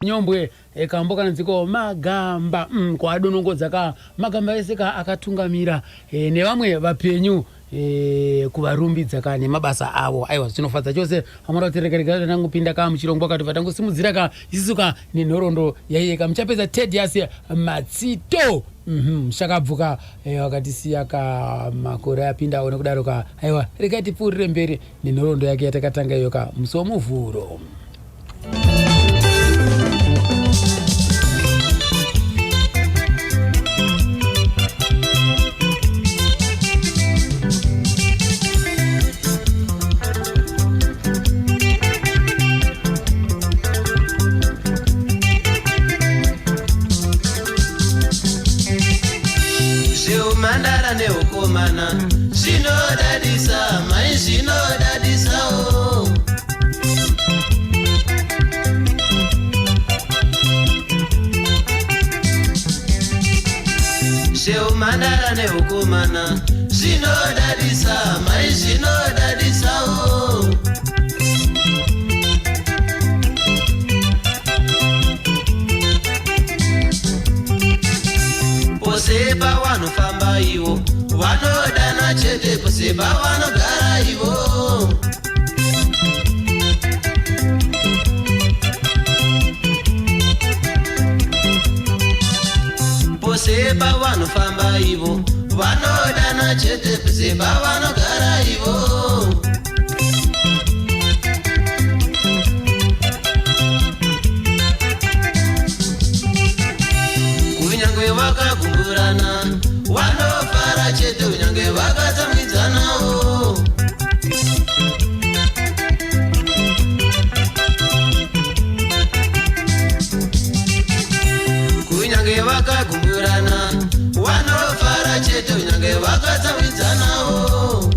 Nyombwe kamboka nziko magamba kwa donongodza ka magamba eseka akatungamira ne vamwe vapenyu kuvarumbidza kane mabasa avo aiwa zvinofadza chose amara kuterekereka nangu pinda ka muchirongwa kati vatangu simudzira ka isisuka nenhorondo yaiyeka muchapedza Thaddeus Matsito shakabvuka wakatisiya ka makore apinda one kudaro ka aiwa rekati pfuurire mberi nenhorondo yake yatakatanga iyo ka musomuvhuro. Mandara ne ukomana zino dadisa mai zino dadisa o Sheu mandara ne ukomana zino dadisa mai zino dadisa o Poseba wanofamba iwo vanodana chete poseba vanogara iwo Poseba vanofamba iwo vanodana chete poseba vanogara iwo Kunyange vakagumburana vanofara chete unyange vakatsamwidzanawo Kunyange vakagumburana vanofara chete unyange vakatsamwidzanawo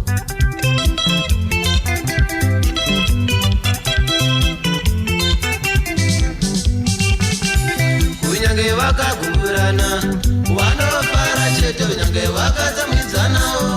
Kunyange vakagumburana vanofara chete unyange vakatsamwidzanawo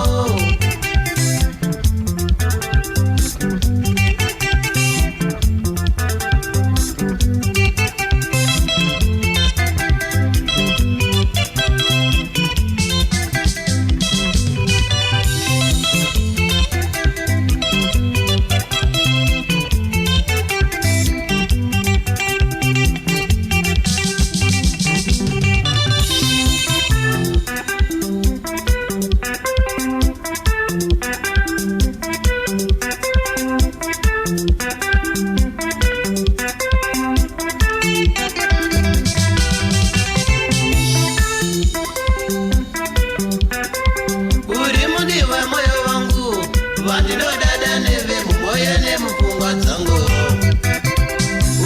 Vandinodada neve mumoyo nemupfungwa dzangu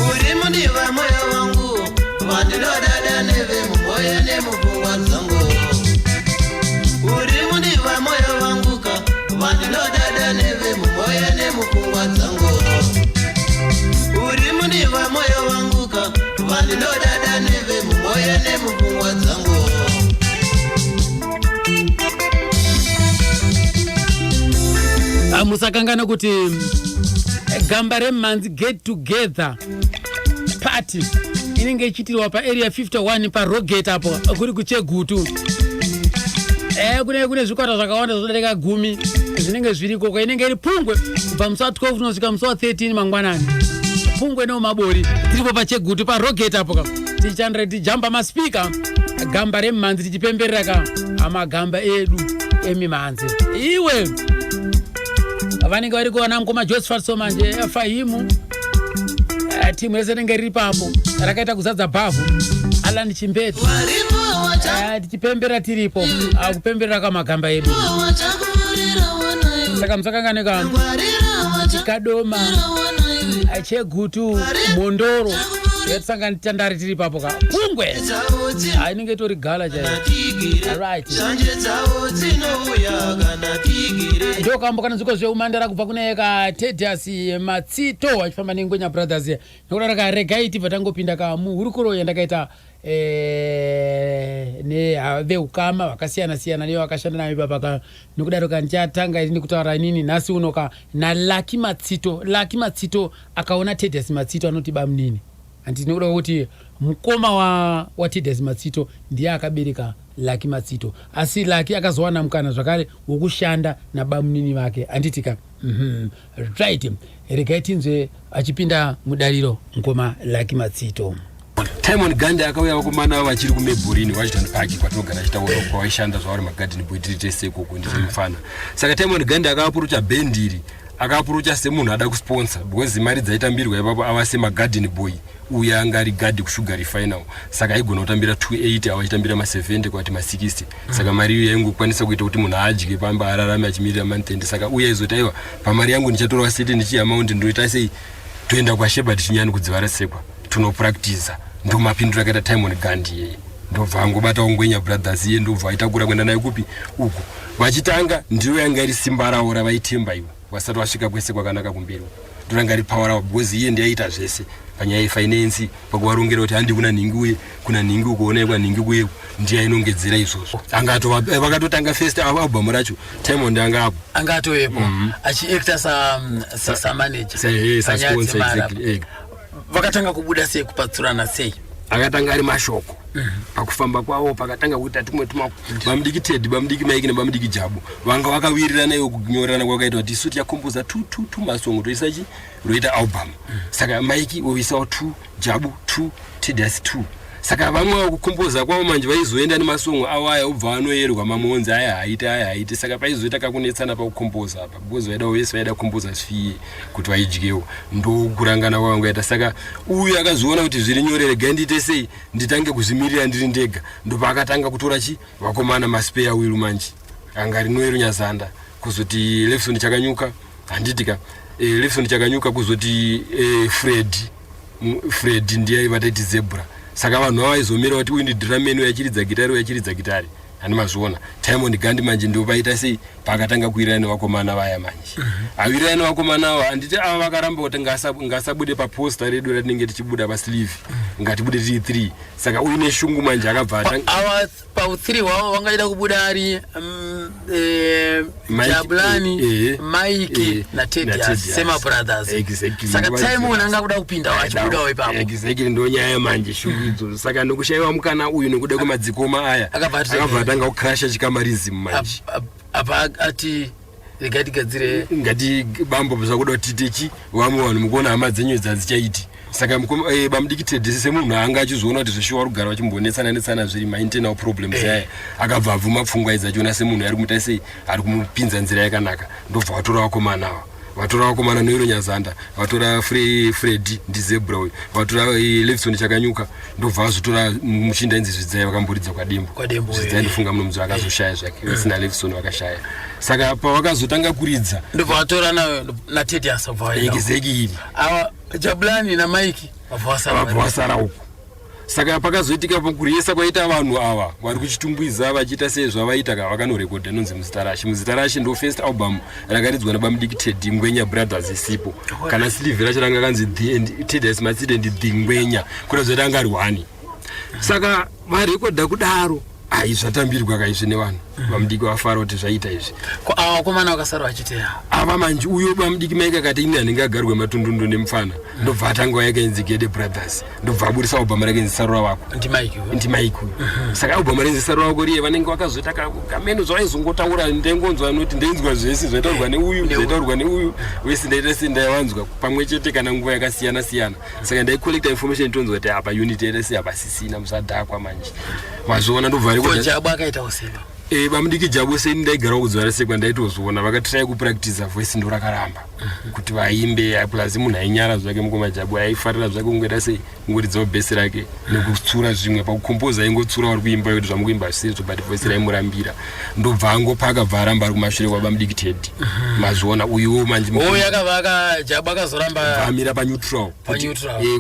Uri mundiva moyo wangu Vandinodada neve mumoyo nemupfungwa dzangu Uri mundiva moyo wangu ka Vandinodada neve mumoyo nemupfungwa dzangu Uri mundiva moyo wangu ka Vandinodada neve mumoyo nemupfungwa dzangu Musakangana kuti gamba remanzi get together party inenge ichitirwa pa area 51 pa Rogate apo kuri kuChegutu. Kune zvikwata zvakawanda zvodarika 10 zvinenge zviriko kwa inenge iri Pungwe kubva musi wa 12 kusvika musi wa 13 mangwanani. Pungwe no mabori tiripo pa Chegutu pa Rogate apo tichandira tijamba maspika gamba remanzi tichipemberera ka amagamba edu emimanzi iwe vanenge vari kuona mukoma Josephat Somanje Fahimu timu rese rinenge riri papo rakaita kuzadza bhavhu Alan Chimbeti tichipembera tiripo kupemberera kamagamba edu saka musakanganeka Chikadoma Chegutu Mondoro yatisangana tandari tiri papo ka Pungwe inenge tori gala chaiyo. Alright ndo kamboka nziko zveumandara kubva kune ka Thaddeus Matsito achifamba neNgwenya Brothers nokudaro ka Regai tibva tangopinda ka muhurukuro yandakaita ne veukama vakasiyana siyana neyo vakashanda nayo baba nokudaro kanchatanga ini kutaura inini nhasi unoka na Lucky Matsito akaona Thaddeus Matsito anoti bamunini Anditi nekuda kuti mukoma wa Tides Matsito ndiye akabereka Lucky Matsito, asi Lucky akazowana mukana zvakare wokushanda nabamunini vake. Anditika right, regai tinzwe achipinda mudariro mukoma Lucky Matsito. Timon Gandhi akauya vakomana vachiri kuMebhurini Washington Park kwatinogara chitaura kwa waishanda zvavari magarden boy tese koko ndiri mufana. Saka Timon Gandhi akapurucha bendiri, akapurucha semunhu ada kusponsor because mari dzaitambirwa ipapo ava semagarden boy uya anga ari gadhi kusugar refinery. Saka aigona kutambira 280 awachitambira ma70 kwati ma60. Saka mari iyo yaingokwanisa kuita kuti munhu adye pamba ararame achimirira month. Saka uya izotaiwa pamari yangu ndichatora seti ndichi amount ndoita sei toenda kwa Shepherd Chinyani kudzivara sekwa tuno practice. Ndo mapindura akaita Timon Gandhi yeye. Ndobva angobata Ongwenya Brothers iye ndobva aitakura kwenda naye kupi uko. Vachitanga ndiyo yanga iri simba rawo ravaitemba ivo. Vasati vasvika kwese kwakanaka kumberi. Ndoranga iri power rawo because iye ndiye aita zvese panyaya yefinance pakuvarongera kuti handi kuna ningi uye kuna ningi ukuonekwa ningi kuye ndiye ainongedzera izvozvo. Vakatotanga first album racho Timon ndanga apo angatoyepo achiacta sa manager sa sponsor exactly. Vakatanga kubuda sei kupatsurana sei? Akatanga ari mashoko pakufamba kwawo pakatanga kuita tumwe bamudiki Ted bamudiki Mike nebamudiki Jabu vanga vakawirirana iyo kunyorana kwakaita kuti isu tichakomboza 2 masongo toisachi roita album. Saka Mike oisawo 2, Jabu 2, Tides 2. Saka vamwe vakukomboza kwavo manje vaizoenda nemasongo awaya ubva anoyerwa mamonzi aya haiti. Saka paizoita kakunetsana pakukomboza apa because vaida vese vaida kukomboza sviye kuti vaidyewo ndokurangana kwavo ngaita. Saka uyu akazoona kuti zviri nyorere gandiite sei nditange kuzvimirira ndiri ndega ndopakatanga kutora vakomana maspare wheel manje anga rinoero Nyazanda kuzoti Lefson Chakanyuka handitika Lefson Chakanyuka kuzoti Fred ndiye vataiti Zebra. Saka vanhu vaizomira kuti uyu ndi drumming yachiridza gitari ani mazviona. Timon Gandhi manje ndio vaita sei pakatanga kuirana nevakomana vaya manje awirirana nevakomana ava handiti ava vakaramba kuti ngasabude paposter redu ratinenge tichibuda pasleeve ngatibude tiri 3. Saka uyu neshungu manje akabva ava pa3 wavo vangaida kubuda ari Jabulani Mike na Tedious Sema Brothers. Saka Timon anga kuda kupinda wachibuda ipapo exactly ndo nyaya manje shungu idzo. Saka ndokushaiwa mukana uyu nekuda kwemadzikoma aya akabva tanga kukrasha chikamarism manje apa ati regatigadzire ngati bambo zvakuda kuti titechi vamwe vanhu mukuona hama dzenyu dzadzichaiti. Saka bamudiki Ted semunhu anga achizoona kuti zveshuwa rugara vachimbonetsana zviri ma-internal problems yaya akabva abvuma pfungwa idzachiona semunhu ari kumuita sei ari kumupinza nzira yakanaka ndobva vatora vakomana ava vatora vakomana noiro Nyazanda vatora Fred ndiZebra uyu vatora Lefson Chakanyuka ndobva vazotora muchinda inzi zvidzai vakamburidza kwadembo zvidzai ndifunga muno mudzi vakazoshaya zvake vasina Lefson vakashaya. Saka pavakazotanga kuridza ndobva vatora na Tedious exactly ava Jabulani na Mike vavasara uko. Saka pakazoitika pakuriesa kwaita vanhu ava vari kuchitumbwiza vachiita sezvavaita vakanorekodha nonzi Muzitarashi ndo first album rakaridzwa nabamudiki Ted Ngwenya Brothers isipo kana sleeve racho ranga kanzi Tides Matsito and The Ngwenya kuti zoita anga ari 1. Saka varekodha kudaro zvatambirwa kaizvi nevanhu bamudiki vafara kuti zvaita izvi vakomana vakasara vachiteya ava manje uyo bamudiki Mike akati ini anenge agarwe matundundu nemufana ndobva atanga yakainzi Gede Brothers ndobva aburisa album rakainzi Sarura Wako ndi Mike. Saka album rakainzi Sarura Wako riye vanenge vakazota kameno zvaizongotaura ndengonzwa noti ndeinzwa zvese zvaitaurwa neuyu wese ndaita sendaiwanzwa pamwe chete kana nguva yakasiyana siyana. Saka ndaicollecta information tonzwa kuti apa unit yaita sei apa sisina musadhakwa manje mazviona ndobva Jabu akaita usiva bamudiki Jabu sei ndaigara kudzvara sekwa ndaitozoona vakatrai kupractice voice ndo rakaramba kuti vaimbe plus munhu ainyara zvake mukoma Jabu aifarira zvake kungoita sei kungoridzawo bhesi rake nekutsura zvimwe pakukompoza aingotsura vari kuimba kuti zvamukuimba zvisizvo but voice raimurambira ndobva angopaka bva aramba ari kumashure kwabamudiki Ted mazviona uyuwo manje yakavaka Jabu akazoramba amira paneutral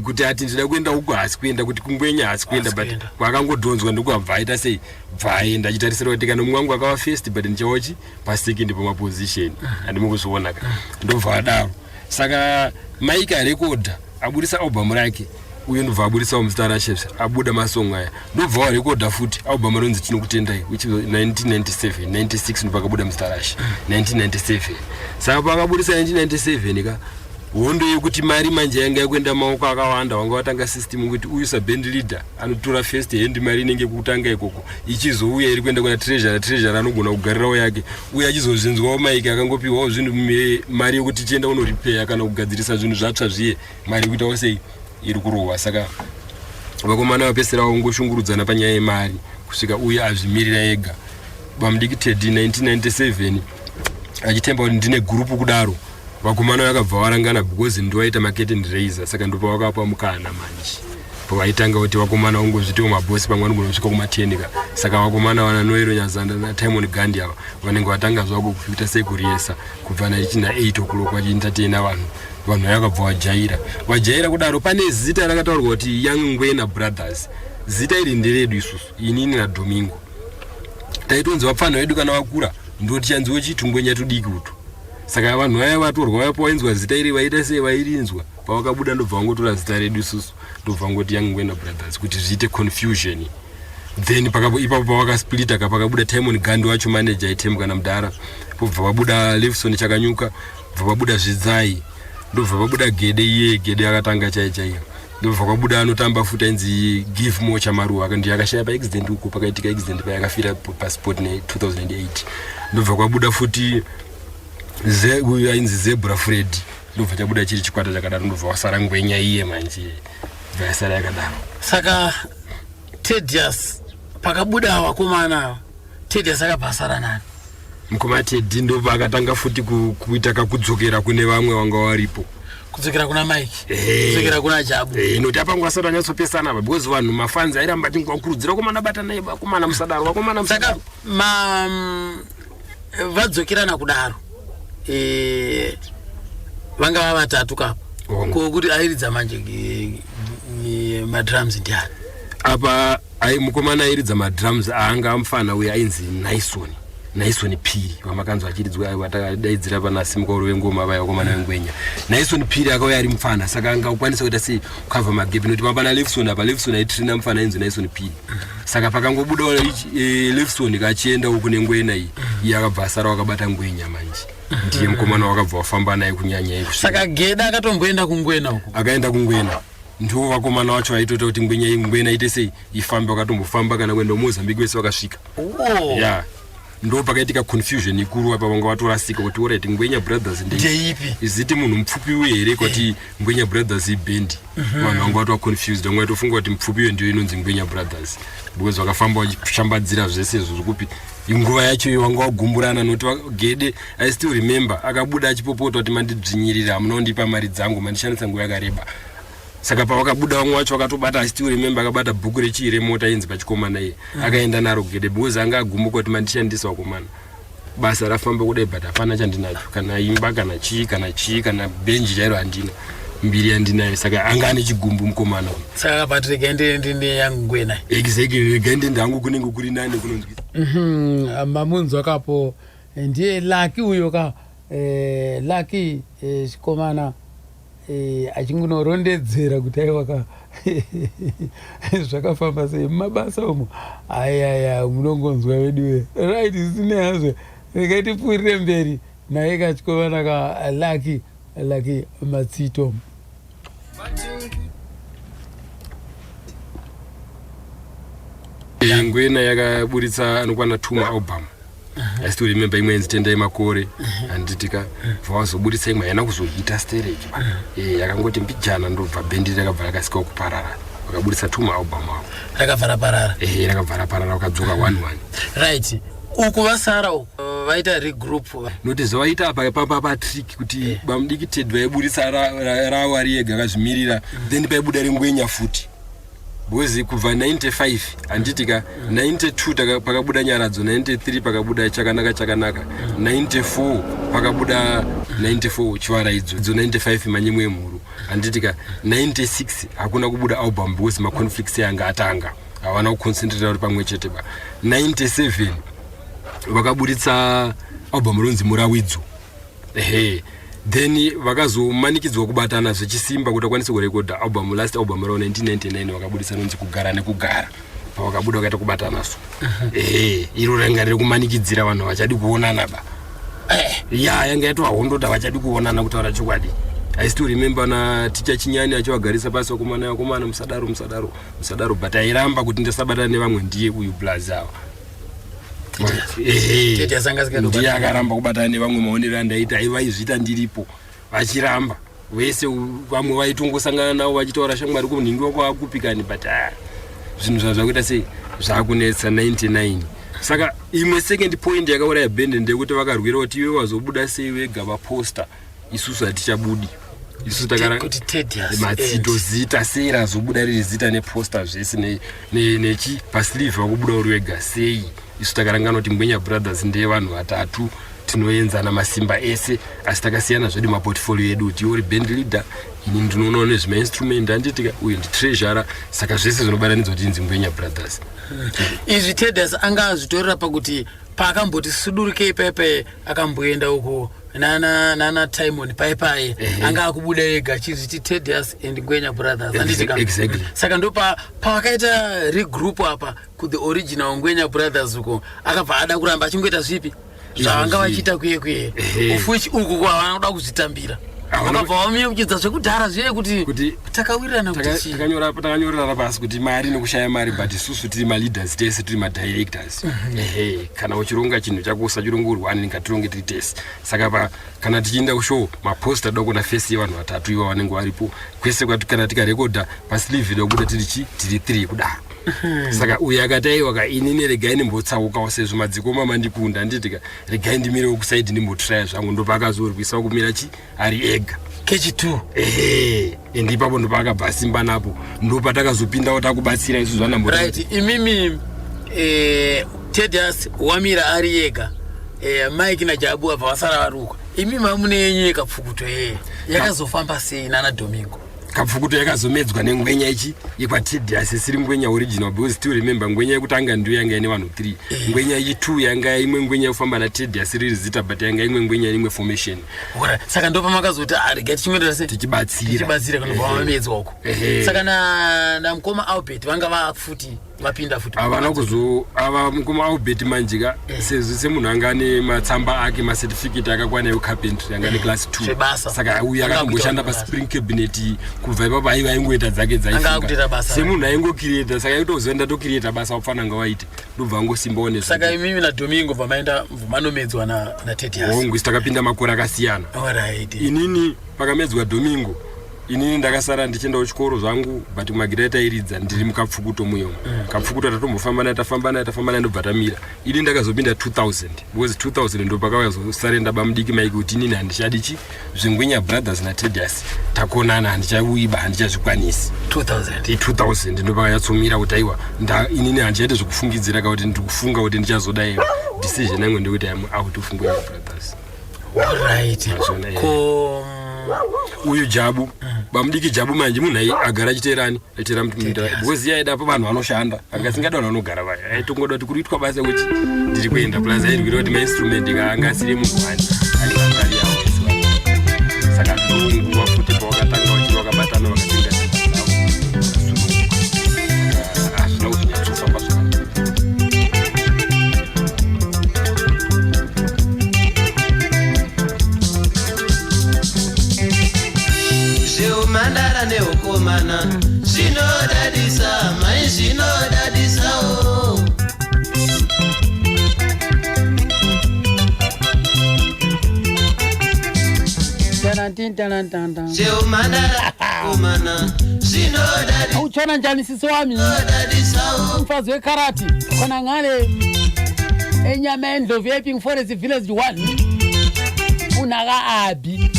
kuti ati ndida kuenda uko hasi kuenda kuti Kungwenya hasi kuenda but kwakangodhonzwa ndokubva aita sei bvaenda achitarisira kuti kana mumwe wangu akava first but ndichaochi pasecond pamaposition handimukuzviona ndobva adaro. Saka Mike arekodha aburisa album rake uye ndobva aburisawo Muzitarashi abuda masongo aya ndobva warekodha futi album ronzi Tinokutendai which was 1997 96 ndopakabuda Muzitarashi 1997. Saka pakaburisa 1997 ka hondo yekuti mari manje yanga yakuenda maoko akawanda wanga watanga system kuti uyusa band leader anotora first hand mari inenge kutanga ikoko ichizouya iri kuenda kuna treasurer anogona kugarirawo yake uye achizozvinzwawo maiki akangopiwawo zvinhu mari yekuti tienda kuno repair kana kugadzirisa zvinhu zvatsva zviye mari yekuitawo sei iri kurohwa. Saka vakomana vapesera vangoshungurudzana panyaya yemari kusvika uye azvimirira ega. Bamudikitedi 1997 achitemba kuti ndine gurupu kudaro vakomana vakabva varangana because ndoaita market and raiser. Saka ndopa vakapa mukana manje pavaitanga kuti vakomana ungozvitiwo mabosi pamwe anogonosvika kumatenika. Saka vakomana vana Noero Nyazanda naTimon Gandhi ava vanenge vatanga zvavo kuita sekuriesa kubva 1908 o'clock vachientertaina vanhu vakabva vajaira kudaro. Pane zita rakataurwa kuti Young Ngwena Brothers. Zita iri nderedu isusu inini naDomingo taitonzi vapfana vedu kana vakura ndotichanziwo chiti Ngwenya tudiki utu. Saka vanhu vaya vatorwa vapo vainzwa zita iri vaita sei vairinzwa pavakabuda ndobva vangotora zita redu isusu ndobva vangoti Young Ngwena Brothers kuti zviite confusion. Then ipapo pavakasplita pakabuda Timon Gandhi wacho manager aitembuka namudhara pobva vabuda Levison Chakanyuka bva vabuda Zvidzai ndobva vabuda Gede akatanga chaichaiyo ndobva kwabuda anotamba futa inzi Give More Chamaruwa ndiye akashaya pa accident uko pakaitika accident payakafira passport ne 2008 ndobva kwabuda futi uyu ainzi Zebra Fred ndobva chabuda chiri chikwata chakadaro ndobva wasara Ngwenya iye manje vasara yakadaro. Saka Tedious pakabuda vakomana Tedious akabvasara nani mukoma Teddy ndobva akatanga futi kuita kakudzokera kune vamwe vanga varipo kudzokera kuna Mike kudzokera kuna Jabu inoti apa ngwasara nyatsopesana because vanhu mafanzi airamba tingokurudzira komana bata naye vakomana musadaro vakomana musadaro vadzokerana kudaro vanga vatatu kapo kokuti airidza manje madrums ndiani apa mukomana airidza madrums aanga amufana uye ainzi Naison Phiri vamakanzwa achiridzwa vatakadaidzira panasimukauro wengoma vaya vakomana vengwenya. Naison Phiri akauya ari mufana saka anga ukwanisa kuita sei kukavha magap noti papana Levison apa Levison aitrina mufana ainzi Naison Phiri. Saka pakangobuda Levison kachienda uku neNgwena iye akabva asara wakabata Ngwenya manje ndiye mukomana wakabva wafamba naye kunyanya ikusvika. Saka Geda akatomboenda kuNgwena uko akaenda kuNgwena ndiwo vakomana vacho vaitota kuti Ngwena ite sei ifambe wakatombofamba kana kuenda Mozambique wese wakasvika. Yeah. Ndo pakaitika confusion ikuru apa vanga vatorasika kuti alright Ngwenya Brothers ndeipi iziti munhu mupfupi uye here kuti Ngwenya Brothers iband vanhu vanga vatwa confused vamwe vatofunga kuti mupfupi uye ndio inonzi Ngwenya Brothers because vakafamba vachishambadzira zvese zvokupi inguva yacho vanga vagumburana noti Gede I still remember akabuda achipopota kuti mandidzvinyirira hamuna kundipa mari dzangu mandishandisa nguva yakareba. Saka pavakabuda vamwe vacho vakatobata I still remember akabata bhuku rechire mota inzi pachikomana iye akaenda naro Gede because anga agumbuka kuti mandishandisa vakomana basa rafamba kudai but hapana chandinacho kana imba kana chii kana benji chairo handina mbiri handinayo. Saka anga ane chigumbu mukomana. Saka patiri Gende ndine Young Ngwena exactly Gende ndangu kunenge kuri nani kunonzwi mamunzwa kapo ndiye Lucky uyo ka Lucky chikomana achingunorondedzera kuti aiwaka zvakafamba sei mumabasa umo ayaya munongonzwa veduwe right isine hazve rekaitipfuurire mberi naye kachikomana ka Lucky Matsito. Ngwena yakaburitsa anokwana 2 album. I still remember imwe nzitenda yemakore anditika vazoburitsa imwe yana kuzohita stage yakangoti mbijana ndobva bendi rakabva rakasika kuparara vakaburitsa 2 album avo rakavhara parara vakadzoka 1 right uku vasara uku vaita regroup noti zvawaita apa patrick kuti Bamudikitedi vaiburitsa ravo ari ega akazvimirira then paibuda reNgwenya futi because kubva 95 anditika 92 pakabuda Nyaradzo 93 pakabuda chakanaka 94 pakabuda 94 chivaraidzo 95 manyimwe emhuru anditika 96 hakuna kubuda album because ma conflicts yanga atanga havana kuconcentrate kuti pamwe chete ba 97 vakaburitsa album ronzi Murawidzo then vakazomanikidzwa kubatana zvechisimba kuti akwanise kurekodha album last album rao 1999 vakaburitsa ronzi Kugara Nekugara pavakabuda vakaita kubatanaso iro ranga riri kumanikidzira vanhu vachadi kuonana ba yanga yatova hondota vachadi kuonana kutaura chokwadi I still remember na teacher Chinyani achivagarisa pasi wakomana musadaro but airamba kuti ndasabatana nevamwe ndiye uyu Blaza ndiye akaramba kubatana nevamwe maonero andaita aivaizvita ndiripo vachiramba vese vamwe vaitongosangana navo vachitaura shamwari kumningi wako akupikani but zvinhu zvakuita sei zvakunetsa 99. Saka imwe second point yakauraya band ndekuti vakarwira kuti iwe wazobuda sei wega vaposter isusu hatichabudi isusu matsito zita sei razobuda riri zita neposter zvese nechi pasleeve wakubuda uri wega sei isu takarangana kuti Ngwenya Brothers ndeye vanhu vatatu tinoenzana masimba ese asi takasiyana zvedu maportfolio edu kuti uri band leader ini ndinoona nezvemainstrument handitika uyu nditreasurer saka zvese zvinobatanidzwa kuti inzi Ngwenya Brothers. Izvi Tedious anga azvitorera pakuti paakamboti sudurike pepe akamboenda uko nana Timon pai anga akubuda ega chizviti Tedious and Ngwenya Brothers handitika. Exactly. Saka ndo pakaita regroup apa ku the original Ngwenya Brothers uko akabva ada kuramba achingoita zvipi zvanga vachita kuye ufuchi uku kwavanoda kuzvitambira vakabva vamira kuchidza zvekudhara zviye kuti takawirirana kuti takanyorera pasi kuti mari nekushaya mari but isusu tiri maleaders tese tiri madirectors kana uchironga chinhu chako usachironga uri one ngatironge tiri tese saka kana tichienda kushow maposter doko na face yevanhu vatatu ivo vanenge varipo kwese kana tikarekodha pasleeve dokuda tiri 3 kudaro. Saka uyu akataiwa ka inini regai nimbotsaukawo sezvo madzikoma mandikunda nditika regai ndimire ukusaidi ndimbotraya zvangu ndopakazorwisa kumira ari ega kechi2 ende ipapo ndopakabva simba napo ndopatakazopindawo takubatsira isu zvanambo right. Imimi Tedious wamira ari ega Mike na Jabu abva vasara varuka imimi mamune yenyu yakapfukuto yakazofamba sei nana Domingo kapfukuto yakazomedzwa neNgwenya ichi yekwatedious siri Ngwenya original because still remember Ngwenya yekutanga ndiyo yanga ine vanhu 3 Ngwenya ichi 2 yanga imwe Ngwenya yofamba na Tedious riri zita but yanga imwe Ngwenya imwe formation. Saka ndopa makazoti arigati chimwe se tichibatsira kana kwamedzwa uko saka na mukoma Albert vanga vafuti vapinda futi avana ava mukoma Albert manjika semunhu anga ane matsamba ake macertificate akakwana ecarpentry anga ne class 2 saka uyu akamboshanda pa spring cabinet kubva ipapo aiva aingoita dzake dzaifunga semunhu aingocreata saka aitozoenda tocreata basa kufananga waite ndobva angosimbawo nezvo. Saka imimi na Domingo vamaenda manomedzwa na Tedious hongu takapinda makore akasiyana. Inini pakamedzwa Domingo inini ndakasara ndichienda kuchikoro zvangu but magireta iridza ndiri mukapfukuto muyo kapfukuto tatombofamba naye ndobva tamira ini ndakazopinda 2000 because 2000 ndo pakazosarenda bamudiki maiki kuti inini handichadi zvingwenya Brothers na Tedious takonana handichauiba handichazvikwanisi 2000 ndo pakayatsomira kuti aiwa inini handichaite zvekufungidzira kuti ndikufunga kuti ndichazoda iwe decision yangu ndekuti am out of Ngwenya Brothers. Alright. Uyu Jabu bamudiki Jabu manje munhu agara chiterani aitera mutumira because yaida pa vanhu vanoshanda akasingada vanhu vanogara vaya aitongoda kuti kuritwa basa kuti ndiri kuenda plus airwira kuti mainstrument anga asiri munhu wani aiangari yawo saka ndonguva futi pawakatanga vachiri vakabatana vakatinga hazvina kuti nyatsofamba zvakanaka. Mandara neukomana zvinodadisa mai zvinodadisa mandara komana zvinodadisa uchona njani sisi wami mfazi wekarati kona ngale enyama endlovu yePink Forest Village 1 unaka abi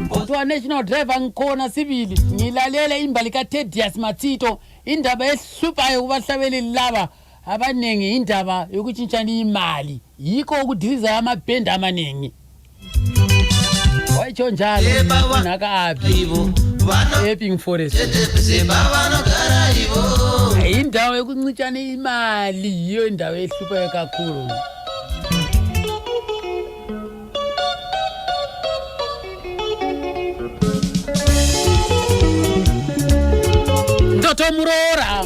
Kutwa National Driver ngkhona sibili ngilalele imbali kaTedious Matsito indaba ehluphayo kubahlabeli laba abanengi indaba yokuchintshana imali yikho ukudiliza amabhend amaningi wayicho njalo unaka abi ePink Forest indawo yokuncintshana imali yiyo indawo ehluphayo kakhulu. Murora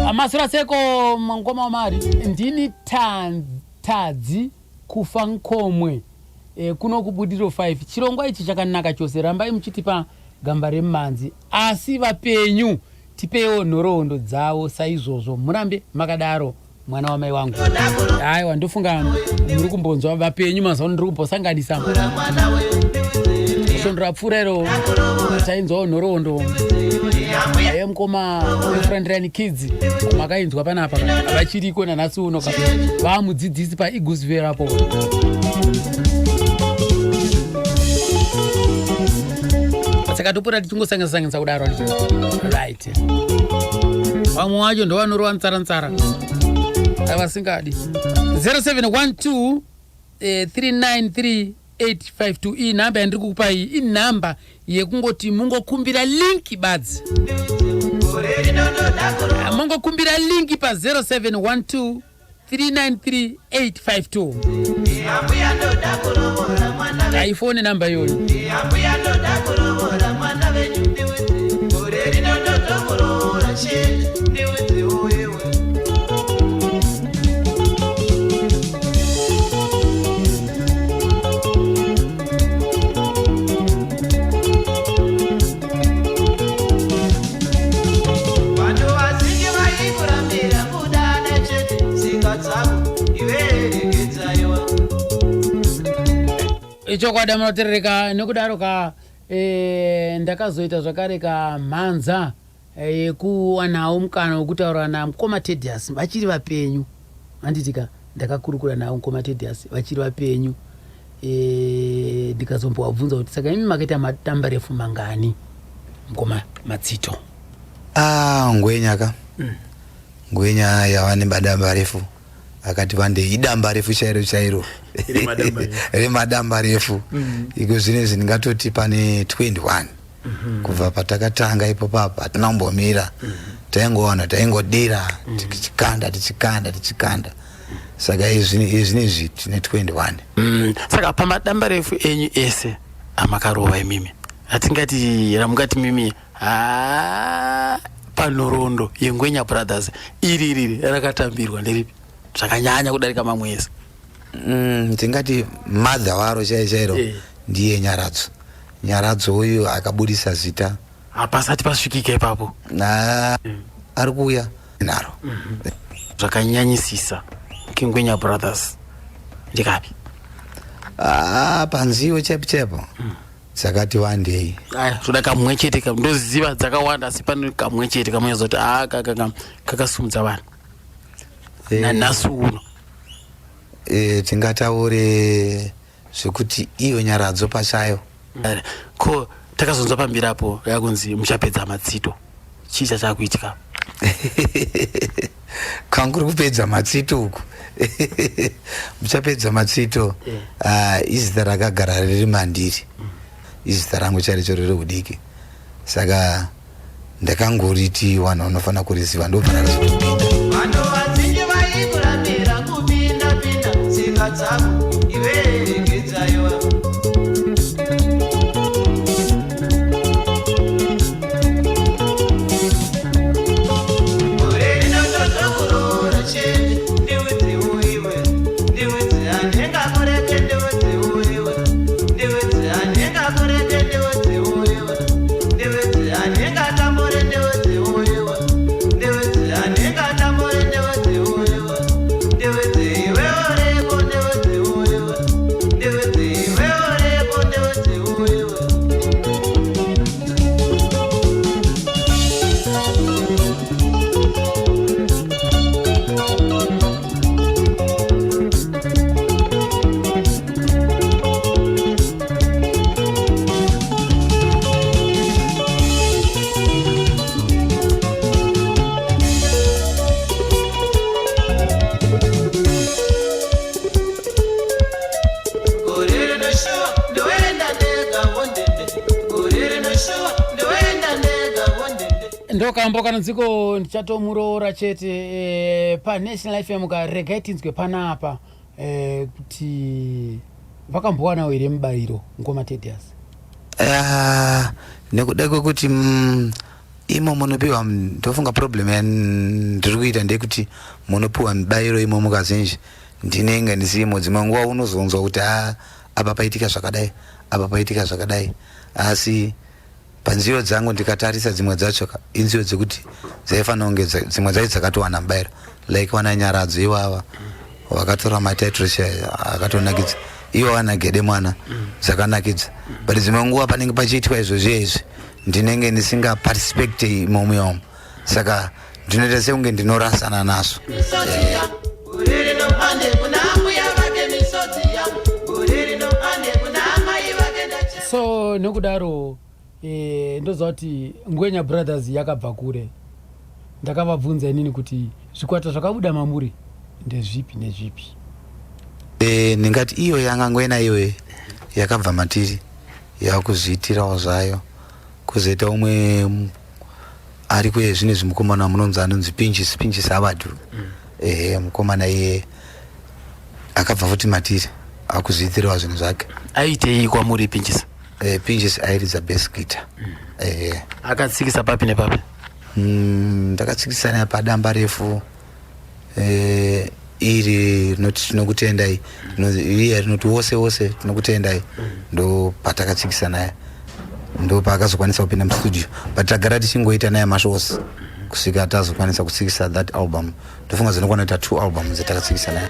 amasura seko mangoma mari ndini tadzi kufa nkomwe kuno kubudiro 5 chirongwa ichi chakanaka chose rambai muchitipa gamba remanzi asi vapenyu tipewo nhoroondo dzavo saizvozvo murambe makadaro mwana wamai wangu. Aiwa ndofunga muri kumbonzwa vapenyu mazuva ndiri kumbosanganisa sondora pfurero tainzwawo nhoroondo yemukoma wefriendline kids makainzwa panapa vachiriko nanhasi uno vamudzidzisi paigusvera apo. Saka topota tichingosangisa kudaro right vamwe wacho ndovanorova ntsara avasingadi 0712 393 852 iyi nhamba yandiri kukupa iyi inhamba yekungoti mungokumbira linki badzi mungokumbira linki pa 0712 393 852 aifone namba iyoyo. Ichokwadi munoterereka nekudaro ka ndakazoita zvakare ka mhanza yekuwanawo mukana wekutaura namukoma Tedious vachiri vapenyu handitika ndakakurukura nawo mukoma Tedious vachiri vapenyu ndikazombovabvunza kuti saka imi makaita matamba refu mangani mukoma Matsito? Ngwenya ngwenya yava nemadamba refu akati vande idamba refu chairo remadamba refu iko zvinezvi ndingatoti pane 21 kubva patakatanga ipo papa tinambomira taingoona taingodira tichikanda saka izvinezvi tine 21. Saka pamadamba refu enyu ese amakarova imimi atingati ramungati mimi panhoroondo yeNgwenya Brothers iri rakatambirwa nderipi zvakanyanya kudarika mamwe ese? Tingati madha waro chairo ndiye Nyaradzo uyu akabudisa zita hapasati pasvikika ipapo ari kuuya naro zvakanyanyisisa keNgwenya Brothers ndikapi? Panziwo chepo dzakati wandei zvoda kamwe chete ndoziva dzakawanda asi pane kamwe chete kamwe zoti kakasumudza vanhu nanhasi uno. Tingataure zvekuti iyo Nyaradzo pachayo ko takazonzwa pambirapo yakunzi muchapedza Matsito, chii chachakuitika? Kanguri kupedza Matsito uku muchapedza Matsito izita rakagara riri mandiri izita rangu charicho riri kudiki saka ndakangoriti vanhu vanofana kuriziva ndopana razotopinda. Vanhu vazhinji vaikurambira kupinda tsika dzako iwe regedzaiwa. Ndokambo kana dziko ndichatomuroora chete paNational FM mukarega itinzwe panapa kuti vakambowana here mubayiro Ngoma Tedious? Nekuda kwekuti imo munopiwa ndofunga problem ndiri kuita ndekuti munopiwa mubayiro imo mukazhinji ndinenge ndisimo dzimwe nguwa unozonzwa kuti apa paitika zvakadai asi panziyo dzangu ndikatarisa dzimwe dzacho inziyo dzekuti dzaifanira kunge dzimwe dzacho dzakatowana mubayiro like wana Nyaradzo ivava vakatora mataitrosha akatonakidza ivo wana Gede Mwana dzakanakidza but dzimwe nguwa panenge pachiitwa izvozvo ndinenge ndisinga participate imomo saka ndinoita sekunge ndinorasana nazvo. So nokudaro ndoziva kuti Ngwenya Brothers yakabva kure. Ndakavabvunza inini kuti zvikwata zvakabuda mamuri ndezvipi nezvipi. Ndingati iyo yanga Ngwena iwe yakabva matiri yakuzviitirawo zvayo kuzoita umwe ari kuye zvine zvimukomana munonzi anonzi Pinchis Abadu. Mukomana iye akabva futi matiri akuzviitirawo zvinhu zvake. Aitei kwamuri Pinchis? Pinchis airidza bass guitar. Akatsikisa papi nepapi? Ndakatsikisa naye padamba refu iri rinoti tinokutendai iye rinoti wose tinokutendai ndo patakatsikisa naye ndo paakazokwanisa kupinda mustudio but tagara tichingoita naye mashows kusvika tazokwanisa kutsikisa that album. Ndofunga zinokwana kuita 2 albums dzatakatsikisa naye.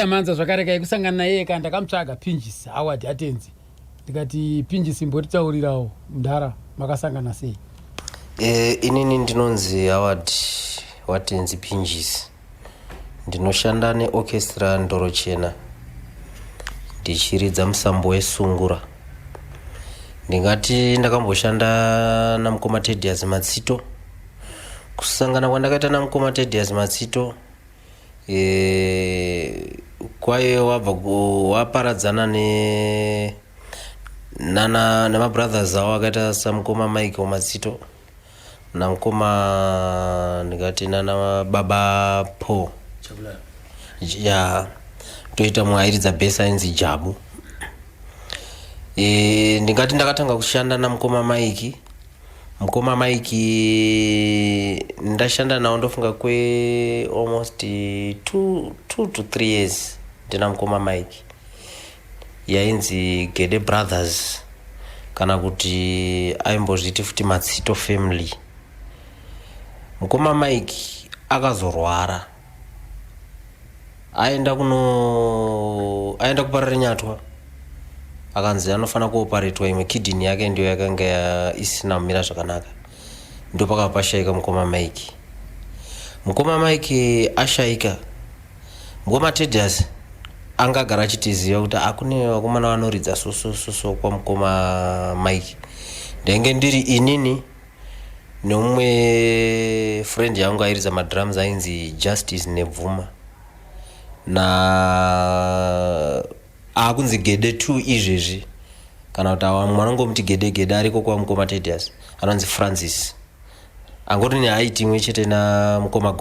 Manza zvakareka yekusangana naye eka ndakamutsvaga Pinchis Howard Atenzi ndikati Pinchis imbotitaurirawo mundara makasangana sei? Inini ndinonzi Howard Watenzi Pinchis, ndinoshanda neorchestra Ndoro Chena ndichiridza musambo wesungura. Ndingati ndakamboshanda namukoma Thaddeus Matsito. Kusangana kwandakaita namukoma Thaddeus Matsito kwaye waparadzana nemabrothers awo akaita samukoma Michael Matsito namukoma ndikati nana baba Paul ya toita mwairidza bass ainzi Jabu. Ndingati ndakatanga kushanda namukoma Mike. Mukoma Mike ndashanda nawo ndofunga kwe almost 2 to 3 years ndina mukoma Mike yainzi Gede Brothers kana kuti aimbozviti futi Matsito family. Mukoma Mike akazorwara aenda kuparara Nyatwa akanzi anofana kuoparetwa imwe kidney yake ndio yakanga isina kumira zvakanaka ndo pakapashaika mukoma Mike. Mukoma Mike ashaika mukoma Thaddeus angagara achitiziva kuti akune vakomana vanoridza so kwa mukoma Mike. Ndenge ndiri inini nomwe friend yangu airidza madrums ainzi Justice Nebvuma na akunzi Gede 2 izvezvi kana kuti mwanangomuti Gede ariko kwa mukoma Thaddeus anonzi Francis angori neaiti imwe chete na mukoma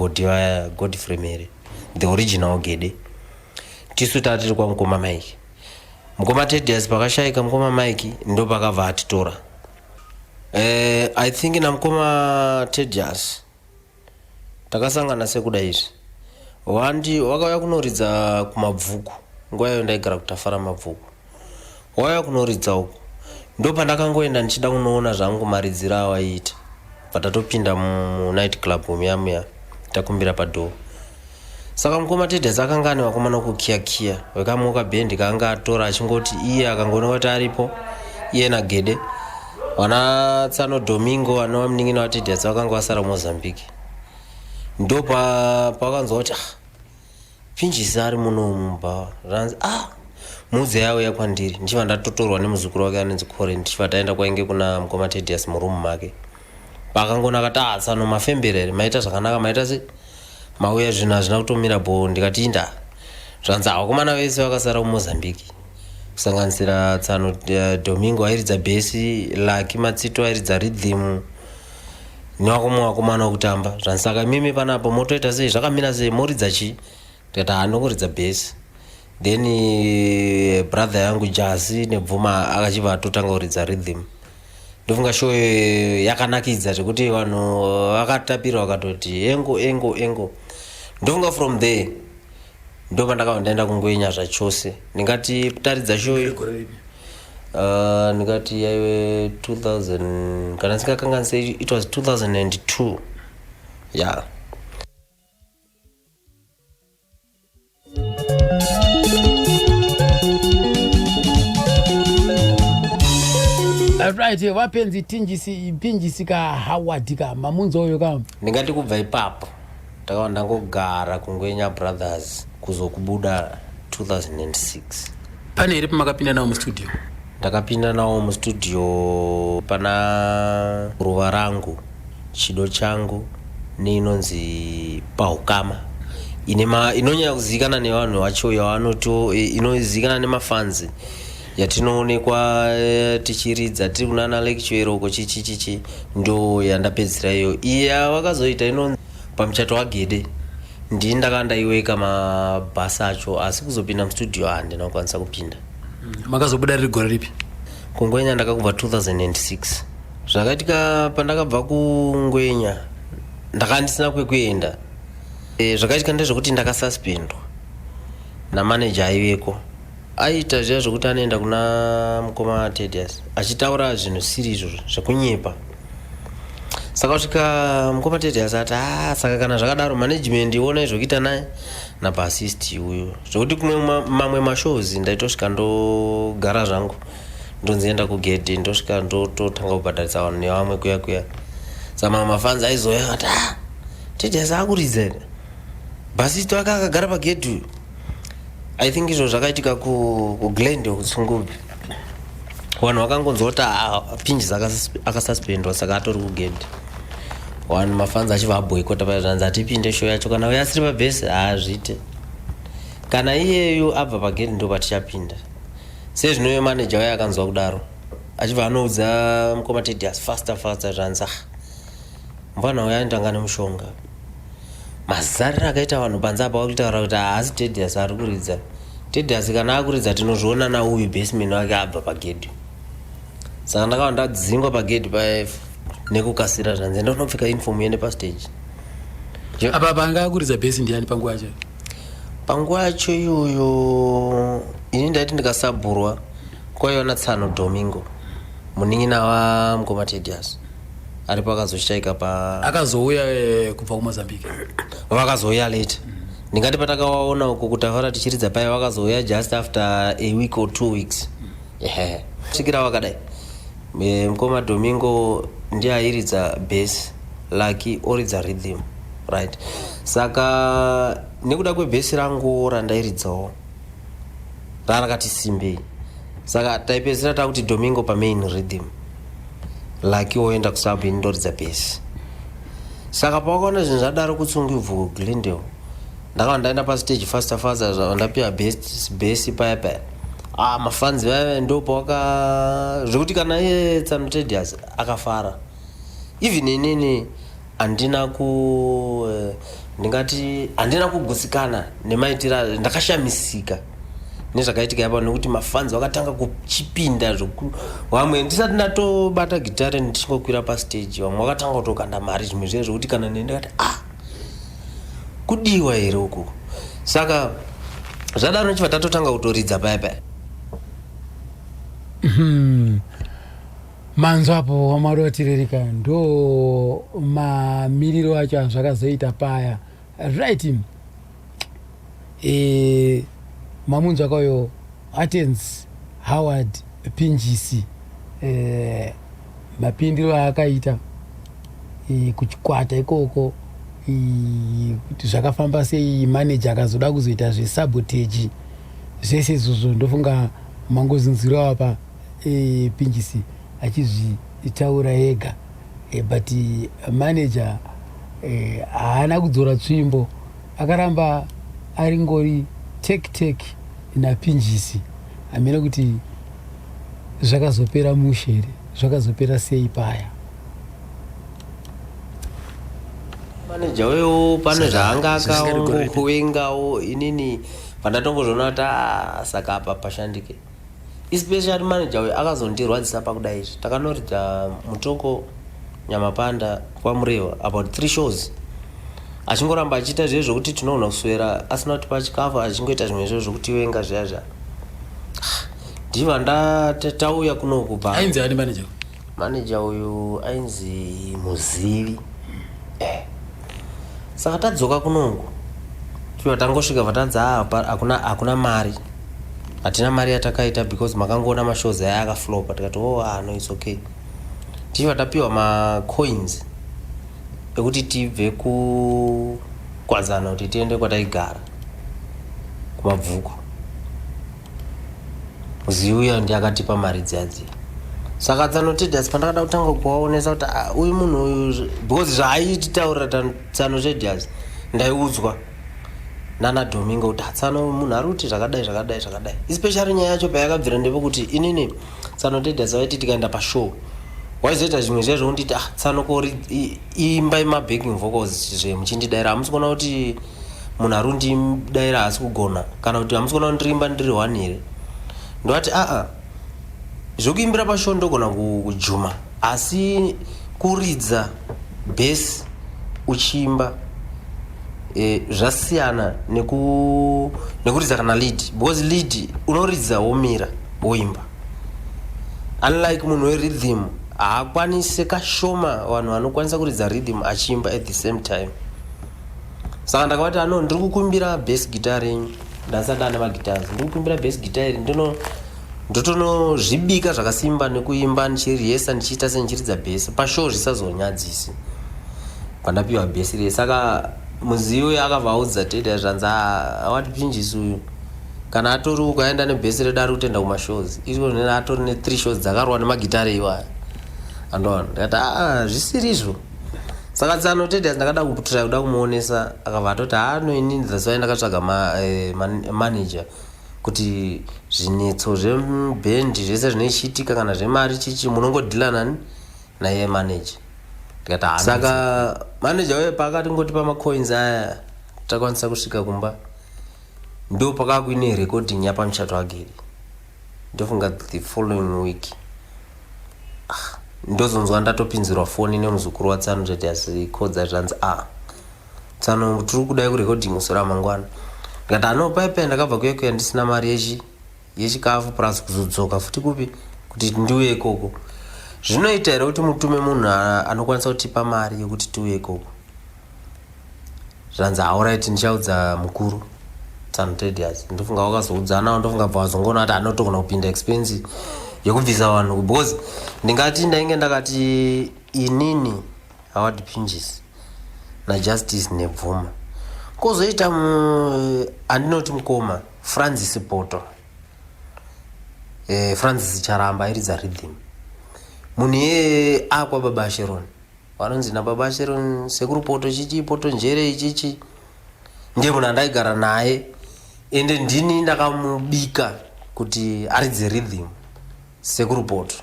Godfrey Mere the original Gede. Tisu tatiri kwa mukoma Mike. Mukoma Thaddeus pakashaika mukoma Mike ndo pakabva atitora I think namkoma Tedious takasangana sekuda izvi wandi wakauya kunoridza kumabvuku nguva iyo ndaigara kutafara mabvuku wauya kunoridza uku ndo pandakangoenda ndichida kunoona zvangu maridziro awaiita patatopinda mu-night club muyamuya takumbira padhoo saka mukoma Tedious akanga ane vakomana kukiyakiya vekamuka bhendi kaanga atora achingoti iye akangoona kuti aripo iye naGede wana Tsano Domingo anova munin'ina waTedious vakanga vasara Mozambique ndo pakanzwa kuti Pinjisi ari muno mumba ranzi mudze yawo yakwandiri ndichiva ndatotorwa nemuzukuru wake anonzi Kore ndichiva taenda kwainge kuna mukoma Tedious murumu make pakangona kati Tsano mafemberere maita zvakanaka maita se mauya zvinhu hazvina kutomira bho ndikati inda zvanzi vakomana vese vakasara kuMozambique kusanganisira Tsano Domingo airidza bhesi, Lucky Matsito airidza rhythm nevakomwe vakomana vokutamba zvanzi saka mimi panapo motoita sei zvakamira sei moridza chii ndikati ndokuridza bhesi then brother yangu Jazi nebvuma akachibva atotanga kuridza rhythm ndofunga show yakanakidza zvekuti vanhu vakatapira vakatoti engo ndofunga from there ndo pandakabva ndaenda kuNgwenya zvachose ndingati taridza show ndingati yaive 2000 kana ndisikakanganise it was 2002 yeah. Right, wapenzi Pinjisi ka Howard ka mamunzo oyo ka ndingati kubva ipapo ndakava ndangogara kuNgwenya Brothers kuzokubuda 2006 pane iri pamakapinda nawo mustudio ndakapinda nawo mustudio pana ruva rangu chido changu neinonzi Pahukama inonyanya kuzivikana nevanhu vacho yavanoto inozivikana nemafanzi yatinoonekwa tichiridza tiri kunana lecture uko chichi ndo yandapedzira iyo iya vakazoita inonzi pamuchato waGede ndii ndakanga ndaiweka mabhasi acho asi kuzopinda mustudio handina kukwanisa kupinda. Makazobuda riri gore ripi? kuNgwenya ndakakubva 2006 zvakaitika pandakabva kuNgwenya ndakandisina kwekuenda zvakaitika ndezvekuti ndakasuspendwa namanager aiveko aita zviya zvokuti anoenda kuna mukoma Tedious achitaura zvinhu siri izvozvo zvekunyepa saka kusvika mukoma Tedious ati saka kana zvakadaro management iona izvokuita naye nabassist uyo zvokuti kumwe mamwe mashows ndaitosvika ndogara zvangu ndonzienda kuGede ndosvika ndototanga kubhadharisa vanhu nevamwe kuya saka mamwe mafanzi aizoya ati Tedious akuridza bassist wake akagara paGede. I think izvo zvakaitika kuGlende kuTsungubvi vanhu vakangonzwa kuti Pinjisi akasuspendwa saka atori kuGede vanhu mafanzi achibva aboyikota pazvanzi atipinde show yacho kana uye asiri pabhesi zviite kana iyeyo abva paGede ndo patichapinda sezvinoyo manager waye akanzwa kudaro achibva anoudza mukoma Tedious faster zvanzi mbwana uya andanga nemushonga mazariro akaita vanhu panze apa vakutaura kuti haasi Tedious ari kuridza Tedious kana akuridza tinozviona nauyu baseman wake abva paGede saka ndakava ndadzingwa paGede nekukasira zvanzi ndonopfeka uniform yende pastage apa panga akuridza base ndiani panguva yacho panguva yacho iyoyo ini ndaiti ndikasabhurwa kwaiona Tsano Domingo munin'ina wamukoma Tedious aripo akazoshtaika akazouya kubva kuMozambique vakazouya late ndingati patakawaona uko kutafara tichiridza paya vakazouya just after a week or 2 weeks kusvikira vakadai mukoma Domingo ndiye airidza bass, Lucky oridza rhythm, right? Saka nekuda kwebhesi rangu randairidzawo rarakati simbei, saka taipedzera takuti Domingo pamain rhythm, Lucky oenda kusabu indoridza bhesi. Saka pakaona zvinhu zvadaro kutsungibvu Glendale, ndakava ndaenda pastage faster ndapiwa bhesi paya mafanzi vaya ndopawaka zvekuti kana iye Tsano Tedious akafara. Even inini handina kugutsikana nemaitira, ndakashamisika nezvakaitika yapa nekuti mafanzi vakatanga kuchipinda zvikuru. Vamwe ndisati ndatobata gitare ndichingokwira pastage vamwe vakatanga kutokanda mari zvimwe zviya zvokuti kana ndendekati kudiwa here uku. Saka zvadaro nechibva tatotanga kutoridza paya paya. Manzo apo wamarotirerika ndo mamiriro acho azvakazoita paya, right? Mamunzo akayo Athens Howard Pinjisi mapindiro akaita kuchikwata ikoko kuti zvakafamba sei, manager akazoda kuzoita zvesabotage zvese izvozvo ndofunga mangozinziro apa Pinjisi achizvitaura ega, but manager haana kudzora tsvimbo, akaramba ari ngori tek naPinjisi. Amene kuti zvakazopera mushere, zvakazopera sei paya. Manager wewo pane zvaanga akaongokuwengawo inini pandatongozvona kuti saka apa pashandike. Especially manager we akazondirwadzisa pakudai izvi. Takanoridza Mutoko, Nyamapanda, kwaMureva about 3 shows. Achingoramba achiita zviye zvokuti tinogona kuswera asina kutipa chikafu, achingoita zvimwe zvo zvokuti wenga zviya. Ndiva ndatauya kuno kubva. Ainzi ani manager? Manager uyu ainzi Muzivi. Saka tadzoka kunongo. Tiwa tangosvika vatadza hakuna mari. Hatina mari yatakaita because makangoona mashows aya akaflopa. Tikati no it's okay. Tiwa tapiwa macoins ekuti tibve kukwadzana kuti tiende kwataigara kumabvuku. Muziuya ndiye akatipa mari dzadzi. Saka Tsanotedias pandakada kutanga kuwaonesa kuti uyu munhu uyu because zvaaititaura Tsanotedias ndaiudzwa nana Domingo kuti Tsano munhu ari kuti zvakadai. Especially nyaya yacho payakabvira ndepekuti inini Tsanotedias vaiti tikaenda pashow waizoita zvimwe zviya zvokunditi Tsano kori imba mabacking vocals zvemuchindidaira, hamusi kuona kuti munhu ari kundidaira asi kugona, kana kuti hamusi kuona kundirimba ndiri 1 here. Ndoti zvokuimbira pashow ndogona kujuma, asi kuridza bass uchiimba zvasiyana nekuridza kana lead, because lead unoridza womira woimba, unlike munhu werhythm haakwanise kashoma vanhu vanokwanisa kuridza rhythm achiimba at the same time. Saka ndakavati ndiri kukumbira bass guitar yenyu, ndasati ane magitars, ndiri kukumbira bass guitar iri ndotonozvibika zvakasimba nekuimba ndichiriyesa ndichiita sendichiridza bass pashow zvisazonyadzisi pandapiwa bass iri. Saka Muziuya akavaudza Teddy zvanzi awati Pinjisi uyu kana atori ukaenda nebass redari kutenda kumashows izvo nena atori ne3 shows dzakarwa nemagitari iwaya andona ndikati zvisiri izvo. Saka Tsanotedias ndakada kuputira kuda kumuonesa akabva atoti inini that's why ndakatsvaga manager kuti zvinetso zvebhendi zvese zvinoichitika kana zvemari chichi munongodhila nani naye manager. Ndikati saka manager wepa akatingotipa macoins aya takwanisa kusvika kumba, ndo pakakuine recording yapamuchato wageri. Ndofunga the following week ndozonzwa ndatopinzirwa foni nemuzukuru waTsanotedias kodza zvanzi Tsano tiri kudai kurecording musi ramangwana. Ndikati paipai ndakabva kuya ndisina mari yechikafu plus kuzodzoka futi kupi kuti ndiuye ikoko. Zvinoita here kuti mutume munhu anokwanisa kutipa mari yekuti tiuye ikoko? Zvanzi alright ndichaudza mukuru Tsanotedias. Ndofunga wakazoudzanawo, ndofunga bva wazongoona kuti anotogona kupinda expense yekubvisa vanhu, because ndingati ndainge ndakati inini Howard Pinjisi naJustice Nebvuma kozoita andinoti mukoma Francis Poto, Francis Charamba airidza rhythm, munhu iye akwa Baba Sharon vanonzi naBaba Sharon Sekuru Poto chichi Poto njere ichichi ndiye munhu andaigara naye ende ndini ndakamubika kuti aridze rhythm Sekuru Poto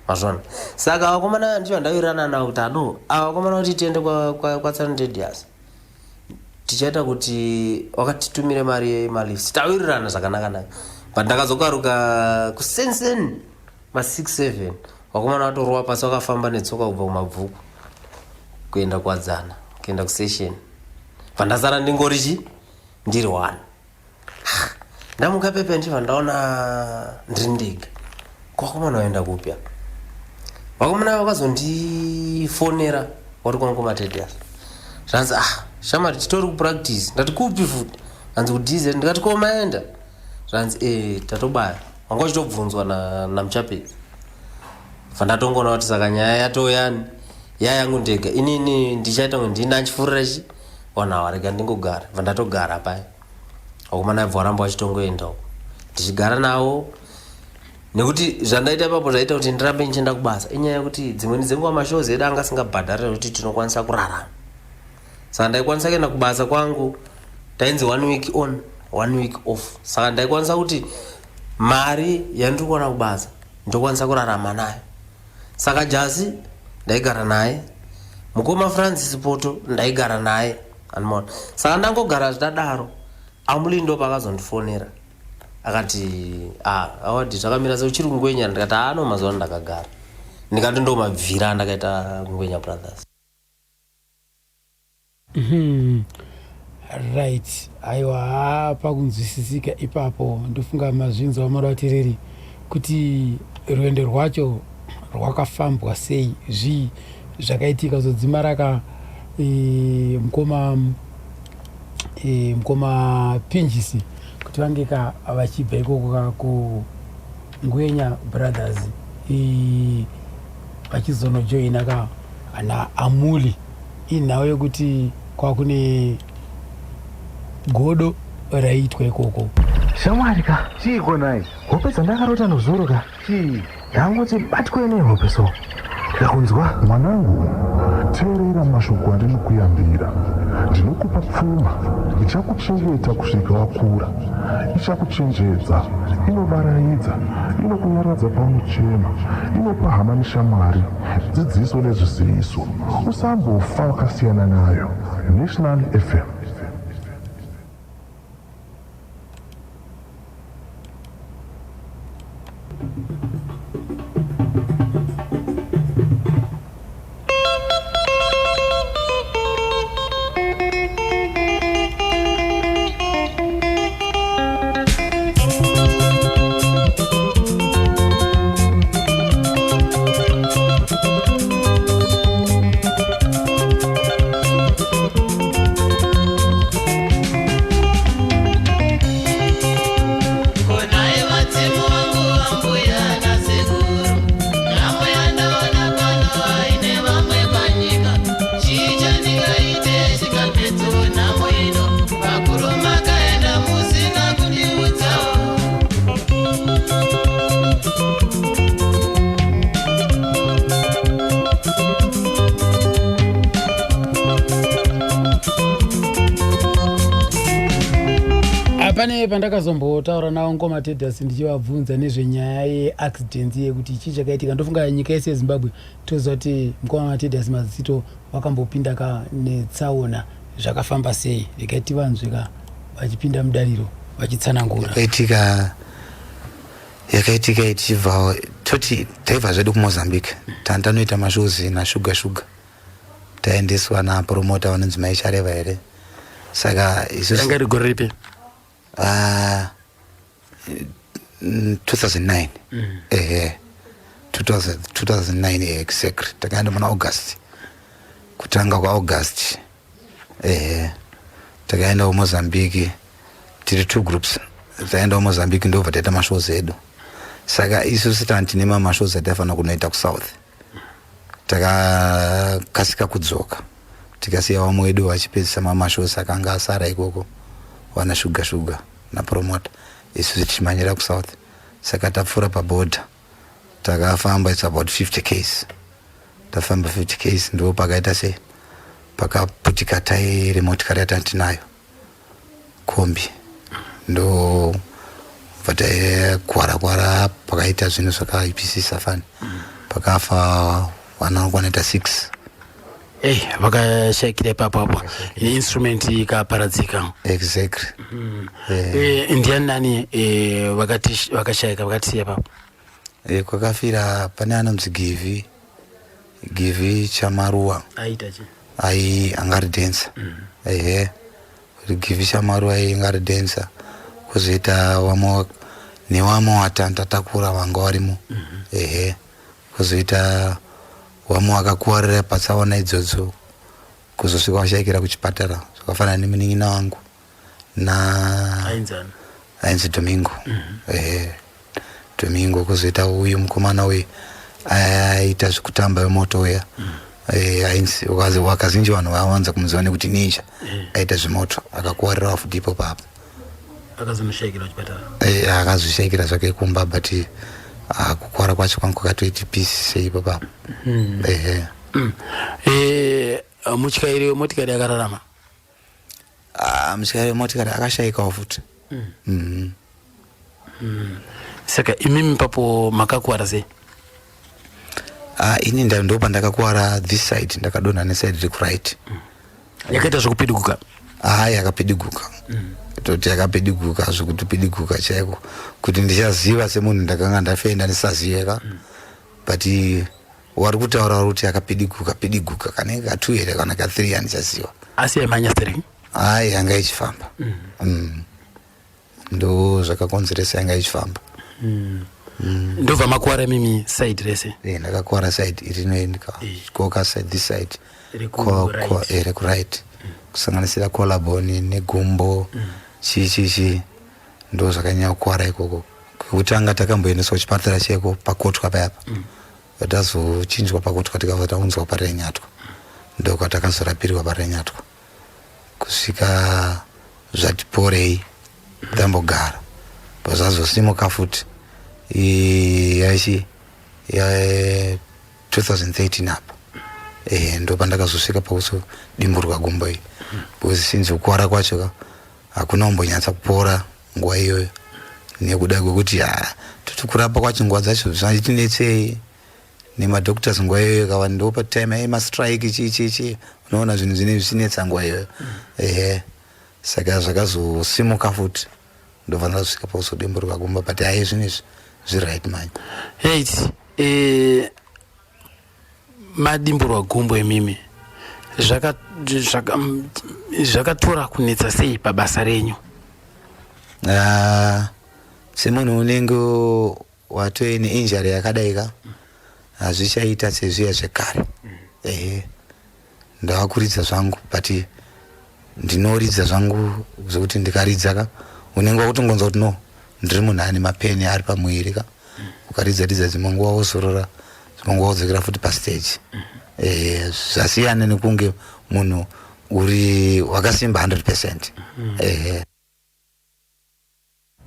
mazvona. Saka vakomana ndicho ndairirana nawo kuti avakomana kuti tiende kwaTsanotedias tichaita kuti wakatitumire mari malifts tawirirana zvakanaka pandakazokaruka kusensen ma6-7 wakomana watorwa pasi wakafamba netsoka kubva kumabvuku kuenda kwadzana kuenda kusession pandasara ndingorichi ndiri 1 ndamuka pepe ndibva ndaona ndiri ndega kwakomana waenda kupya vakomana vakazondifonera wari kwangu matedias zvanzi shamari titori kupractice ndati kupi futi anzi kudizel ndikati komaenda zvanzi tatobaya wanga uchitobvunzwa namuchapedzi fandatongona kuti saka nyaya yatoyani yangu ndega inini ndichaita kuti ndini ndichifurira chi 1 hour rega ndingogara fandatogara paya vakomana bva varamba vachitongoendawo ndichigara nawo nekuti zvandaita ipapo zvaita kuti ndirambe ndichienda kubasa inyaya yekuti dzimweni dzenguva mashozi edu anga asingabhadharira kuti tinokwanisa kurarama saka ndaikwanisa kuenda kubasa kwangu tainzi 1 week on 1 week off saka ndaikwanisa kuti mari yandiri kuwana kubasa ndokwanisa kurarama nayo saka jasi ndaigara naye mukoma Francis Poto ndaigara naye anmona saka ndangogara zvitadaro amuli ndo pakazondifonera akati awadi zvakamira seuchiri kungwenya ndikati ano mazuva ndakagara ndikati ndo mabvira ndakaita Ngwenya Brothers. Right, aiwa pakunzwisisika ipapo ndofunga mazvinzwa maratiriri kuti rwendo rwacho rwakafambwa sei zvakaitika zodzimaraka mukoma Pinjisi kuti vangeka vachibva ikoko ku Ngwenya Brothers vachizonojoina ka ana Amuli inhawo yekuti kwakune godo raitwa ikoko. Shamwari ka chiko nai hope dzandakarota nozoro ka yangoti batwe nehope so ndakunzwa mwanangu teerera mashoko andinokuyambira ndinokupa pfuma ichakuchengeta kusvika wakura ichakuchenjedza inobaraidza inokunyaradza paunochema inopa hama neshamwari dzidziso nezviziviso usambofa wakasiyana nayo. National FM. Pane pandakazombotaura nawo Ngoma Tedas ndichivabvunza nezvenyaya yeaccident yekuti chii chakaitika ndofunga nyika yese yeZimbabwe toziva kuti Ngoma Tedas Mazito wakambopinda ka netsaona zvakafamba sei rekaiti vanzwika vachipinda mudariro vachitsanangura yakaitika ichibva toti taibva zvedu kuMozambique tanoita mashozi naShuga taendeswa napromota vanonzi Maichareva here saka ranga rigore ripi 2009 2009 exactly takaenda muna August kutanga kwa August takaenda kuMozambique tiri 2 groups taenda kuMozambique ndobva taita mashozi edu saka isusu tine mashozi atafana kunoita kuSouth takakasika kudzoka tikasiya vamwe wedu vachipedzisa mashozi akanga asara ikoko wana Shuga napromota isusu tichimanyira kuSouth saka tapfuura pabhodha takafamba it's about 50 km tafamba 50 km ndo pakaita sei pakaputika tairi motikari yatantinayo kombi ndo kwara pakaita zvinhu zvakaipisisa fani pakafa vana vanoita 6 vakashayikira ipapo instrument ikaparadzika. Exactly. Ndiani nani vakashayika vakatisiya papo? Kwakafira pane anonzi Givi Chamaruwa Aitachi angari dancer. Givi Chamaruwa angari dancer. Kuzoita nevamwe vatanda takura vanga varimo. Kuzoita vamwe vakakuwarira patsaona idzodzo kuzosvika vashayikira kuchipatara. Zvakafanana nemunin'ina wangu ainzi Domingo. Domingo. Kuzoita uyu mukomana uyu aita zvekutamba vemoto uya ainzi wakazhinji vanhu vawanza kumuziva nekuti Ninja. Aita zvemoto akakuwarira futi ipo papo. akazonoshayikira kuchipatara. Akazoshayikira zvake kumba but kukwara kwacho kwangu kwakatoiti peace seipo papo. Mutyairi wemotikari akararama? Mutyairi wemotikari akashayikawo futi. Saka imimi papo makakuwara sei? Ini ndo pandakakuwara this side, ndakadonha neside rekuright. Yakaita zvekupidiguka? Yakapidiguka. Toti yakapidiguka zvekutopidiguka chaiko kuti ndichaziva semunhu ndakanga ndafenda ndisaziyeka. But wari kutaura kuti yakapidiguka kanenge ka2 here kana ka3 handichaziva. Asi yaimhanya steering? Yanga ichifamba. Ndo zvakakonzeresa yanga ichifamba. Ndobva makuwara mimi side rese? Ndakakuwara side iri inoendeka koka side this side rekuright kusanganisira collarbone negumbo chichichi ndo zvakanyanya kukwara ikoko. Kutanga takamboendeswa kuchipatara cheko pakotwa payapa tazochinjwa pakotwa tikabva taunzwa parenyatwa ndo kwatakazorapirwa parenyatwa kusvika zvati porei tambogara pazazosimuka futi yaichi 2013 apa ndo pandakazosvika pauso dimburwa gumbo iyi because since kukwara kwacho hakuna kumbonyatsa kupora nguva iyoyo nekuda kwekuti totikurapa kwacho nguva dzacho zvatinetsei nemadoctors nguva iyoyo kava ndopa time mastrike chichichi unoona zvinhu zvinezvi zvinetsa nguva iyoyo. Saka zvakazosimuka futi ndobva ndazosvika pauso dimburwa gumbo but zvinezvi zviright manje. Madimburwa gumbo emimi zvakatora kunetsa sei pabasa renyu? Semunhu unenge watoine injury yakadaika hazvichaita sezviya zvekare. Ndavakuridza zvangu but ndinoridza zvangu zvokuti ndikaridza unenge wakutongonza kuti no ndiri munhu ane mapeni ari pamuviri ukaridza dzimwe nguva wozorora dzimwe nguva wodzokera futi pastage. Zvasiyana nekunge munhu uri wakasimba 100%.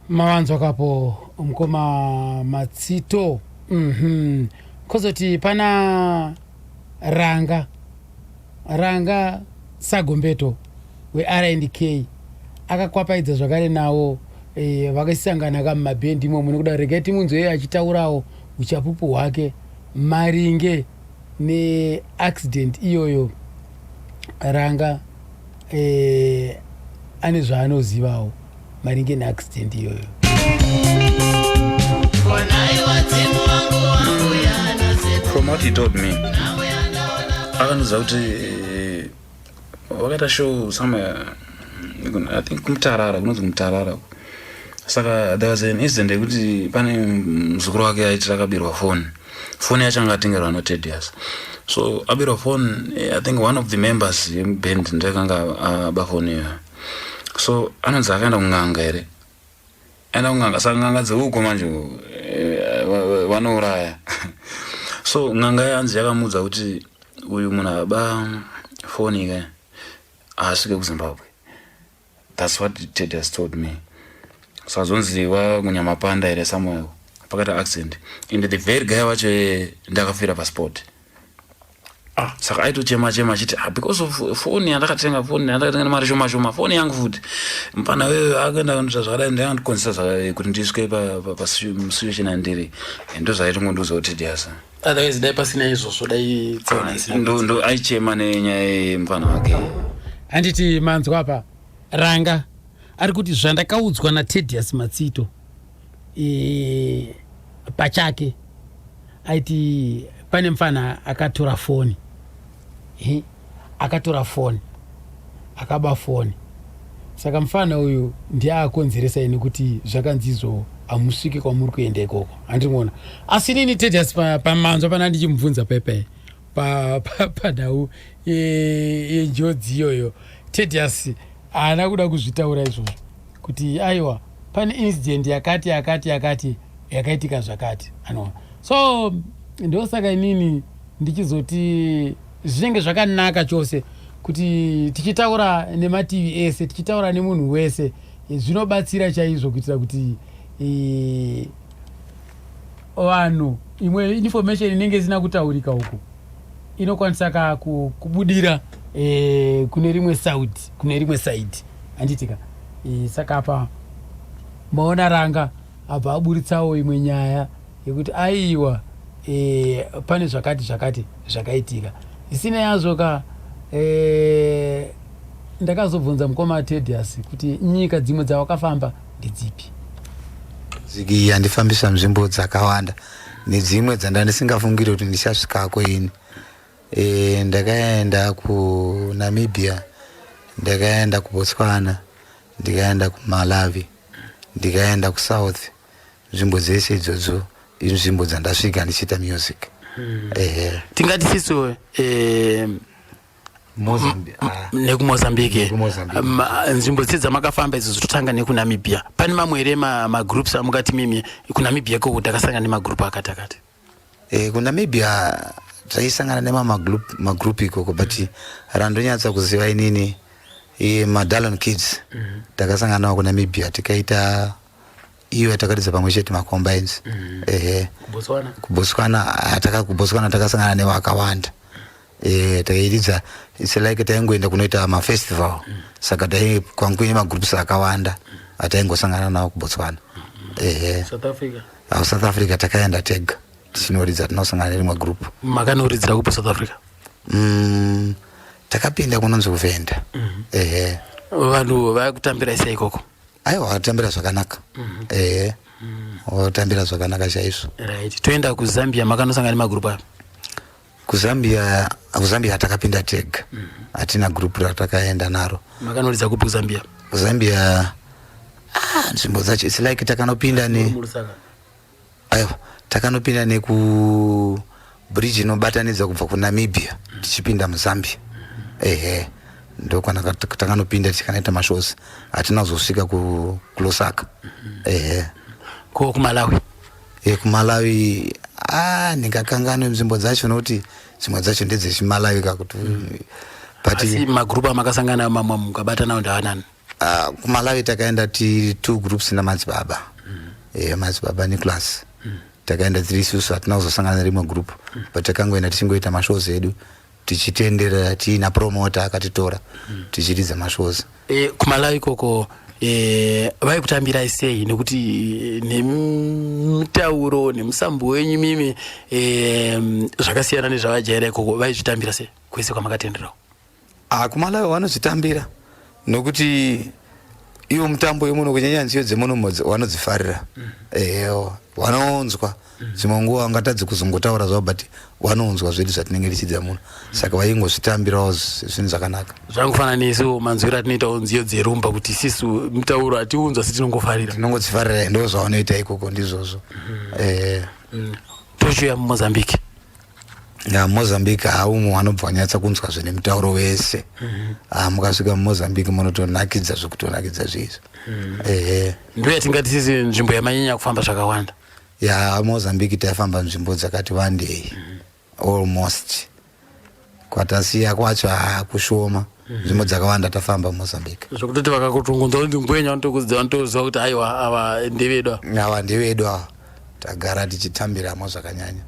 Mawanzwa kapo mukoma Matsito. Kozoti pana Ranga Sagombeto we-R&K akakwapaidza zvakare nawo vakasangana kamumabhendi imomo nekuda regeti munzwe achitaurawo uchapupu hwake maringe neaccident iyoyo. Ranga ane zvaanozivawo maringe neaccident iyoyo. From what he told me, akanudza kuti wakaita show somewhere, I think kumtarara, kunonzi kumtarara. Saka there was an incident yekuti pane muzukuru wake aitira akabirwa phone yacho anga atengerwa noTedious. So abirwa phone, I think one of the members yeband ndakanga aba phone iyo. So anonzi akaenda kung'anga ere, aenda kung'anga, saka ng'anga dzeuko manje vanouraya. So ng'anga yanzi yakamudza kuti uyu munhu aba phone ike asvike kuZimbabwe. That's what Tedious told me. So azonziwa kunyamapanda ere somewhere pakati accident and the very guy wacho ndakafira passport. Saka aitochema chiti because of phone yandakatenga mari shoma phone yangu futi mpana wewe akaenda kunoita zvakadai ndakandikonsesa kuti ndisvike pasituation yandiri ndo zvaitongondiudza kuti Tedious otherwise dai pasina izvozvo dai tsaona isina ndo aichema nenyaya yemufana wake. handiti manzwa apa Ranga ari kuti zvandakaudzwa naTedius Matsito pachake aiti pane mufana akatora foni akaba foni saka mufana uyu ndiye akonzeresa ini kuti zvakanzizo amusvike kwamuri kuenda ikoko handinoona asi nini Tedius pamanzwa pana ndichimubvunza pepe padau yenjodzi iyoyo Tedius haana kuda kuzvitaura izvozvo kuti aiwa pane incident yakati yakaitika zvakati anoona. So ndosaka inini ndichizoti zvinenge zvakanaka chose kuti tichitaura nemativi ese tichitaura nemunhu wese zvinobatsira chaizvo kuitira kuti vanhu imwe information inenge isina kutaurika uku inokwanisa kubudira kune rimwe side handitika saka apa maona Ranga abva aburitsawo imwe nyaya yekuti aiwa pane zvakati zvakaitika isina yazvoka. Ndakazobvunza mukoma Tedius kuti nyika dzimwe dzawakafamba ndedzipi? Ziki yandifambisa nzvimbo dzakawanda nedzimwe dzandisingafungiri kuti ndichasvikako ini. Ndakaenda kuNamibia, ndakaenda kuBotswana, ndikaenda kuMalawi, ndikaenda kuSouth. Nzvimbo dzese idzodzo inzvimbo dzandasvika ndichiita music. Tingati siso nekumozambique nzvimbo dzedza makafamba izvo zvototanga nekunamibia pane mamwe ere magroups amukati mimi kunamibia ko takasangana nemagroup akati kunamibia taisangana nemagroup ikoko but randonyatsa kuziva inini madalon kids takasangana nawo kunamibia tikaita iwe takaridza pamwe chete macombines kuBotswana takasangana nevakawanda tairidza it's like taingoenda kunoita mafestival saka kwangu ine magroups akawanda ataingosangana nawo kuBotswana. South Africa takaenda tega tichinoridza tinosangana nerimwe group. Makanoridzira kupo South Africa? Takapinda kunonzi Venda. Vanhu vakutambira isa ikoko? Aiwa vatambira zvakanaka. Vatambira zvakanaka chaizvo. Right. Toenda kuZambia makanosangana nemagroup api? kuZambia takapinda tega. Hatina group ratakaenda naro. Makanoridza kupi kuZambia? Zambia nzvimbo dzacho it's like takanopinda takanopinda neku bridge inobatanidza kubva kuNamibia tichipinda muZambia. Ndo kana takanopinda tikanaita mashows hatina kuzosvika kuLosaka. Ko kuMalawi? kuMalawi ndikakangana nzvimbo dzacho nokuti dzimwe dzacho ndedzechiMalawi kakuti asi magroup amakasangana mukabatana ndaanani? kuMalawi takaenda 2 groups namadzibaba. Madzibaba Nicholas. Takaenda 3 isusu hatina kuzosangana rimwe group but takangoenda tichingoita mashows edu tichitendera tina promoter akatitora tichiridza mashows. kuMalawi koko vaikutambira sei nekuti nemitauro nemusambo wenyu mimi zvakasiyana nezvavajaira ikoko vaizvitambira sei kwese kwamakatenderawo? kuMalawi vanozvitambira nokuti iwo mutambo yemuno kunyanya nziyo dzemuno vanodzifarira. Vanoonzwa dzimwe nguva vangatadzi kuzongotaura zvavo but vanoonzwa zvedu zvatinenge tichidza muno saka vaingozvitambirawo zvinhu zvakanaka. Zvangofanana nesu manzwiro atinoitawo nziyo dzerumba kuti sisu mutauro atiunzwa sitinongofarira tinongodzifarira ndo zvavanoita ikoko ndizvozvo. Tochiuya muMozambique. Mozambique umwe vanobva vanyatsa kunzwa zvenemutauro wese. Mukasvika muMozambique munotonakidza zvekutonakidza zvezvo. Ndo yatingati sisi nzvimbo yamanyanya kufamba zvakawanda. Mozambique taifamba nzvimbo dzakati wandei almost kwatasiya kwacho kushoma nzvimbo dzakawanda tafamba muMozambique zvokutoti vakakutungunza kuti ngwenya vanotoziva kuti aiwa ava ndevedu tagara tichitambiramo zvakanyanya.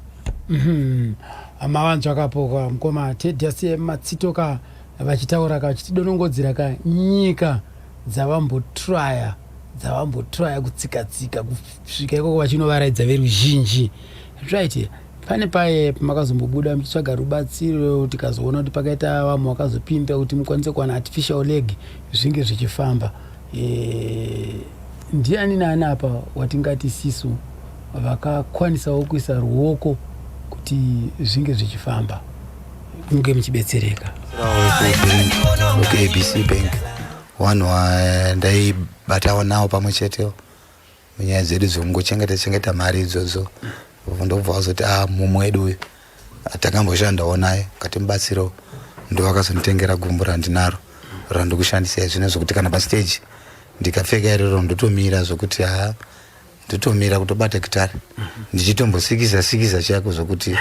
Mavanzwa akapoka mukoma Tedius Matsito vachitaura vachitidonongodzera nyika dzavambotraya kutsika kusvika ikoko vachinovaraidza veruzhinji right. pane paye makazombobuda muchitsvaga rubatsiro tikazoona kuti pakaita vamwe vakazopinda kuti mukwanise kuwana artificial leg zvinge zvichifamba. Ndiani nani apa watingati sisu vakakwanisawo kuisa ruoko kuti zvinge zvichifamba munge muchibetsereka? ABC Bank vanhu vandaibatawo nawo pamwe chetewo munyaya dzedu dzongochengeta mari idzodzo, ndobva vazoti mumwe wedu uyu takamboshandawo naye ngatimubatsirewo, ndovakazonditengera gumbo randinaro randikushandisa zvino zvokuti kana pastage ndikapfeka iroro ndotomira zvokuti ndotomira kutobata gitari ndichitombosikisa chako zvokuti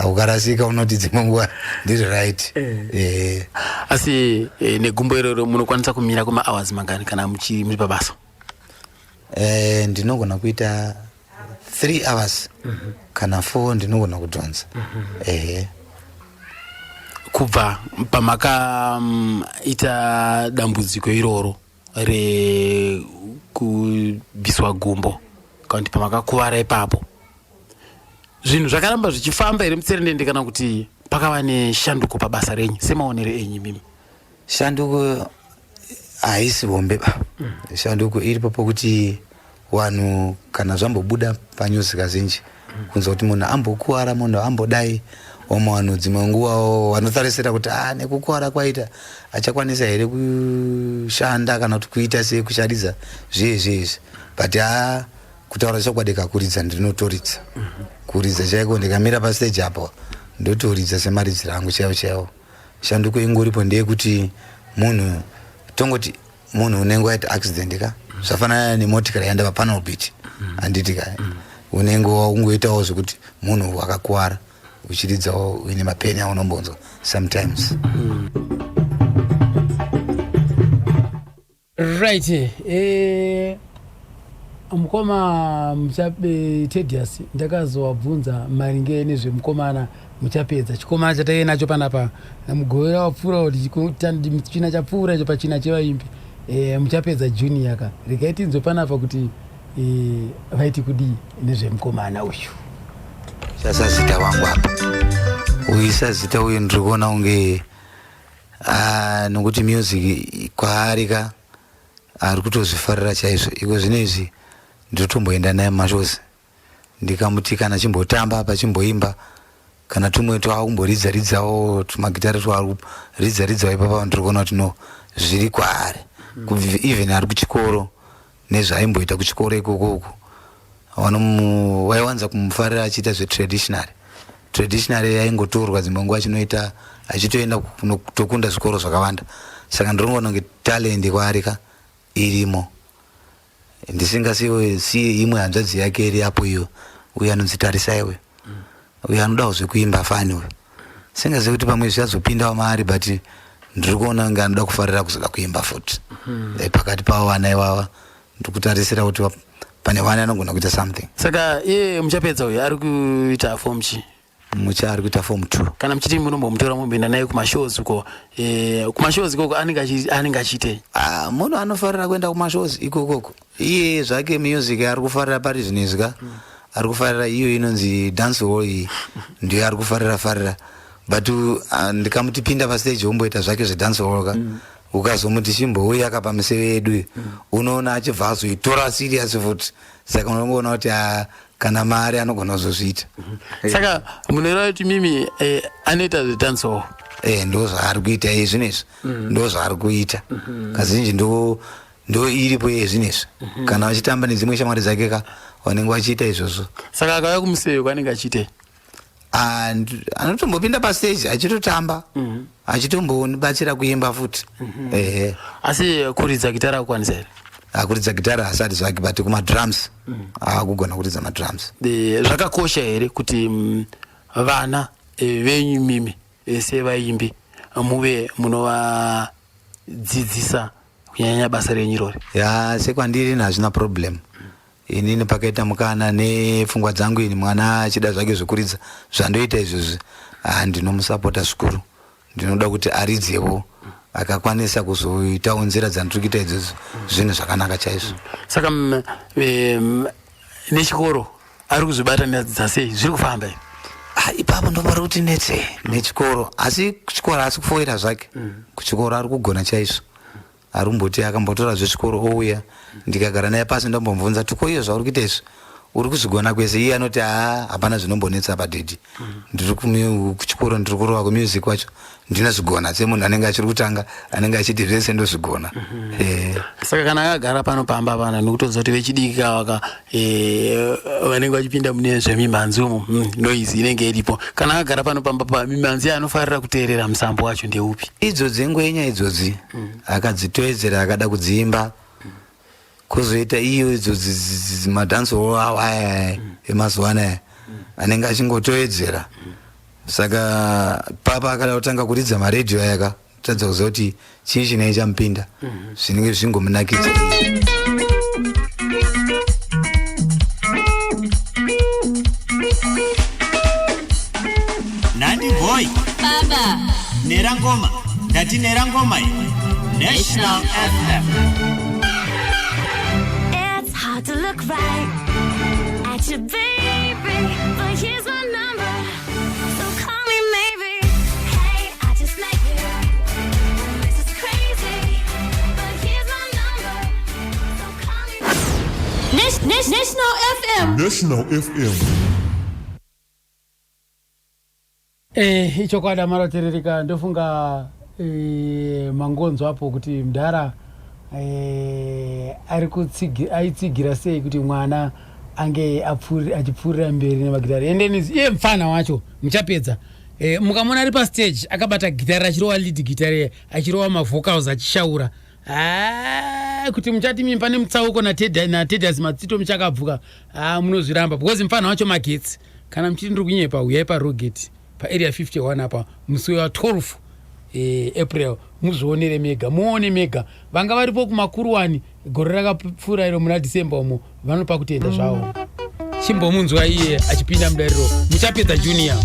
ukarasika unoti dzimwe nguva ndiri right. Asi negumbo iroro munokwanisa kumira kuma hours mangani kana muri pabasa? Ndinogona kuita 3 hours kana 4 ndinogona kudhonza. Kubva pamakaita dambudziko iroro rekubviswa gumbo kana pamakakuvara ipapo, zvinhu zvakaramba zvichifamba here mutserendende kana kuti pakava neshanduko pabasa renyu semaonero enyu mimi? Shanduko haisi hombe shanduko iripo pokuti vanhu kana zvambobuda panyuzi kazhinji kunza kuti munhu ambokuwara, munhu ambodai, vamwe vanhu dzimwe nguva vanotarisira kuti nekukuwara kwaita achakwanisa here kushanda kana kuti kuita sei kusharidza zvezvezvi, but kutaura chokwadi kakuridza ndinotoridza kuridza chaiko, ndikamira pastage apo ndotoridza semaridziro angu chaiwo. Shanduko ingoripo ndeyekuti munhu tongoti munhu unenge waita accident ka zvafanana nemotikari yaenda papanel beach handiti ka unenge ungoitawo zvekuti munhu wakakuwara uchiridzawo uine mapeni aunombonzwa sometimes. Right. Mukoma Tedious ndakazovabvunza maringe nezvemukomana muchapedza chikomana chataiye nacho panapa mugore wapfuura kuti china chapfuura icho pachina chevaimbi muchapedza junior ka rekaitinzwe panapa kuti vaiti kudii nezvemukomana uyu? Chasazita wangu apa uisa zita uyu ndiri kuona unge nokuti music kwaari ka ari kutozvifarira chaizvo. Iko zvinezvi ndinotomboenda naye mashozi ndikamuti kana chimbotamba apa chimboimba kana tumwe twakumboridzaridzawo tumagitari twaridzaridzawo ipapa ndiri kuona kuti no zviri kwaari. Even ari kuchikoro nezvaimboita kuchikoro ikokoko waiwanza kumufarira achiita zvetraditional yaingotorwa dzimwe nguva chinoita achitoenda kutokunda zvikoro zvakawanda. Saka ndinoona kunge talent kwaari ka irimo, ndisingasiye imwe hanzvadzi yake iri apo iyo uyo anonzitarisa iwe uyo anodawo zvekuimba fani uyo singazivi kuti pamwe zvazopindawo maari, but ndiri kuona kunge anoda kufarira kuzoda kuimba futi. Pakati pavo vana ivava ndikutarisira kuti pane vana anogona kuita something. Saka iye muchapedza uyo ari kuita form chi? Ari kuita form 2. Kana muchiti munombomutora mumboenda naye kumashows uko, kumashows ikoko anenge achiitei? Munhu anofarira kuenda kumashows ikokoko iye zvake music ari kufarira pari zvinezvi ka ari kufarira iyo inonzi dance hall iyi ndiyo ari kufarira but ndikamuti pinda pastage omboita zvake zvedance hall ka ukazomuti chimbouya ka pamuseve yedu unoona achibva azoitora serious futi. Saka unongoona kuti kana mari anogona kuzozviita. Saka munoona kuti mimi anoita zvedance hall? Ndo zvaari kuita iye zvinezvi, ndo zvaari kuita kazhinji ndo iripo iye zvinezvi. Kana vachitamba nedzimwe shamwari dzake ka vanenge vachiita izvozvo. Saka akauya kumuseve kwanenge achiitei? Anotombopinda pastage achitotamba achitombobatsira kuimba futi. Asi kuridza gitara akukwanisa here? Kuridza gitara hasati zvake, but kumadrums akugona kuridza madrums. Zvakakosha here kuti vana venyu mimi sevaimbi muve munovadzidzisa kunyanya basa renyu irori? Sekwandiri hazvina problem. Inini pakaita mukana nepfungwa dzangu ini mwana achida zvake zvekuridza zvandoita izvozvi ndinomusapota zvikuru. Ndinoda kuti aridzewo akakwanisa kuzoitawo nzira dzandiri kuita idzodzo zvinhu zvakanaka chaizvo. Saka nechikoro ari kuzvibatanidza sei, zviri kufamba here? ipapo ndopari kuti netse nechikoro asi kuchikoro asi kufoira zvake kuchikoro ari kugona chaizvo ari kumboti akambotora zvechikoro ouya ndikagara naye pasi ndombomubvunza tuko iyo zvauri kuita izvo uri kuzvigona kwese iye anoti hapana zvinombonetsa padhidhi ndiri kuchikoro ndiri kurova kumusic kwacho ndinozvigona semunhu anenge achiri kutanga anenge achiti zvese ndozvigona. Saka kana akagara pano pamba pana nekutoziva kuti vechidiki kavaka vanenge vachipinda mune zvemimhanzi umo noise inenge iripo, kana akagara pano pamba pa mimhanzi anofarira kuteerera musambo wacho ndeupi? Idzodzi ngwenya idzodzi akadzitoedzera akada kudziimba kuzoita iyo idzodzi madhanso aya emazuva anaya anenge achingotoedzera. Saka papa akada kutanga kuridza maredhiyo aya tadza kuziva kuti chii chinenge chamupinda zvinenge zvingomunakidza. Nandi boy baba nerangoma ndati nerangoma National FM. It's hard to look right at your baby, but here's my number, so call me maybe. Hey, I just met you, this is crazy, but here's my number, so call me. National FM. National FM. Icho kwada maraterereka ndofunga mangonzo hapo kuti mdara aitsigira sei kuti mwana ange achipfurira mberi nemagitari endeni iye mfana wacho muchapedza mukamona ari pastage akabata gitari achirova lead gitari achirova mavocals achishaura kuti muchati mimba nemutsauko naTedious Matsito muchakabvuka munozviramba because mfana wacho magetsi kana muchiti ndiri kunyepa uyai parogate paarea 51 apa musi wa 12 April muzvionere mega muone mega vanga varipo kumakuruwani gore rakapfuura iro muna December umo vanopa kutoenda zvavo chimbomunzwa iye achipinda mudariro muchapedza junior.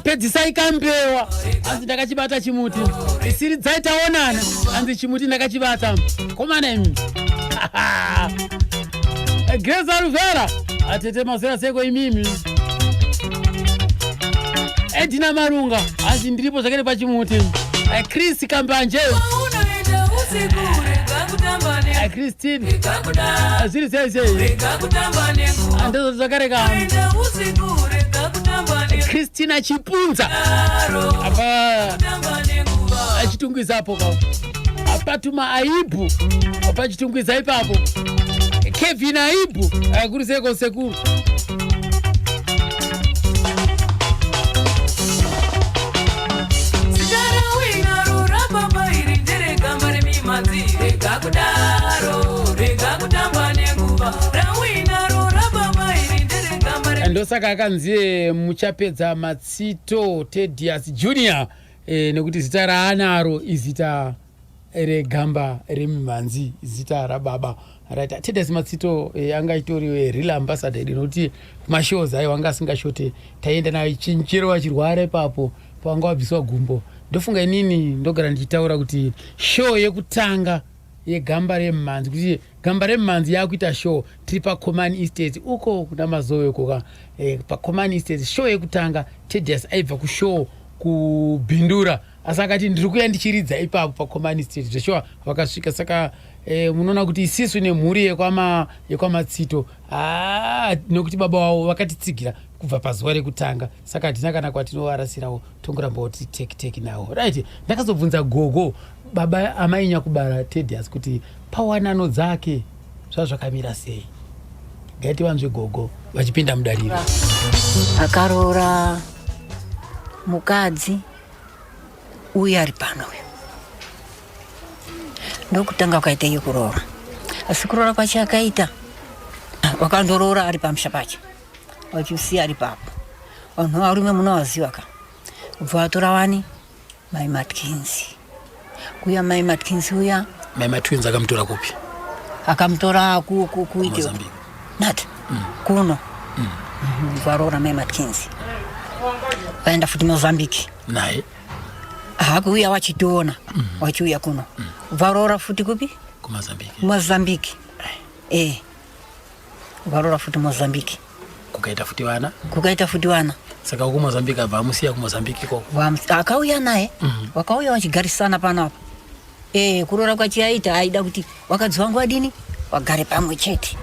Pedzisai kambewa anzi ndakachibata chimuti isiri dzaitaonana anzi chimuti ndakachibata komana imi Grace Rivera atete mazera seko imimi Edina Marunga anzi ndiripo zvakare pachimuti Chris Kambanje Christine zviri sei sei andezo zvakare kam Christina Chipunza apa achitungwizapo kwa apatuma Aibu apa achitungwiza ipapo Kevin Aibu akuriseko sekuru ndosaka akanzi muchapedza Matsito Thaddeus Junior nekuti zita raanaro izita regamba remimhanzi zita rababa right. Thaddeus Matsito anga itori real ambassador nekuti mashows ayo anga asingashote taienda nayo chinchero wachirwara ipapo panga wabviswa gumbo. Ndofunga inini ndogara ndichitaura kuti show yekutanga yegamba remimhanzi kuti gamba remimhanzi yakuita show tiri paCommon Estate uko kuna Mazowe uko paCommon Estate show yekutanga Thaddeus aibva kushow kubhindura asi akati ndiri kuya ndichiridza ipapo paCommon Estate zveshowa vakasvika saka munoona kuti isisu nemhuri yekwamatsito nekuti baba wavo vakatitsigira kubva pazuva rekutanga saka hatina kana kwatinovarasirawo tongoramba kuti teki nawo right. Ndakazobvunza gogo baba amainya kubara Thaddeus kuti pawanano dzake zvazvakamira sei. Ngativanzwe gogo vachipinda mudariro. Akarora mukadzi uyu ari pano uyu ndokutanga kwakaita iye kuroora asi kuroora kwacho akaita wakandoroora ari pamusha pacho wachiusiya ari papo vanhu varume munovaziva ka ubva vatora wani Mai Matkins kuya Mai Matkins uya Mai Matkins akamutora kupi akamutora kuite nati kuno varoora Mai Matkins vaenda futi Mozambique naye hakuuya wachitoona wachiuya kuno varoora futi kupi Mozambique varoora futi Mozambique kukaita futi vana saka uku Mozambique abva amusiya kuMozambique koko akauya naye wakauya wachigarisana panapa kuroora kwachiaita aida kuti wakadzi wangu wadini wagare pamwe chete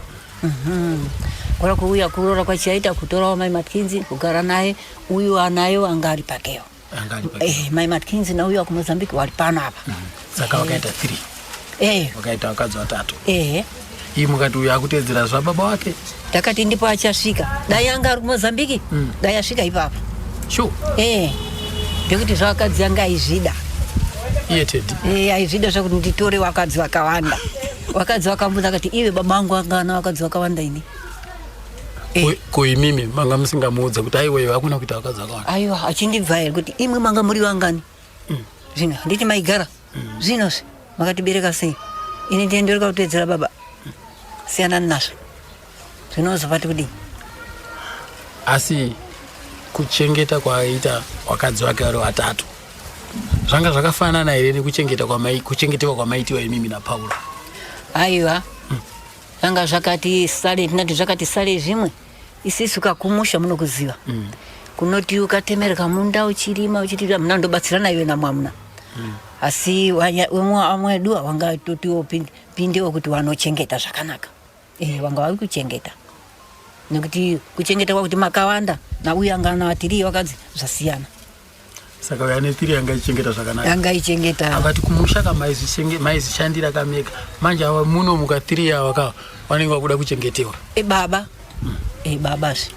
kora kuuya kuroora kwachiaita kutorawo Mai Matkins kugara naye uyu anayo anga ari pakeyo Mai Matkins nauyu wakuMozambique wari pano apa saka wakaita 3 wakaita wakadzi watatu iyi mukati uyu akutedzera zvababa wake takati ndipo achasvika dai anga ari kuMozambique dai asvika ipapo ndekuti zvavakadzi anga aizvida iye Teddy aizvida zvakuti nditore wakadzi vakawanda wakadzi vakambudza akati iwe baba angu angana wakadzi vakawanda ini koimimi manga musingamuudza kuti aiweyo hakuna kuita wakadzi vakawanda aiwa achindibva here kuti imwe manga muri vangani zvino handiti maigara zvinozve makatibereka sei ini ndiendoreka kutedzera baba siyanani nazvo zvinozopati kudini asi kuchengeta kwaaita wakadzi vake vari vatatu zvanga zvakafanana here nekuchengetewa kwamaitiwa imimi naPaulo aiwa zvanga zvakati sare tinati zvakati sare zvimwe isisu kakumusha munokuziva kunoti ukatemereka munda uchirima uchiti muna ndobatsirana iwe namwamuna asi amwedu wanga totiwo pindewo kuti wanochengeta zvakanaka wanga vari kuchengeta nekuti kuchengeta kwakuti makawanda nauyu anga navatiri wakadzi zvasiyana saka uya ne3 anga ichengeta zvakanaka anga ichengeta akati kumusha kamaizishandira kameka manje ava muno muka 3 ava vanenge vakuda kuchengetewa baba babazve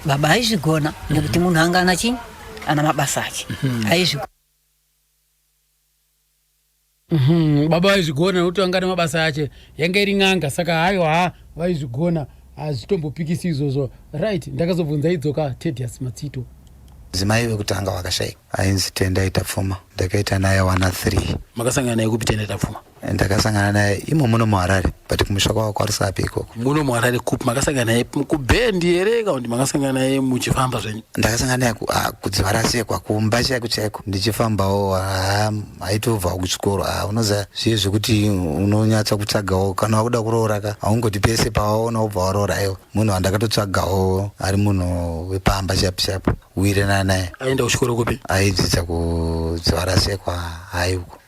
baba aizvigona nekuti munhu anga ana chini ana mabasa ake aizvigona baba vaizvigona nekuti vanga ane mabasa ache yanga iri n'anga saka haiwa vaizvigona hazvitombopikisi izvozvo right. Ndakazobvunza idzoka Thaddeus Matsito zimai vekutanga vakashayika ainzi Tendaita Pfuma ndakaita naye wana 3 makasangana naye kupi Tendaita Pfuma ndakasangana naye imo muno muHarare but kumusha kwavo kwarisapi ikoko muno muHarare kupi makasangana naye kubhendi here kana kuti makasangana naye muchifamba zvenyu ndakasangana naye kudzivarasiyekwa kumba chaiko chaiko ndichifambawo aitobva kuchikoro unoziva zviye zvekuti unonyatsa kutsvagawo kana wakuda kuroora ka haungoti pese pawaona wobva waroora iwo munhu wandakatotsvagawo ari munhu wepamba chapu uirena naye aenda kuchikoro kupi aidzidza kudzivarasiyekwa haiuko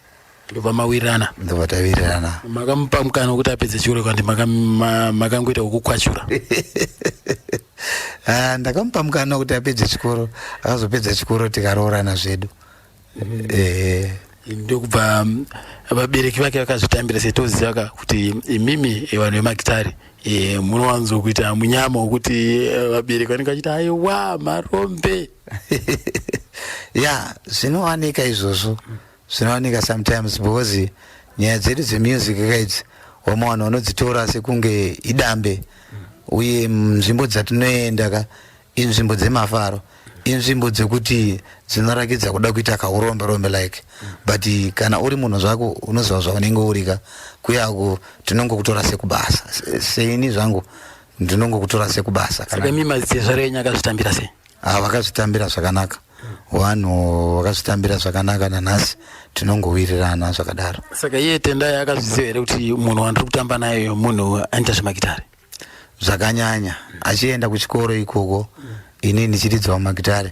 ndobva mawirirana ndobva tawirirana makamupa mukana wekuti apedze chikoro kandi makangoita kukukwachura Ndakamupa mukana kuti apedze chikoro, akazopedza chikoro tikaroorana zvedu. Ndokubva vabereki vake vakazvitambira setoziva kuti imimi vanhu vemagitari munowanzo kuita munyama wokuti vabereki vanenge vachiti aiwa marombe. Ya, zvinowanika izvozvo, zvinowanika sometimes because nyaya dzedu dzemusic kaidzi wamawana unodzitora sekunge idambe, uye nzvimbo dzatinoenda inzvimbo dzemafaro, inzvimbo dzekuti dzinorakidza kuda kuita kaurombe like, but kana uri munhu zvako unoziva zvaunenge urika kuyako tinongokutora sekubasa. Seini zvangu ndinongokutora sekubasa. Saka mimazizvarenya akazvitambira sei? Vakazvitambira zvakanaka, vanhu vakazvitambira zvakanaka, nanhasi tinongowirirana zvakadaro. Saka iye Tendai akazviziva here kuti munhu wandiri kutamba naye munhu anoita zvemagitari? Zvakanyanya, achienda kuchikoro ikoko, ini ndichiridzawo magitari,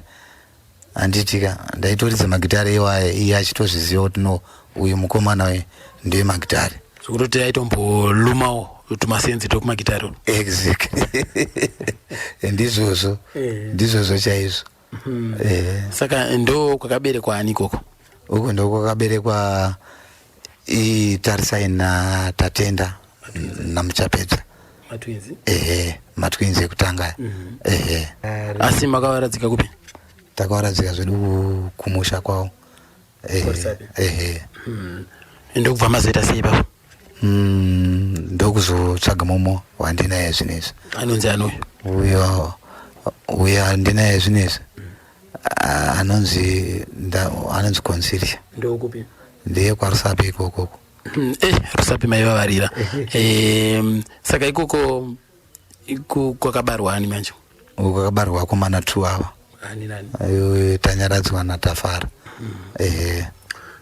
anditika ndaitoridza magitari iwaye, iye achitozviziva kuti no, uyu mukomana we ndiye magitari. Zvokutoti aitombolumawo tumasenzi tokumagitari. Exactly. Ndizvozvo, ndizvozvo chaizvo. Saka ndo kwakaberekwa ani ikoko? Uko ndo kwakaberekwa Tarisai naTatenda naMuchapedza. Matwinzi? Matwinzi ekutanga. Asi makawaradzika kupi? Takawaradzika zvedu kumusha kwawo. Ndokubva mazoita sei ipapo? Ndokuzotsvaga momo wandinaye zvinezvi. Anonzi anoyo? Uyo andinaye zvinezvi anonzi Consilia. Ndokupi? Ndiye kwaRusape ikoko. Rusape maivavarira. Saka ikoko kwakabarwa ani manje? Uko kwakabarwa akomana 2 ava. Ani nani? Tanyaradzwa naTafara.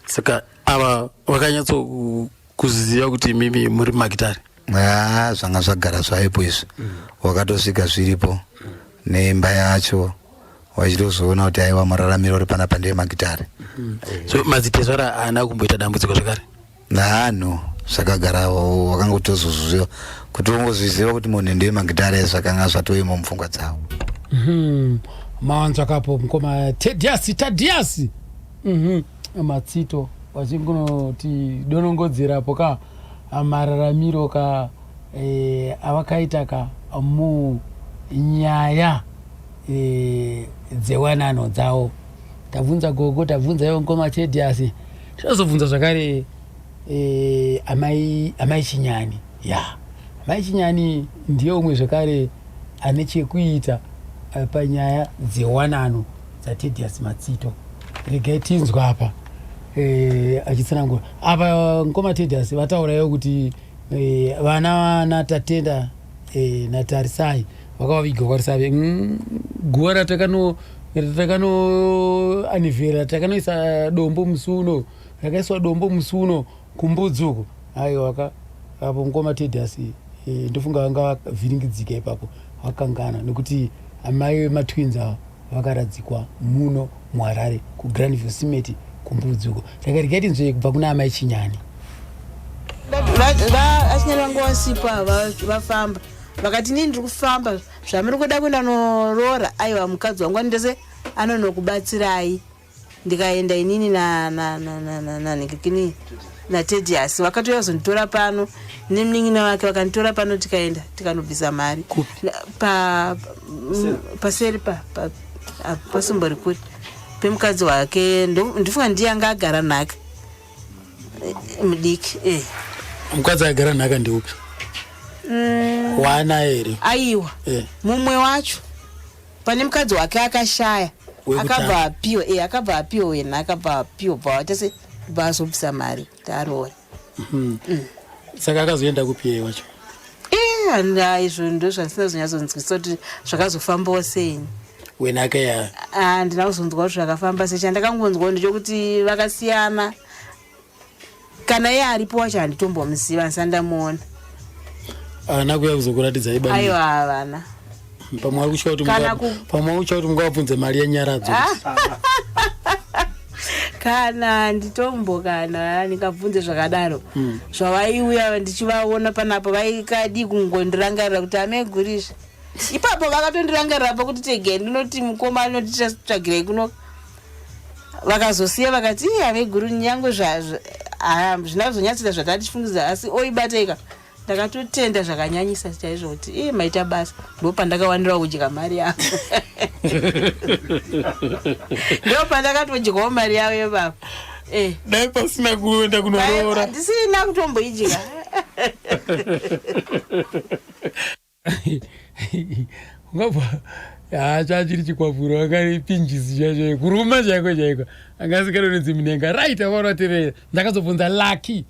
Saka ava vakanyatso kuziva kuti mimi muri magitari? Zvanga zvagara zvaipo izvi, wakatosvika zviripo neimba yacho, wachitozoona kuti aiwa mararamiro uri panapa ndeye magitari. So madzitezvara haana kumboita dambudziko zvakare? No, zvakagarawo, wakangotozozviziva kuti ungozviziva kuti munhu ndiye magitari, zvakanga zvatoimo mupfungwa dzavo. Mawanzvakapo mukoma Tadiasi Matsito vachingunoti donongodzerapo ka mararamiro ka avakaita ka munyaya dzewanano dzavo. Tabvunza gogo, tabvunza iwo ngoma Tadiasi, tinozobvunza zvakare amai Chinyani. Amai Chinyani ndiye umwe zvakare ane chekuita panyaya dzewanano dzaTadiasi Matsito. Regai tinzwa apa achitsanangura apa ngoma Tadiasi vataurayo kuti vana Tatenda naTarisai vakavaviga kwaRusape guva ratakano anivhera takanoisa dombo musuno, rakaiswa dombo musuno kumbudzi uko. Aiwa apo ngoma Tadiasi ndofunga vanga vakavhiringidzika ipapo, vakangana nekuti amai Matwinzi ava vakaradzikwa muno muHarare kuGrandview Cement kumbudzi uko. Takarigati nzve kubva kuna amai Chinyani. Achinyani vangu vasipa vafamba vakati nini ndiri kufamba zvamiri kuda kuenda norora. Aiwa mukadzi wangu andese anonokubatsirai. Ndikaenda inini naTadiasi vakatouya kuzonditora pano nemunin'ina wake, vakanditora pano tikaenda tikanobvisa mari paseri pasimbori kuti pemukadzi wake. Ndifunga ndiye anga agara nhaka mudiki. Mukadzi agara nhaka ndiupi? Wana here? Aiwa, mumwe wacho pane mukadzi wake akashaya, akabva apiwa yenhaka, akabva apiwa pawatese bazobvisa mari tarora. Saka akazoenda kupi iye wacho? Izvo ndo zvandisina kuzonyatsonzwisisa kuti zvakazofambawo sei. Wenhaka ya? Handina kuzonzwa kuti zvakafamba sei. Chandakangonzwa ndechekuti vakasiyana. Kana iye aripo wacho handitombomuziva, handisandamuona. Haana kuuya kuzokuratidza ibani? Aiwa, havana. Pamwe uchitya kuti mungavabvunze mari yenyaradzo? Kana nditombo kana ndikabvunze zvakadaro zvavaiuya ndichivaona panapo vaikadi kungondirangarira kuti amegurizva ipapo vakatondirangarira pakuti tege ndinoti mukoma anoti tichatsvagirei kuno vakazosiya vakati ave guru nyange zvina kuzonyatsira zvatatifungiza asi oibateka ndakatotenda zvakanyanyisa chaizvo kuti maita basa ndopandakawanira kudya mari yavo ndopandakatodyawo mari yavo yebaba dai pasina kuenda kunoroora ndisina kutomboidya ungabva chachiri chikwapuro akaripinjisi chacho kuruma chaiko chaiko angasikadonedzi munenga right avaroterera ndakazobvunza laki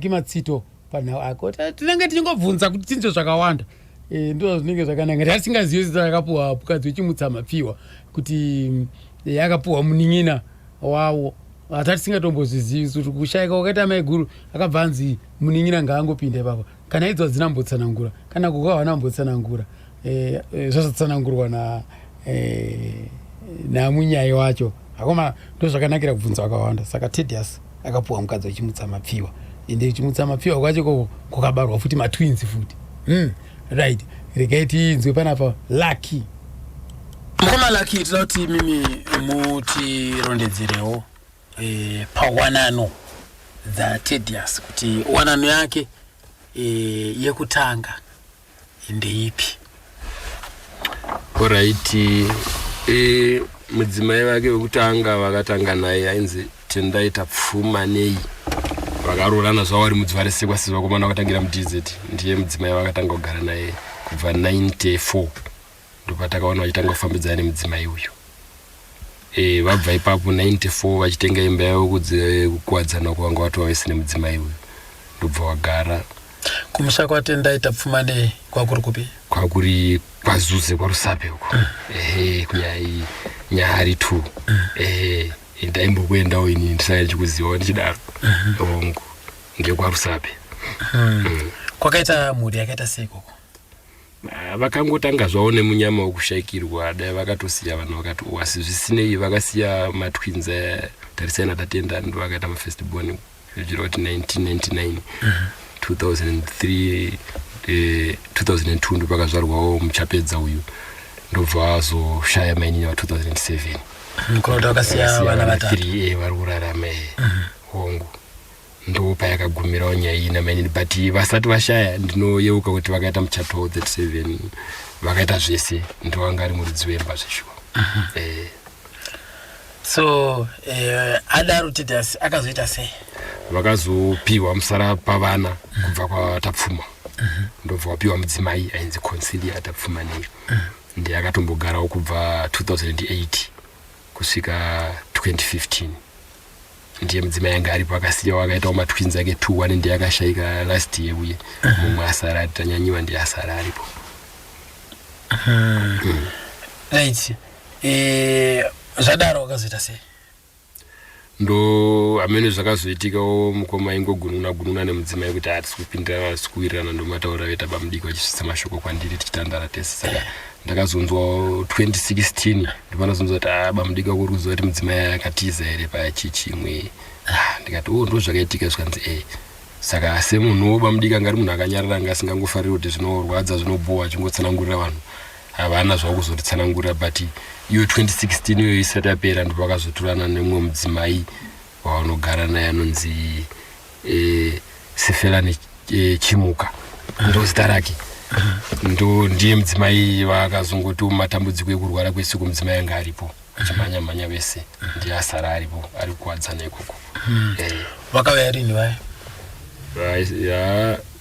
matsito panhau ako tinenge tichingobvunza kuti tinzo zvakawanda ndo zvinenge zvakanaka tatisingazivi kuti akapuhwa mukadzi wechimutsamapiwa kuti akapuhwa munin'ina wavo hatatisingatombozizivi kuti kushayika wakaita mai guru akabva anzi munin'ina ngaangopinda ipapo kana idzo dzinambotsanangura kana kukawana ambotsanangura zvazvatsanangurwa namunyai wacho akoma ndo zvakanakira kubvunza wakawanda saka Thaddeus akapuhwa mukadzi wechimutsamapiwa ende chimutsamapiwa kwacho kukabarwa futi matwins futi right regai tinzwe panapa Lucky mukoma Lucky tinoda kuti mimi mutirondedzerewo pawanano dzaThaddeus kuti wanano yake yekutanga ndeipi. Alright, mudzimai wake wekutanga vakatanga naye ainzi Tendai Tapfumanei. Vakarorana zvavo vari mudzi varesekwa sevakomana vakatangira muDZ. Ndiye mudzimai vakatanga kugara naye kubva 94. Ndopatakaona vachitanga kufambidzana nemudzimai uyu. Vabva ipapo 94 vachitenga imba yavo kukuwadzana kwanga watu vavese nemudzimai uyu. Ndobva vagara. Kumusha kwa Tendai Tapfumanei kwakuri kupi? Kwakuri kwaZuze kwaRusape uko. Kunyai Nyahari 2. Ndaimbokuendawo ini ndisaya chikuziva ndichidaro. Ongo ngekwaRusape. Kwakaita mhuri yakaita sei koko? Vakangotanga zvavo nemunyama wokushayikirwa dai vakatosiya vanhu vakati wasi zvisinei vakasiya matwins tarisana tatenda ndo vakaita mafirst born zviro kuti 1999 2003 2002 ndo vakazvarwawo muchapedza uyu ndobva vazoshaya mainini wa 2007 kuti vakasiya vana vatatu vari kurarama hongu ndo payakagumirawo nyaya iyi namainini but vasati vashaya ndinoyeuka kuti vakaita muchato 37 vakaita zvese ndo vanga ari muridzi wemba zveshuwa. So adaro Thaddeus akazoita sei? Vakazopiwa musara pavana kubva kwaTapfuma. Ndobva wapiwa mudzimai ainzi Consilia Tapfumanei. Ndiye akatombogarawo kubva 2008 kusvika 2015. Ndiye mudzimai anga aripo akasiya wakaitawo matwins ake 2 ndiye akashayika last year uye mumwe asara atanyanyiwa ndiye asara aripo. Right. Zvadaro wakazoita sei? Ndo amene zvakazoitikawo mukoma ingogununa nemudzimai kuti hatisi kupinda sikuwirirana ndomataura veta bamudiki vachisvitsa mashoko kwandiri tichitandara tese saka ndakazonzwa 2016 ndipanazonzwa kuti bamudiki kuri kuziva kuti mudzimai akatiza here pachichimwe ndikati ndo zvakaitika zvikanzi saka semunhu bamudiki anga ari munhu akanyarara anga asingangofariri kuti zvinorwadza zvinobhuwa achingotsanangurira vanhu havana zvavo kuzotitsanangurira but iyo 2016 iyo isati yapera ndipo vakazotorana nemumwe mudzimai wavanogara naye anonzi Sifelani Chimuka ndo zita rake. Ndo ndiye mudzimai vakazongoti matambudziko ekurwara kwesiku mudzimai anga aripo achimhanya vese ndiye asara aripo ari kuwadzana ikoko. Vakauya rini vai?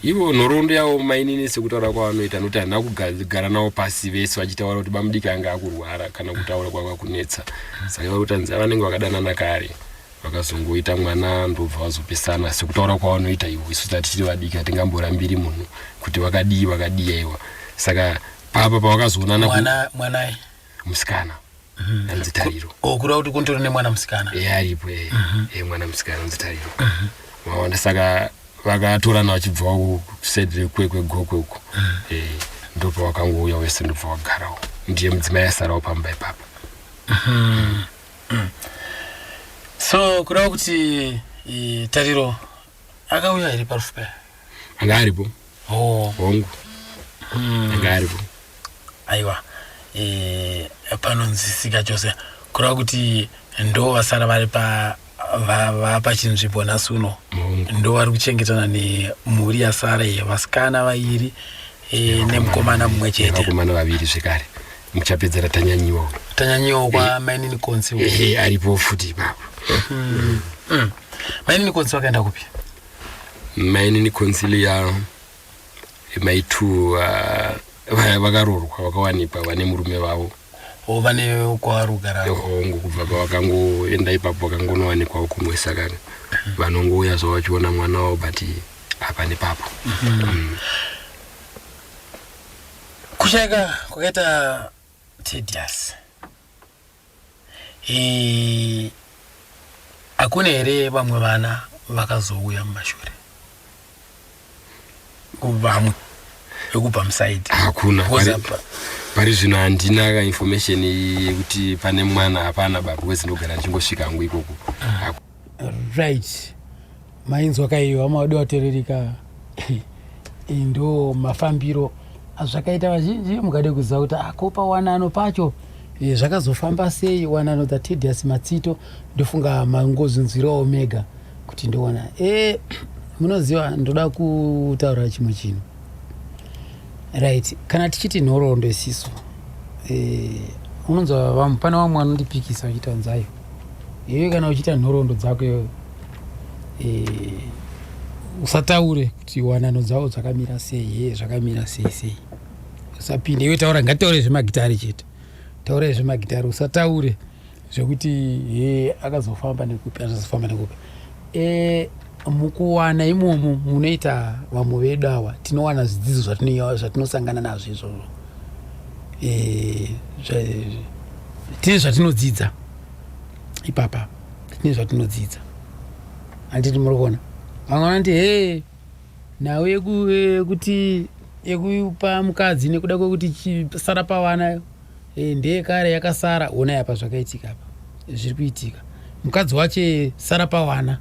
Ivo nhoroondo yavo mainini sekutaura kwavanoita nokuti handina kugara navo pasi vese vachitaura kuti bamudiki anga akurwara kana kutaura kwanga kunetsa saka vakutanzi vanenge vakadanana kare vakazongoita mwana ndobva vazopesana sekutaura kwavanoita ivo isu tatichiri vadiki hatingamborambiri munhu kuti vakadii aiwa saka papa pavakazoonana mwanai musikana anzi Tariro. Kureva kuti kuntori nemwana musikana? Aripo mwana musikana anzi Tariro. Mawanda saka vakatorana vachibvawo kusedre kwegoko uko. Ndopa wakangouya wese ndobva wagarawo. Ndiye mudzimai asarawo pamba ipapo. So kureva kuti Tariro akauya here parufu paya? Anga aripo. Hongu. Anga aripo. aiwa panonzisika chose kureva kuti ndo vasara vari pachinzvimbo nhasi uno ndo vari kuchengetana nemhuri yasara yevasikana vairi nemukomana mumwe chete. Vakomana vaviri zvekare muchapedzera tanyanyiwa kwa Mainini Konsi aripo futi ipapo. Mainini Konsi vakaenda kupi? Mainini Konsi ya maitu vakarorwa vakawanikwa vane murume vavo vane kwavarugara ngokubva pavakangoenda ipapo vakangonowanikwawo kumwe saka vanongouya zvawachiona mwana wavo but apa nepapo. Kushayika kwakaita tedious hakuna here vamwe vana vakazouya mumashure vamwe yekubva musaidi? Hakuna. Pari zvino handina information yekuti pane mwana hapana baba wezinogara achingosvika hangu ikoko. Right. Mainzwa kaiwa maudo watererika ndo mafambiro azvakaita vazhinji mukade kuziva kuti akopa wanano pacho zvakazofamba sei wanano dzaTedious Matsito ndofunga mangozunzira Omega kuti ndoona munoziva ndoda kutaura chimwe chinhu. Right, kana tichiti nhoroondo isisu unonzwa pana vamwe vanondipikisa vachita nzayo iwe kana uchita nhoroondo dzako usataure kuti wanano dzavo dzakamira sei zvakamira sei usapinde iwe taura ngataure zvemagitari chete taura zvemagitari usataure zvekuti akazofamba nekupi azofamba nekupi. Mukuwana imomo munoita vamwe vedu ava tinowana zvidzidzo zvatinosangana nazvo izvozvo tine zvatinodzidza ipapa tine zvatinodzidza handiti muri kuona vamwe vanoti nhau yekuti yekupa mukadzi nekuda kwekuti sara pavana ndeyekare yakasara onai apa zvakaitika apa zviri kuitika mukadzi wacho sara pavana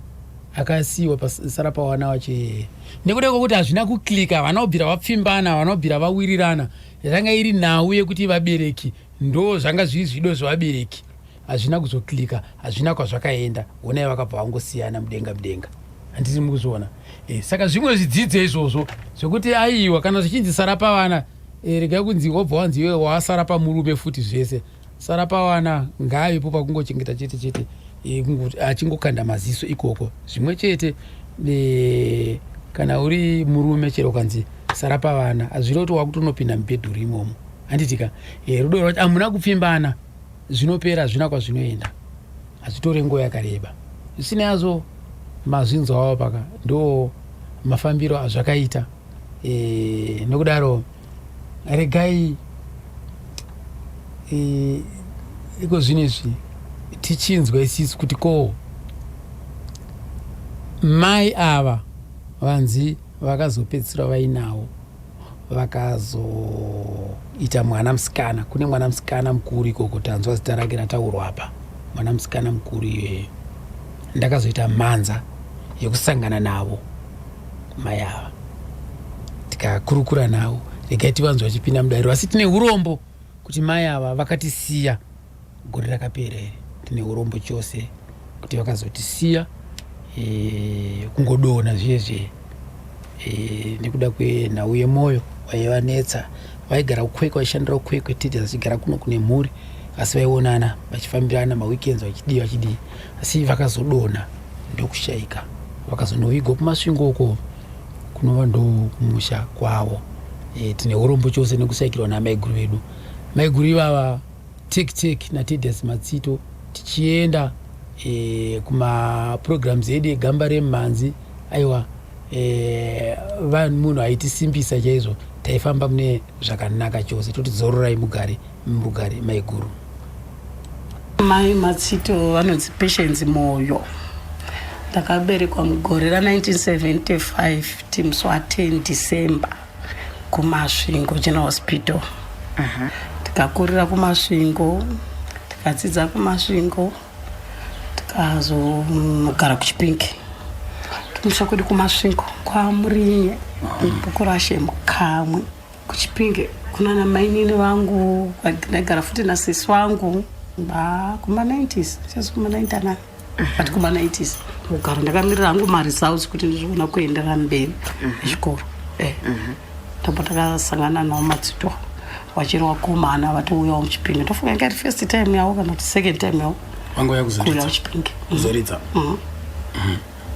akasiwa pasara pawana wache nekuda kwekuti hazvina kuklika vanobvira vapfimbana vanobvira vawirirana zvanga iri nhau yekuti vabereki ndo zvanga zviri zvido zvevabereki hazvina kuzoklika hazvina kwazvakaenda onai vakabva vangosiyana mudenga handiti mukuzviona. Saka zvimwe zvidzidzo izvozvo zvekuti aiwa kana zvichinzi sara pavana regai kunzi wobva wanzi iwe wasara pamurume futi zvese sara pavana ngaipo pakungochengeta chete achingokanda maziso ikoko zvimwe chete kana uri murume chero kanzi sara pavana hazviri kuti wakutonopinda mubhedhuru imomo handitika rudo rwacho hamuna kupfimbana zvinopera zvina kwazvinoenda hazvitore nguva yakareba zvisina yazvo mazvinzwa wavo paka ndo mafambiro azvakaita nokudaro regai iko zvinezvi tichinzwa isisu kuti ko mai ava vanzi vakazopedzisira vainawo vakazoita mwana musikana. Kune mwana musikana mukuru ikoko tanzwa zita rake rataurwa apa mwana musikana mukuru iyoyo ndakazoita mhanza yekusangana navo mai ava tikakurukura navo regai tivanzwa vachipinda mudariro asi tine urombo kuti mai ava vakatisiya gore rakaperere tine urombo chose kuti vakazotisiya kungodona zvezve nekuda kwenhau yemwoyo vaivanetsa vaigara kukwekwe vaishandira kukwekwe Tedious achigara kuno kune mhuri asi vaionana vachifambirana maweekends vachidii asi vakazodona ndokushayika vakazonoviga kumasvingo uko kunova ndo kumusha kwavo. Tine urombo chose nekushayikirwa namaiguru vedu maiguru ivava tek naTedious Matsito tichienda kumaprograms edu egamba remhanzi aiwa munhu aitisimbisa chaizvo taifamba mune zvakanaka chose toti dzororai mugare maiguru. Mai Matsito vanonzi Patience Moyo ndakaberekwa mugore ra1975 timusi wa10 December kumasvingo General Hospital. Tikakurira kumasvingo tikadzidza kumasvingo tikazogara kuChipinge tumusha kwedu kumasvingo kwamurinye mukurashe mukamwe kuChipinge kuna na mainini wangu ndagara futi na sisi wangu kuma 90s sasa kuma 90 but kuma 90s mugaro ndakamirira hangu maresults kuti ndizviona kuendera mberi chikoro ndipo takasangana nawo Matsito wachiri wakomana vatouyawo muchipinge ndofunga ngati first time yawo kana kuti second time yawo wangu yakuzoridza muchipinge kuzoridza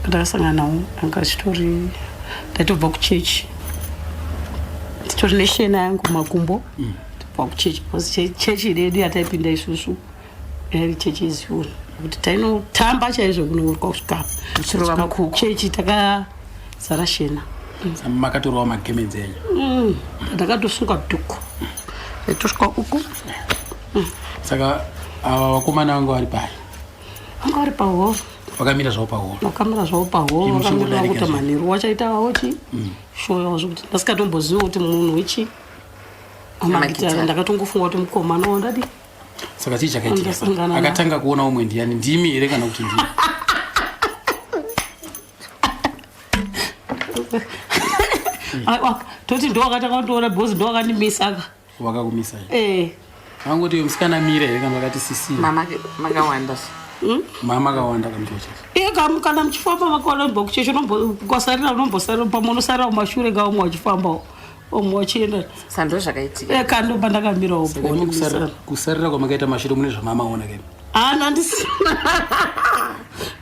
takasangana nawo anga chitori ndatobva kuchechi titori neshena yangu makumbo tobva kuchechi because chechi redu yataipinda isusu yari chechi izioni kuti tainotamba chaizvo kunourwa kusvika chirova mkuku chechi takazara shena makatorowa magemenzi enyu ndakatosunga dhuku tosvika uku saka ava vakomana vanga vari pai vanga vari pahoro vakamira zvavo pahoro vakamira zvavo pahoro vakamirira kuti manheru wachaita wawochi shoyawo zvokuti ndasingatomboziva kuti munhu wechi amagitara ndakatongofunga kuti mukomana wandadi saka chii chakaitika akatanga kuona umwe ndiani ndimi here kana kuti ndii toti ndo wakatanga kutoona bhozi ndo wakandimisa wakakumisa vangoti musikana mira here kana vakati sisi mama makawanda mama akawanda kamuchechi kana muchifamba makaona bva kuchechi kwasarira unombosarira pamunosarira mumashure ngaumwe wachifambawo omwe wachienda sando zvakaitika kandopa ndakamirawo kusarira kwamakaita mashure mune zvamamaona keni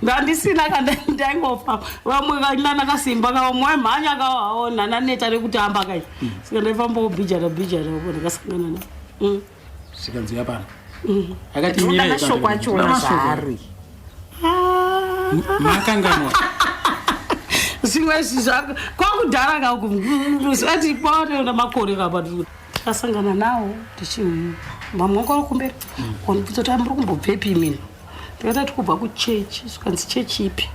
ndandisina kandaingofamba vamwe kanana kasimba kavamwe mhanya kavaona naneta rekuti amba kai saka ndaifamba ubhijara ndakasangana na zvikanziya pano akatimirashoko achiona zvaari makanganwa zvimwe zvizvo kwakudhara kaati kwaotoenda makore kapa takasangana nawo vamwe wakari kumberi wanipita kuti muri kumbobvepi imini tikati tikubva kuchechi zvikanzi chechi ipi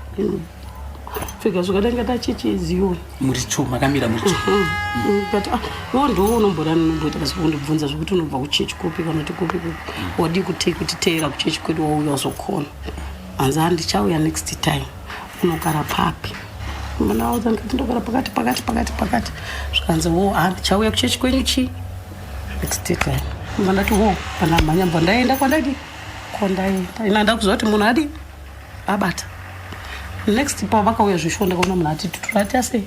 fika zvikadange chechi yezioni muri chu makamira muri chu kati iwo ndiwo unomboda kazikundibvunza zvokuti unobva kuchechi kupi kana kuti kupi wadi kutiteera kuchechi kwedu wauya uzokona hanzi handichauya next time unogara papi manaudza ngati ndogara pakati zvikanzi wo handichauya kuchechi kwenyu chi next time mandati wo kana manyambo ndaenda kondaenda ndakuziva kuti munhu adi abata next pavakauya zvishonda kaona munhu ati tuturati ase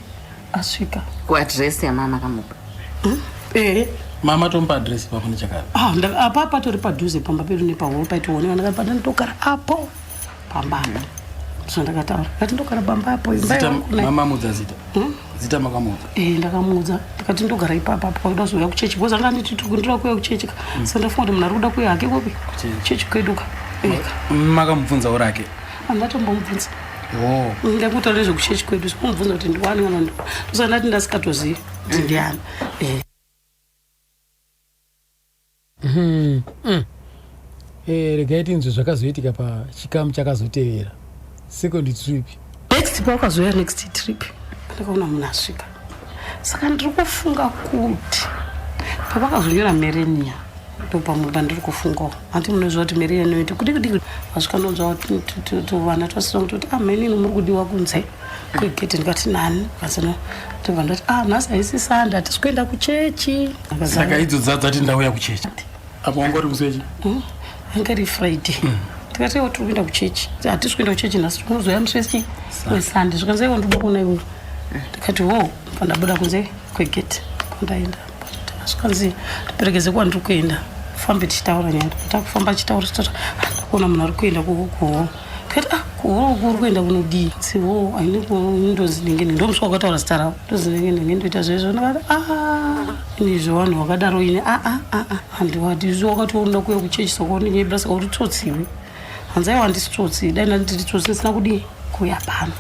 asvika kuadresi yamama kamupa mama tomupa adresi papo nechakara apapa tori padhuze pamba pedu nepahoro paitione vandakapanda ndogara apo pambapa zvandakataura kati ndogara pamba apo mama mudza zita makamudza ndakamudza ndikati ndogara ipapa pakuda zouya kuchechi bcause anga nditi tikundira kuya kuchechi saka ndafunga kuti munhu ari kuda kuya hake kopi chechi kweduka makamubvunzawo rake andatombomubvunza ndakutaura nezvekuchechi kwedu zvikumubvunza kuti ndiwani kana ndo saka ndati ndasikatozivi kuti ndiani regai tinzwe zvakazoitika pachikamu chakazotevera second trip next pawakazoya next trip ndakaona munhu asvika saka ndiri kufunga kuti pavakazonyora merenia ndopamwe pandiri kufungawo handi munoziva kuti merenia inoiti kudikudiki vasvika ndonzwa vana twasira kutoti menini muri kudiwa kunze kwegete ndikati nani tobva ndati nhasi haisi sanda hatisi kuenda kuchechi saka idzo dzati ndauya kuchechi apo wangori kusechi anga iri friday tikataiwa tiri kuenda kuchechi hatisi kuenda kuchechi nhasi tinozoya muswesi wesande zvikanzaiwa ndoda kuona iwo ndikati wo pandabuda kunze kwegete pandaenda zvikanzi ndiperekeze kuwa ndiri kuenda fambe tichitaura nyaya takufamba chitaura chitata ndakuona munhu ari kuenda kuhoro kati kuhoro uri kuenda kunodii siwo aine ndozinengene ndomuswa wakataura zita ravo ndozinengene ndoita zvezvo ndakati inizvo vanhu vakadaro ine handiwati izvo wakatoona kuya kuchechi saka unenyebira saka uri tsotsiwe hanzi aiwa handisi tsotsi dai ndanditi tsotsi isina kudii kuya pano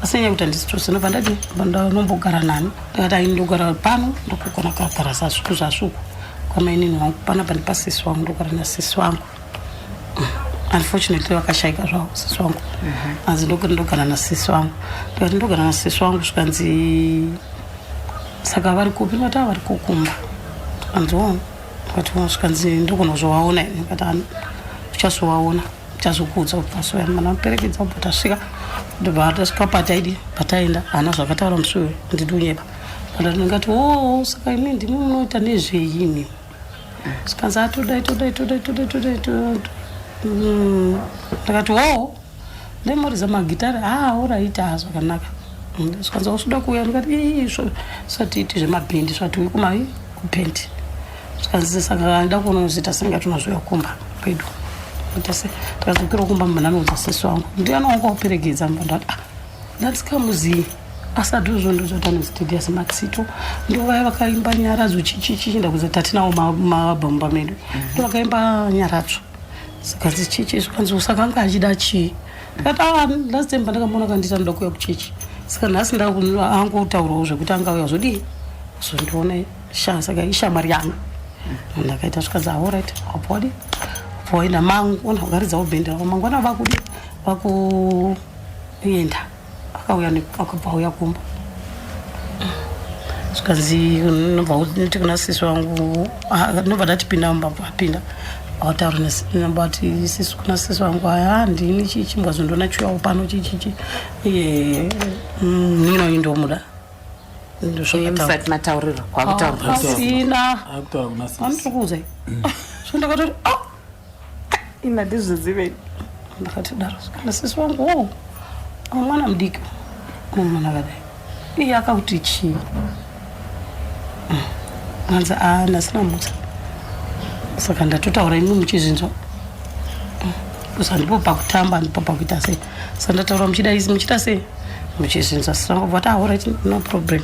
asi nyaya kuti handisi tsotsi ndobva ndati ndanombogara nani ndakati aindogara pano ndokugona kagara zasuku zvasuku kwamainini wangu panapa ndipasisi wangu ndogara nasisi wangu unfortunately vakashayika zvavo sisi wangu hanzi ndogara nasisi wangu ndikati ndogara nasisi wangu zvikanzi saka vari kupi ndikati vari kukumba ndikanziwo ndikati zvikanzi ndogona kuzovaona ndikati uchazovaona uchazokuudza kuti pasoya mana muperekedza ubva tasvika ndobva tasvika pataidi pataenda hana zvakataura musuwe nditi unyeba ndingati saka imi ndimi munoita nezveimi sikanzi atodai ndakati ndemoriza magitari uraita zvakanaka sikanzi usuda kuuya ndikati swatiiti zvemabhendi swatiuyi kupendi sikanzi saka ndida kuonozita senga tunazoya kumba pedu ndikazokira kumba mbananonza sesi wangu ndiana wanga waperegedza mbandati ndatikamuzivi asadhuzvondozota nezitediasi maxito ndovaya vakaimba nyaradzo chichichinda kuza tatinawo mabhamba medu ndovakaimba nyaradzo sikanzi chichi sikanzi usakanga achida chii ndakati last time pandakamona kandita ndoda kuya kuchechi saka nhasi angotaurawo zvekuti angauya zvodii zondiona saka ishamwari yangu ndakaita zvikanzi aorit apodi poina mangu unagaridzawo bhendi ravo mangwana vakuenda akauya kumba zvikanzi nobva kuna sisi wangu nobva ndatipinda mumba apinda ataura nambati sisi kuna sisi wangu aya ndini chichi mbwazondona chiwawo pano chichichi nino indomuda musati mataurirwa kwakutaurirwasina andikuuzai so ndakatoti ina ndizvizivei ndakati daro kana sisi wangu mwana mudiki mumwana kadai iye akauti chii anzi nasina mutsa saka ndatotaura imi muchizvinzwa usandipo pakutamba ndipo pakuita sei saka ndataura muchita sei muchizvinzwa sirangobva alright no problem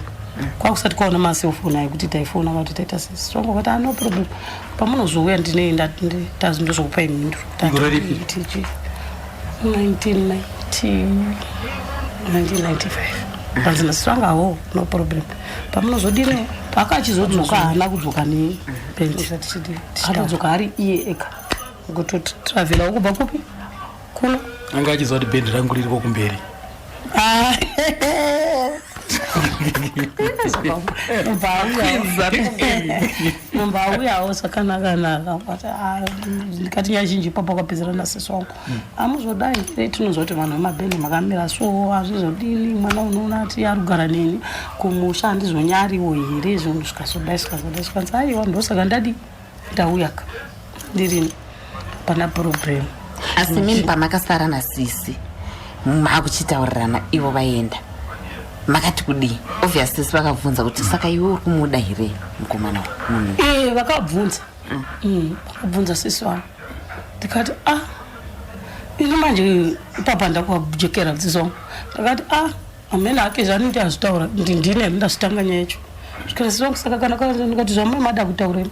kwakusati kwaona maselfoni ayo kuti taifona kuti taita sei sirangobva no problem pamunozouya ndinei tazi ndozvokupai mhinduro 1995 panzi nasirangavo no problem pamunozodine pakachizodzoka haana kudzoka neatadzoka ari iye ega kutotravelawo kubva kupi kuno anga achiziva kuti bhendi rangu ririko kumberi mbauyawo zvakanaka ndikati nyazhinji papa kwapedzera nasisi wangu amuzodai tinozwa kuti vanhu vemabheni makamira so hazvizodini mwana unoona ati ari kugara neni kumusha handizonyariwo here zvinhu zvikazodai sikanzi aiwa ndosaka ndadi ndauyaka ndirini pana problem asi mini pamakasara nasisi makuchitaurirana ivo vaenda makati kudii obviously vakabvunza kuti saka iwe uri kumuda here mukomana munhu vakabvunza vakabvunza sisi wangu ndikati ino manje papa ndakuwajekera dziso ndakati amene ake zvanoti azvitaura ndine ndazvitanga nyaya yacho zvikana sisi wangu saka kana ndikati zvamai mada kutaureni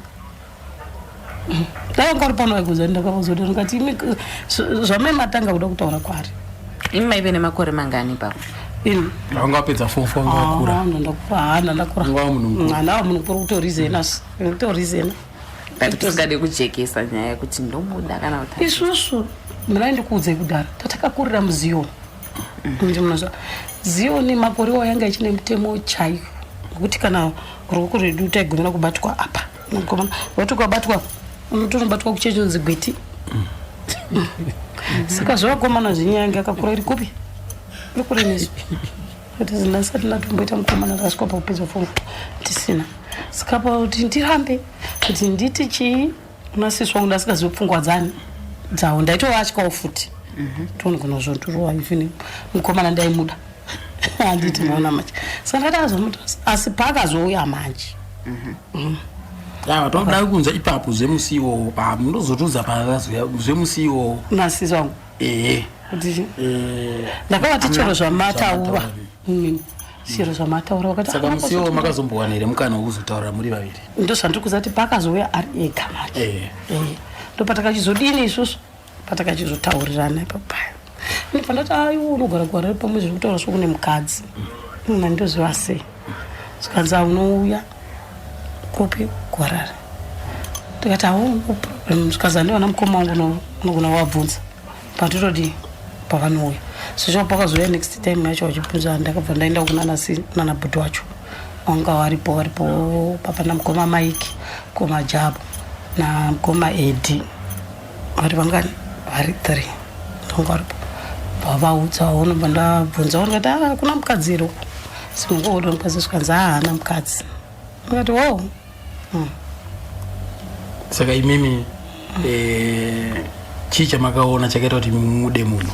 dai angari pano vaikuza ndakavazoti ndikati imi zvamai matanga kuda kutaura kwari imi maive nemakore mangani papo angapedza 4 ndakura munhu kuri kutorizena but tisingade kujekesa nyaya yekuti ndomuda kana kuti isusu mina ndikuudzai kudhara tatakakurira muziyoni ndimunozva ziyoni makore wayo yanga ichine mutemo chaiwo nokuti kana ruoko rwedu taigumira kubatwa apa wati kwabatwa unotonobatwa kuchechonzi gwiti saka zvavakomana zvenyaya yange akakura iri kupi ikure nezvi kuti ndasati ndatomboita mukomana rakasvika pakupedza fomu tisina saka kuti ndirambe kuti nditi chii unasisi wangu ndasikazopfungwadzani dzawo ndaitovatyawo futi tonogona zvonturowa ifini mukomana ndaimuda handiti maona machi saka ndati azomuta asi paakazouya manje toda kunza ipapo zvemusiwo munozotudza zvemusiwo nasisi wangu kuti ndakavati chero zvamataura chero zvamataura vakati saka musiwo makazombowana here mukana wekuzotaura muri vaviri ndozvandiri kuziva kuti paakazouya ari ega manje ndopatakachizodini isusu patakachizotaurirana ipapayo pandati aiwo unogara gwara pamwe zviri kutaura sokune mukadzi nandoziva sei zvikanzi unouya kupi gwarare ndikati zvikanzi andiwana mukoma wangu unogona wabvunza patotodi pavanouya sezvo pakazoya next time yacho vachibvunza ndakabva ndaenda kunana bhuti wacho wanga varipo papana mukoma maiki mukoma jabu namukoma edi vari vangani vari 3 ndonga varipo vavaudzawo nobva ndabvunzawo ndikati kuna mukadzi ero sikungoda mukadzi svikanzi haana mukadzi akati o saka imimi chii chamakaona chakaita kuti mude munhu?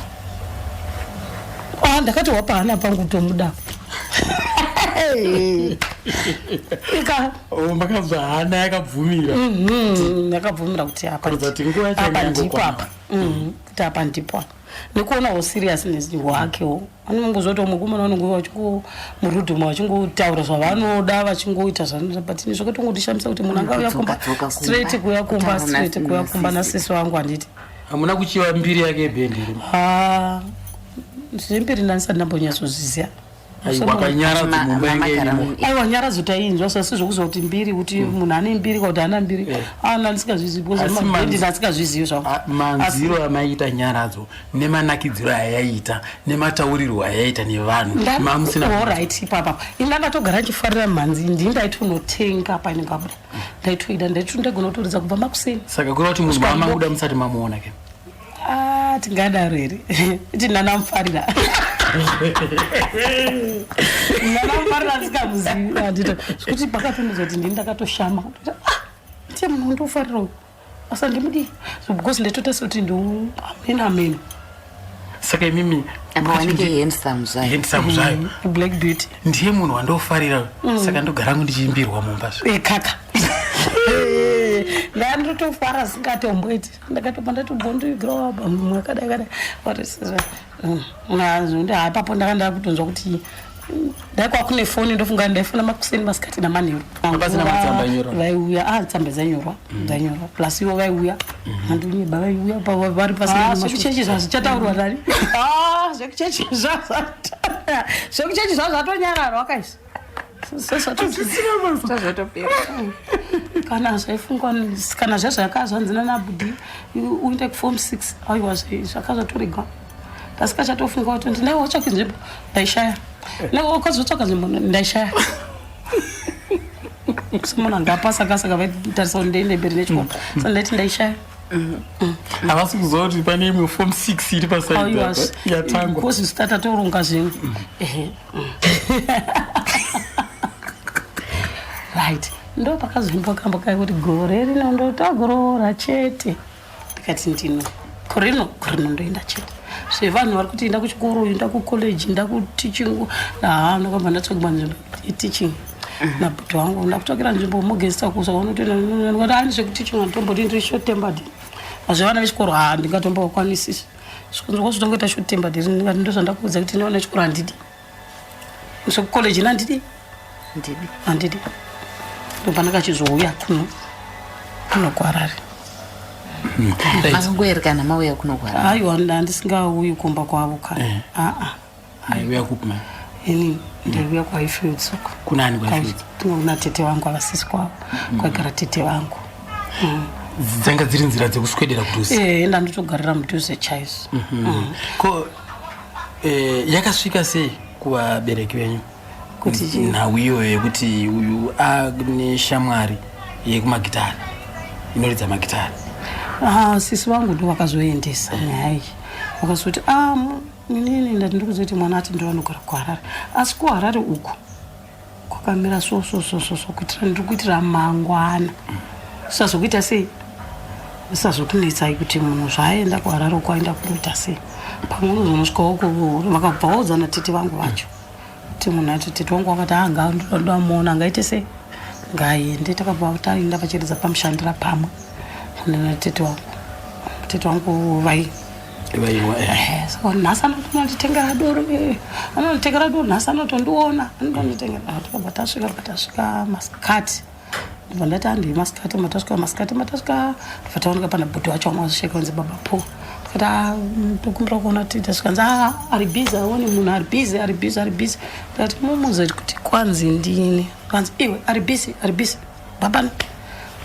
Ndakati wapa hana pangu kutomuda makazva hana yakabvumira yakabvumira kuti apa nguva ndipo apa kuti apa ndipo nekuonawo seriousness hwakewo anongozoti mukomana vanonguva vachingomurudhuma vachingotaura zvavanoda vachingoita zvanoda but ini zvakatongodishamisa kuti munhu anga uyakumba straight kuyakumba straight kuyakumba nasisi wangu handiti hamuna kuchiva mbiri yake yebhendi zvemberi ndanisati ndambonyatsozviziva aiwa nyaradzo tainzwa sasi zvokuziva kuti mbiri kuti munhu ane mbiri kuti haana mbiri ndandisingazvizivi ndandisingazvizivi zvavo manziro amaita nyaradzo nemanakidziro ayaita nemataurirwo ayaita nevanhu mamusinaorit ipapa ini ndangatogara ndichifarira mhanzi ndii ndaitonotenga painenge abuda ndaitoida ndaitondagona kutoridza kubva makuseni saka kureva kuti munhu mamabuda musati mamuona ke tingadaro here iti ndanamufarira ndanamufarira ndisikamuzivi andita zvekuti pakapinudza kuti ndini ndakatoshama ndiye munhu undofarira uyu asa ndimudii because ndaitotasa kuti ndiamenameno saka imimi ambawanike handsome zvayo black beauty ndiye munhu wandofarira saka ndogarangu ndichiimbirwa mumba kaka ndandotofara singatomboiti ndakatopa ndatobondoigrowa mumwe kadai kadai apapo ndakanda kutonzwa kuti daikwa foni ndofunga ndaifona makuseni masikati namanheru vaiuya tsamba dzanyorwa plus ivo vaiuya handonyeba vaiuya vari pasezvekuchechi zvazvichataurwa nani zvekuchechi zvekuchechi zvazvatonyararwa kaisi kana zvaifungwa kana zvazvakazvanzina nabudi uinde kuform 6 aiwa zvakazvatorega ndasikachatofunga kuti ndinaiwa tsvaka nzvimbo ndaishaya nekazotsvaka nzvimbo ndaishaya semunhu angapasakasaka vaitarisa kuti ndeinde mberi nechikoro sa ndaiti ndaishaya havasi kuziva kuti pane imwe form 6 iri pasaiyatangwa kozi zitata toronga zvinhu right ndo pakazoimba kamba kai kuti gore rino ndotagorora chete ndikati ndino gore rino ndoenda chete zvevanhu vari kuti enda kuchikoro enda kucollege enda kuteaching ndakamba ndatsvagwa nzvimbo iteaching nabhuti wangu ndakutsvakira nzvimbo mogesta kusa unotoendakati ani zvekuteaching anditomboti ndiri short tempered zvevana vechikoro ndingatombovakwanisis zvikunzwa zvitongoita short tempered ndikati ndozvandakuudza kuti ndivana vechikoro handidi zvekucollege nandidi handidi ndopandakachizouya kuno kwarari makangoerekana mauya kuno kwarari aiwa ndandisingauyi kumba kwavo kare aiuya kupima ini ndaiuya kwaifields uko kuna tete vangu avasisi kwavo kwaigara tete vangu dzanga dziri nzira dzekuswedera kudhuze ndandotogarira mudhuze chaizvo ko yakasvika sei kuvabereki venyu kuti nhau iyoyo yekuti uyu ane shamwari yekumagitari inoridza magitari sisi vangu ndo vakazoendesa nyaya iyi vakazoti inini ndati ndiri kuzoti mwana ati ndo vanogara kuharare asi kuharare uku kwakamira so kuitira ndiri kuitira mangwana sazokuita sei sazokunetsai kuti munhu zvaaenda kuharare uku aenda kunoita sei pamwe unozonosvika uko vakabva vaudzana tete vangu vacho kuti munhu ati tete wangu wakati ndodamuona angaite sei ngaaende takabva taenda vachiridza pamushandira pamwe tete wangu saka nhasi anonditengera doro anonditengera doro nhasi anotondiona anonditengera takabva tasvika masikati ndibva ndati handii masikati matasvika masikati matasvika ndibva taoneka pana bhodhi wacho wamazvisheka kunzi baba po tikati tokumbira kuona tasvikanzi ari bhizi aone munhu ari bhizi ndikati mumuze kuti kwanzi ndini kwanzi iwe ari bhizi babani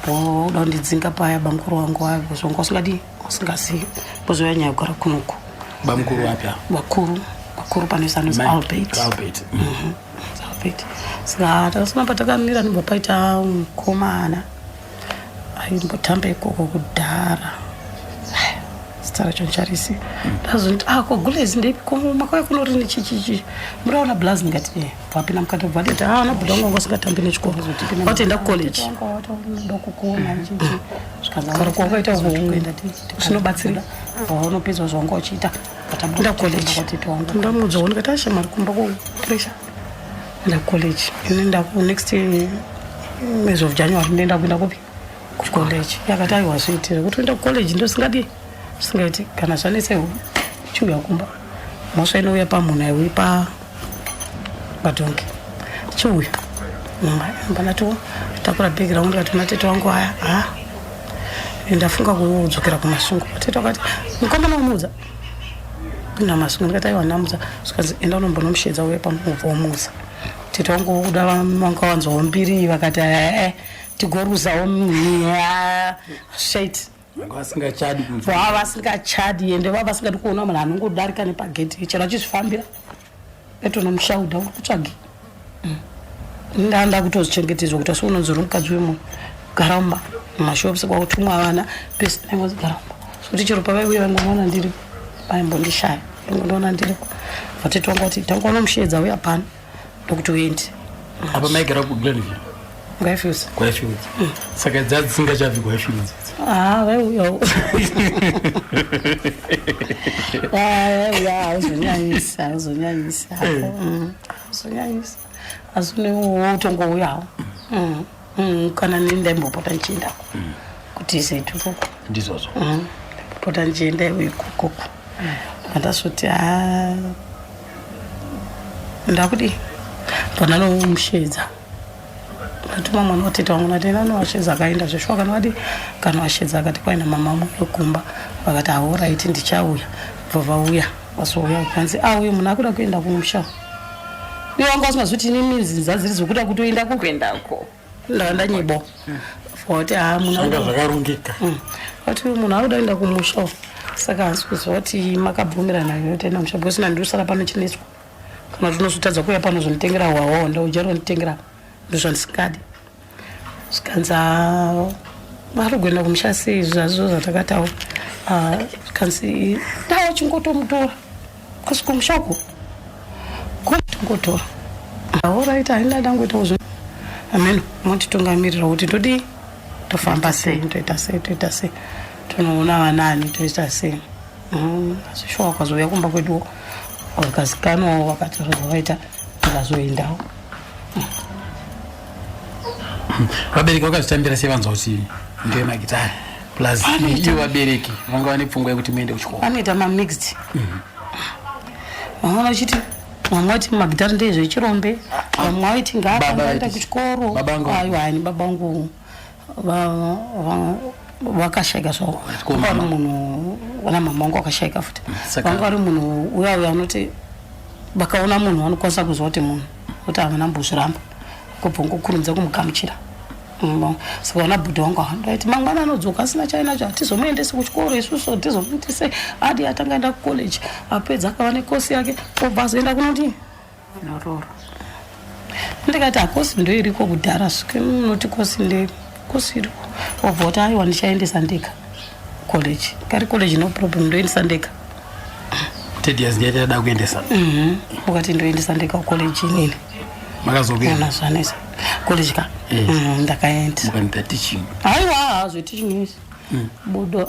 uda kundidzinga paya bamukuru wangu wavo zvonga usingadi usingazivi bozouya nyaya yekugara kunoku bamukuru wapya bakuru panoisanoza albert saka takasoma patakamira ndibva paita mukomana aimbotamba ikoko kudhara ndakatsara choncharisi ndazonti kogulezi ndeimakwaya kunorini chichichi muraona blazi ndingati wapinda mukati bvaditi nabhuda wangu wasingatambi nechikoro watoenda kucollege ndokukona chichi zvikazakara kwakaita ukuenda zvinobatsira waunopedza zvawanga uchiita enda kucollege ndamudzawo ndikati ashe mari kumba kupresha enda kucollege inoenda next mwezi of January ndinoenda kuenda kupi kucollege yakati aiwazviitira kuti uenda kucollege ndosingadi singaiti kana zvanese chiuya kumba mhosva inouya pamunhu aiuyi pagadhongi chiuya mbanatiwo takura background katona tete wangu aya ndafunga kudzokera kumasungu tete wakati mukomana womudza ina masungu ndikati aiwa namudza zvikanzi enda unombona mushedza uye pamuvha womudza tete wangu kuda vanga wanzwawo mbiri vakati tigoruzawo shait vasingachadi ende vasingadi kuona munhu anongodarika nepageti chero achizvifambira etonomushaudha uri kutsvagi ndanda kutozvichengetedzwa kuti asi unonzori mukadzi wemunhu garamba mumashopsi kwakutumwa vana pesi nangozi garamba sokuti chero pavaiuya vangoona ndiripo vaimbondishaya vangondoona ndiripo vatete vanga kuti tangoona mushedza uya pano ndokuti uendi apa maigara kuglenville Guyfields. Guyfields. Saka dzadzi singachabvi Guyfields. Vaiuyawo. Uzonyanyisa. Asi utongouyawo. Kana ndaimbopoota ndichiendako kuti izetu ndizvozvo pota ndichienda ikoko andazoti ndakudi pana nomushedza atuma mwana watete wangu nati nanoashedza akaenda zveshuwa kana washedza akati kwaina mama mukumba vakati alright ndichauya vauya wasouya kanzi uyu munhu akuda kuenda kumusha iwe wanga usingazoti ini minzinza dziri zokuda kuti uenda kuendako ndakanda nyebo foti munhu zvakarongeka kuti munhu akuda kuenda kumusha saka hanzi kuzoti makabvumirana yotoenda musha because ndosara pano chineswa kana tinozotadza kuya pano zonitengera hwawo ndaujaro nditengera ndozvandisingadi zvikanzi ari kuenda kumusha sei zvazvo zvatakatawo zvikanzi ndawo chingotomutora kasi kumushako kotongotora alright haina dangoitawo zvo ameno motitungamirira kuti ndodi tofamba sei toita sei tonoona vanani toita sei asi shuwa wakazouya kumba kweduwo wakazikanwawo wakati vaita akazoendawo vabereki vakazvitambira sei vanzwa kuti ndiwe magitari plus iwe vabereki vanga vane pfungwa yekuti muende kuchikoro vanoita mamixed vamwe vachiti vamwe vati magitari ndezvechirombe vamwe vaiti ngaaenda kuchikoro aiwa ni baba vangu vakashayika zvavo vari munhu wana mama vangu vakashayika futi vanga vari munhu uya anoti vakaona munhu vanokwanisa kuzwa kuti munhu kuti havana mbozviramba kubva ngokurumidza kumugamuchira saka vana bhudha wangu ndaiti mangwana anodzoka asina chainacho hatizomuendesi kuchikoro isusu tizomuitise adi atanga enda kucollege apedza akava nekosi yake obva azoenda kunoti nororo ndikati hakosi ndo iriko kudhara svike munoti kosi ndei kosi iriko obva kuti aiwa ndichaendesa ndega college kari college no problem ndoendesa ndega 3 years ndiye ndada kuendesa ukati ndoendesa ndega kucollege inini makazopera zvanesa college ka ndakaenda mukaita teaching aiwa zveteaching is budo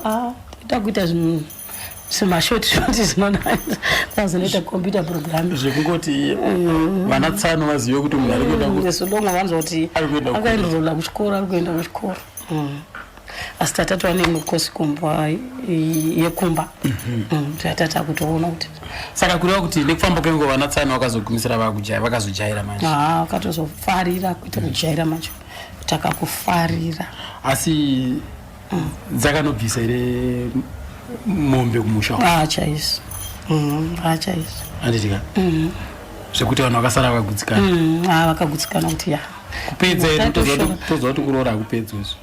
takuita zvimashoti zinoita computer program zvekungoti vana tsano vazive kuti munhu ari kuenda nezodonga vanzwa kuti akaenderola kuchikoro ari kuenda kuchikoro asi tatatu vane mukosi kumba yekumba tatata kutoona kuti saka kureva kuti nekufamba kwenguva vana tsano vakazogumisira vakazojaira manje vakatozofarira kuita kujaira macho takakufarira asi dzakanobvisa here mombe kumusha chaizvo handitika zvekuti vanhu vakasara vakagutsikana vakagutsikana kuti kupedza here tozva kuti kuroora hakupedzwezvo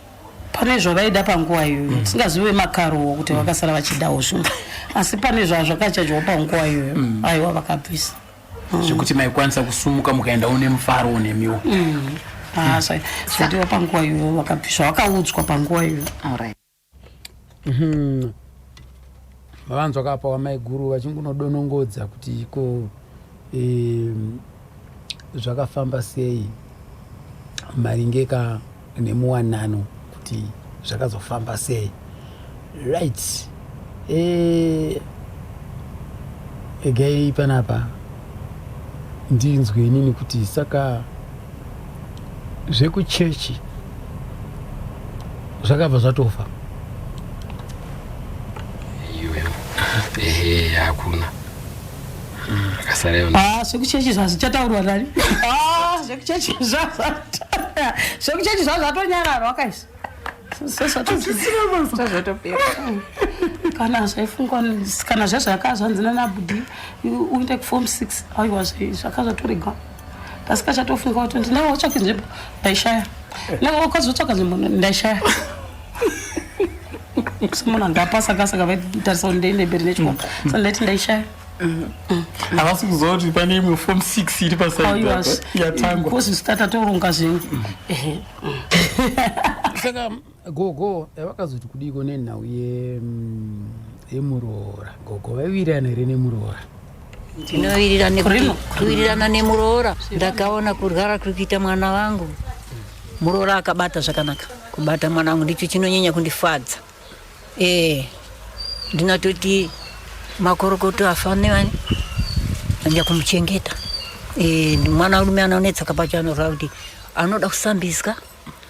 pane zvavaida panguva iyoyo tisingazive makarowo kuti vakasara vachidawo zvimwe asi pane zvazvakachajwa panguva iyoyo aiwa vakabvisa zvekuti maikwanisa kusumuka mukaenda une mufaro unemiwo zvadiwa panguva iyoyo vakabviswa vakaudzwa panguva iyoyo mavanzwa kapa wamaiguru vachingunodonongodza kuti iko zvakafamba sei maringe nemuwanano kuti zvakazofamba sei. Right. Egai panapa ndinzwe inini kuti saka zvekuchechi zvakabva zvatofa. Hakuna zvekuchechi zvazvichataurwa nani. Zvekuchechi zvazvatonyararwa kaisi kana zvaifungwa kana zvazvakazvanzina nabudi uinde kuform 6 aiwa zvakazvatorega ndasikachatofunga kuti ndinenge utsvake nzvimbo ndaishaya ndinenge wakazotsvaka nzvimbo ndaishaya semunhu angapasa kasaka vaitarisa kuti ndeinde mberi nechikoro sa ndaiti ndaishaya havasi kuziva kuti pane imwe form 6 iri pasaidi yatangwa kozi zitatatorunga zvinhu. Saka gogo vakazoti kudiko nenhau yemuroora. Gogo vaiwirirana here nemuroora? Tinowirirana nemuroora. Ndakaona kurwara kuri kuita mwana wangu. Muroora akabata zvakanaka. Kubata mwana wangu ndicho chinonyanya kundifadza. Ndinatoti makorokoto afanewani anja kumuchengeta. Mwana rume anonetsa kapacho anorwa kuti anoda kusambiswa,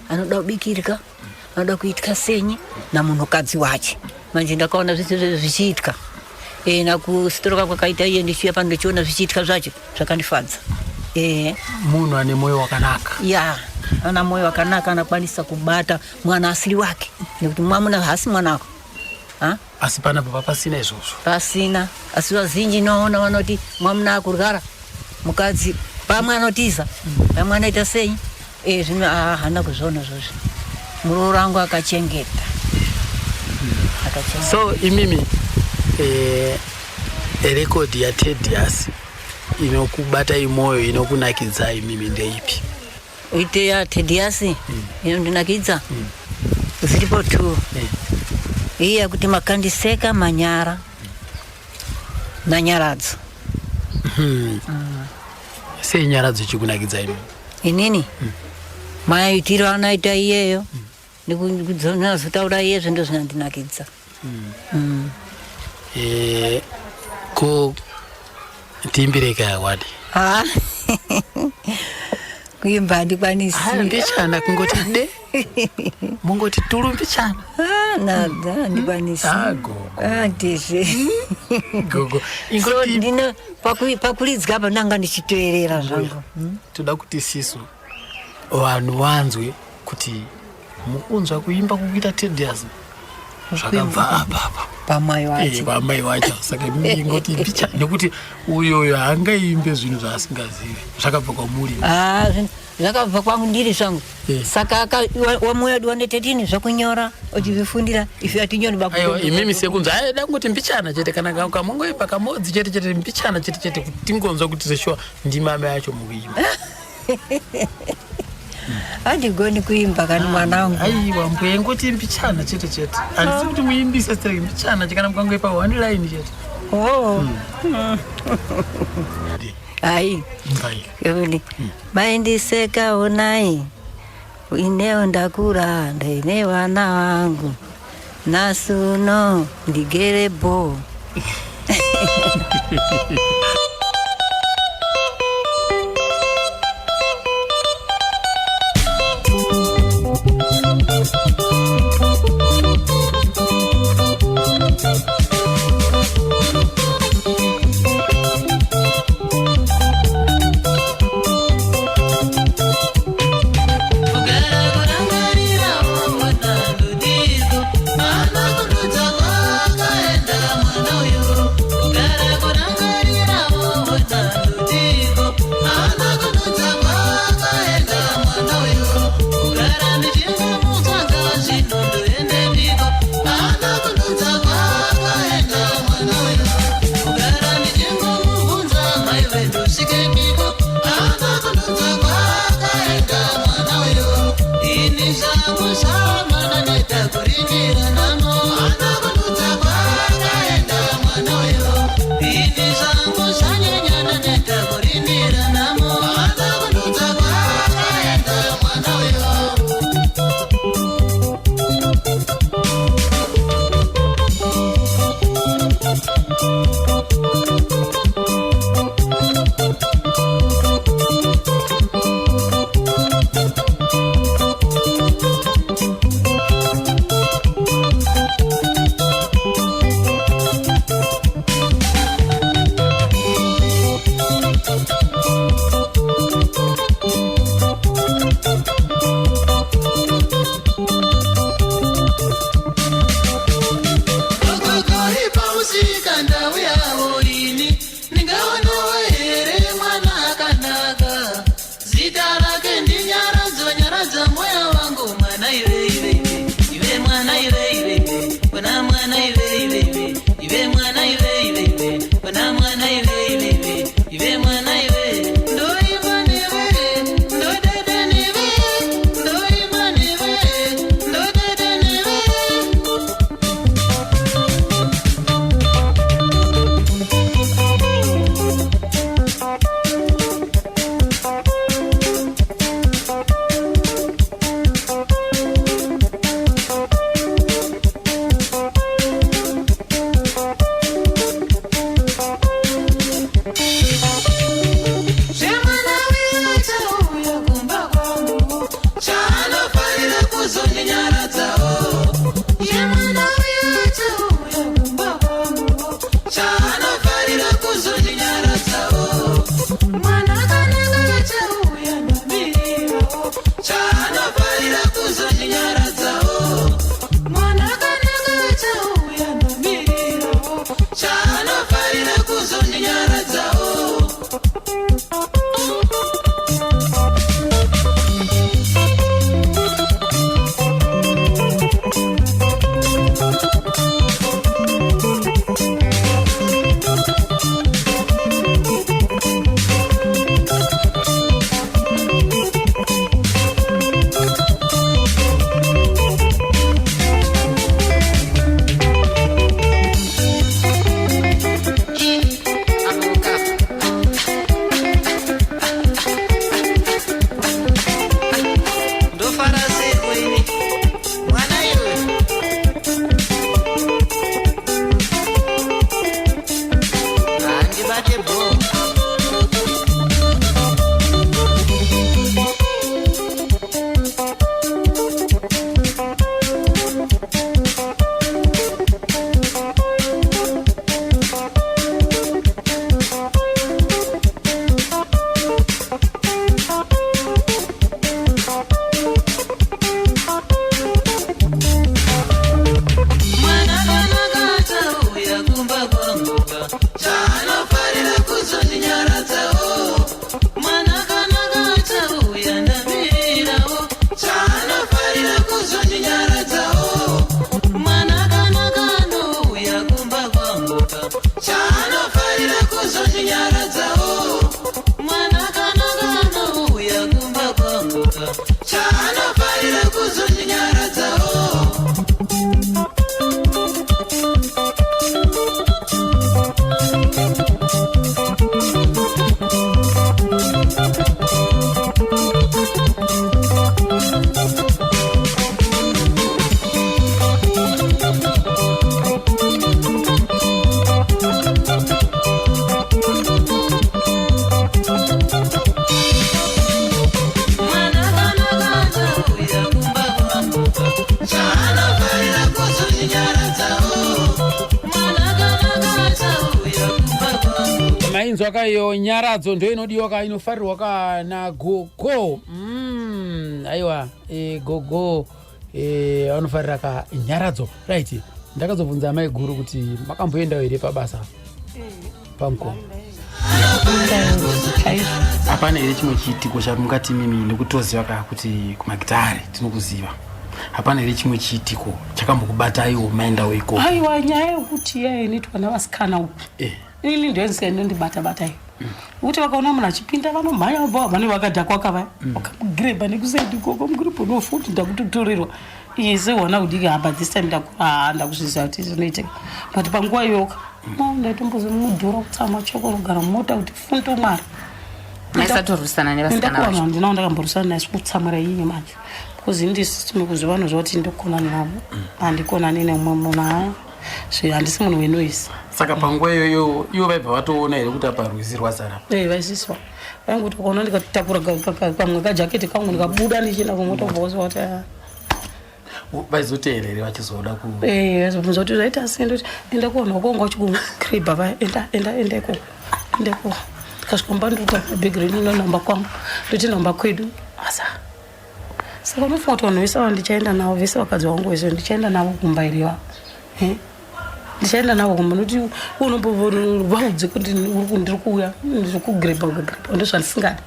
anoda kubikirwa, anoda kuitka senyi namunhukadzi wache. Manje ndakaona zvese zvichiitka. Nakusitoroka kwakaita iye ndichiuya pano ndichiona zvichiitka zvacho zvakandifadza. Munhu ane moyo wakanaka. Ana moyo wakanaka anakwanisa kubata mwana asili wake. Nekuti mwamuna hasi mwanako. Asi panapa pasina izvozvo. Pasina. Asi vazhinji noona vanoti mwamuna akurwara mukadzi pamwe anotiza pamwe anoita sei. Zvino hana kuzviona zvozvo. Muroora wangu akachengeta. So imimi rekodhi yaTedious inokubata imoyo inokunakidza imimi ndeipi? Ite yaTedious inondinakidza ziripo 2. Iya kuti makandiseka manyara nanyaradzo. Sei nyaradzo chikunakidza imimi? Inini maitiro anaita iyeyo ndikudzona zotaura iye ndo zvinandinakidza. Ko timbireka yawadi. Kuimba handikwanisi. Mbichana kungoti de mungoti turu mbichana. Nada handikwanisi. Ndizve. Gogo ingoti ndino pakulidzika apa ndanga ndichitoerera zvangu. Toda kuti sisu vanhu vanzwe kuti mukunzwa kuimba kukuita Tedious zvakabva apa pamai wacho. Pamai wacho. Saka ingoti mbichana nekuti uyoyo haangaimbe zvinhu zvaasingazivi. Zvakabva kwamuri. Zvakabva kwangu ndiri zvangu. Saka wamuya wandetetini zvakunyora uchizvifundira ife atinyoni bakuru. Imimi sekunzwa dangoti mbichana chete kana kamongoimba kamodzi chete mbichana chete kuti tingonzwa kuti zeshuwa ndimame yacho mukuimba. Handigoni kuimba kana mwana wangu. Aiwa mbuye ngoti mbichana chete. Handisi kuti muimbise stere mbichana chakana mukangoipa one line chete. Ai. Yoni. Maindiseka onai. Ineo ndakura ndaine wana wangu. Nasuno ndigerebo. Ugara kurangarira kusvika ndau yavo ini ndingaonawo here mwana akanaka zita rake ndinyaradzo nyaradza moyo wangu mwana ive mwana ive kuna mwana ive ive mwana ive kuna mwana ive mwana ive ndoimba neve ndodada neve ndoimba neve ndodada neve mainzwa kayo nyaradzo ndo inodiwa ka inofarirwa kana gogo aiwa gogo anofarira ka nyaradzo right. Ndakazobvunza mai guru kuti makamboenda here pabasa pamko hapana here chimwe chiitiko chamungati mimi nekutoziva ka kuti kumagitari tinokuziva hapana here chimwe chiitiko chakambokubataiwo maendawo iko aiwa nyaya yekuti yainitwa navasikana uku ini ndoendisinondibata-batai ukuthi vakaona munhu achipinda vanomhanya vabva vane vakadhakwaka vaya vakamugirebha nekusaidi koko mugiripo nofuti ndakutotorerwa ise wana kudiki hapa this time ndakusvisa kuti zvinoitika but panguva iyoka ndaitombozoimudhura kutsama choko kugara mumota kuti fundo mwari maisatorwisana nevasikana ndinawo ndakamborwisana naye kutsamira iye manje because indisisime kuzovanhu zvoti ndokonani navo handikonani nemumwe munhu aya handisi munhu wenoisi saka panguva iyoyo ivo vaibva vatoona here kuti apa rwizi rwazara vaisiswa vainguti ukaona ndikatakura pamwe kajaketi kangu ndikabuda ndichienda kumota ubva kuti vaizoteerere vachizoda vazobvunza kuti zvaita sei ndoti enda kuvanhu vakonga uchikukribha vaya endeko ndikasvika mba ndota bhegi redu nonamba kwangu ndoti namba kwedu asa saka unofunga kuti vanhu vese vandichaenda navo vese vakadzi vangu vese ndichaenda navo kumbairiwa ndichaenda navo kumba nokuti unombovaudze kuti ndiri kuuya ndiri kugrepa ndozvandisingadi.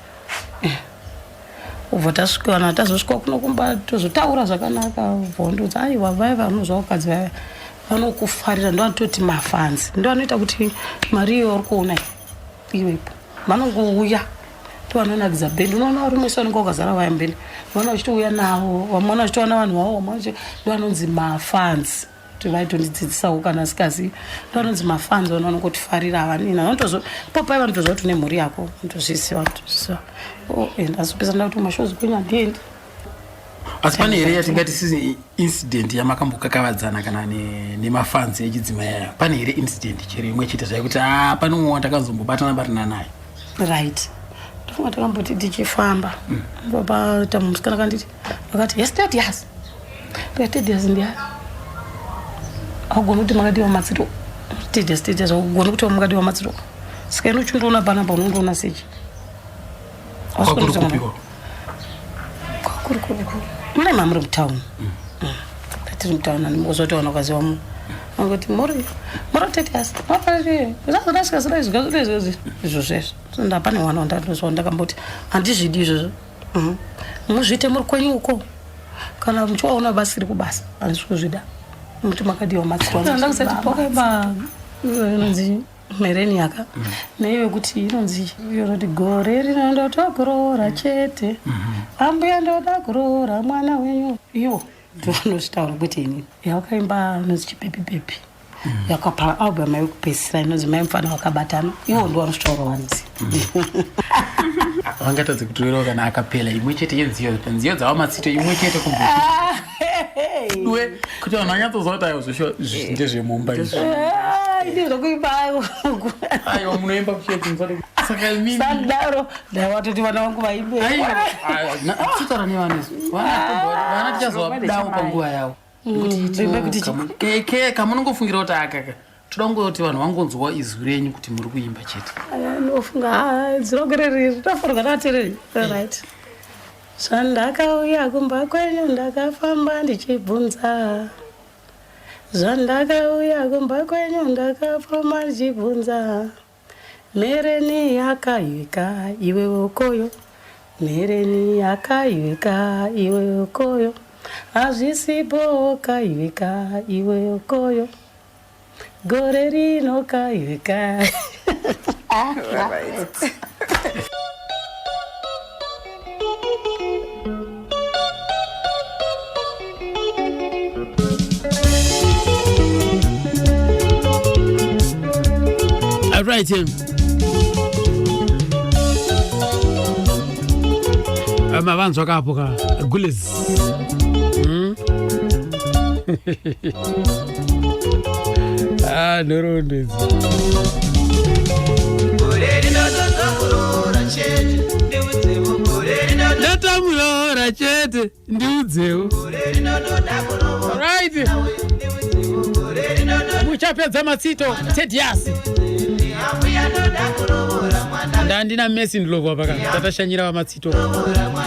Ubva tasvikana tazosvika kuno kumba tozotaura zvakanaka vondoudza aiwa vaiva vanozva vakadzi vaya vanokufarira ndoanototi mafanzi ndoanoita kuti mari iyo uri kuona iwepo vanongouya ndovanonakidza bhendi unoona vari mwese vanenge vakazara vaya mbeni vana vachitouya navo vamwana vachitowana vanhu vavo ndovanonzi mafanzi kuti vaitondidzidzisawo kana sikazi ndovanonzi mafanzi vana vanongotifarira avanina popai vanotozva kuti une mhuri yako notozvisiva ndazopesana kuti mashozi kwenyu handiendi. Asi pane here yatingati sisi incident yamakambokakavadzana kana nemafanzi echidzimai aya pane here incident chero imwe chete zvaikuti pane umwe watakazombobatana barina naye right ndofunga takamboti tichifamba papaita musikana kanditi vakati yes Tedias ndiani augoni kuti makadiwa matsiro Tedias augoni kuti makadiwa matsiro saka ino uchindoona panapa unondoona sechi kwakurikupiwa mune mamuri mutauni tiri mutauni animozoti wana ukaziwa mu angoti muri Tedias zvazorasika zira izvozvo izvozvo ndapane mwana wandandozwa ndakamboti handizvidi izvozvo muzviite muri kwenyu uko kana muchiwaona basi riri kubasa handisi kuzvida muti makadiwa matsiro ndakusati pakaimba inonzi mereni yaka neiwe kuti inonzi yoroti gore rinondoda kuroora chete ambuya ndoda kuroora mwana wenyu iyo ndovanozvitaura kwete inini yakaimba inonzi chipepipepi yakapa album yekupedzisira inonzi mai mufana wakabatana iwo ndivanozvitaura wanzi vangatadze kutorerawo kana akapela imwe chete yenziyo dzava matsito imwe chete kumbowe kuti vanhu vanyatsozva kuti aiwa zvosho ndezvemumba izvi ndizvokuimbayo aiwa munoimba kuchesaka sadaro ndaiwatoti vana vangu vaimbeaitaura nevanesu vana tichazovabudawo panguva yavo kuti kamunongofungira kuti akaka toda kungoti vanhu vangonzwa izwi renyu kuti muri kuimba chete nofunga dzinogereri taforwa natereri right zvandakauya kumba kwenyu ndakafamba ndichibvunza zvandakauya kumba kwenyu ndakafamba ndichibvunza mereni yakaiwika iwe ukoyo mereni yakaiwika iwe ukoyo hazvisipo kaiwika iwe ukoyo gore rinokaiwika. All right, him. Mavanzo kapo ka gules. Norondezi. Ndatamulora chete ndiudzewo. Right. Muchapedza matsito Tedias. Ndandina Messi Ndlovu apaka tatashanyira vamatsito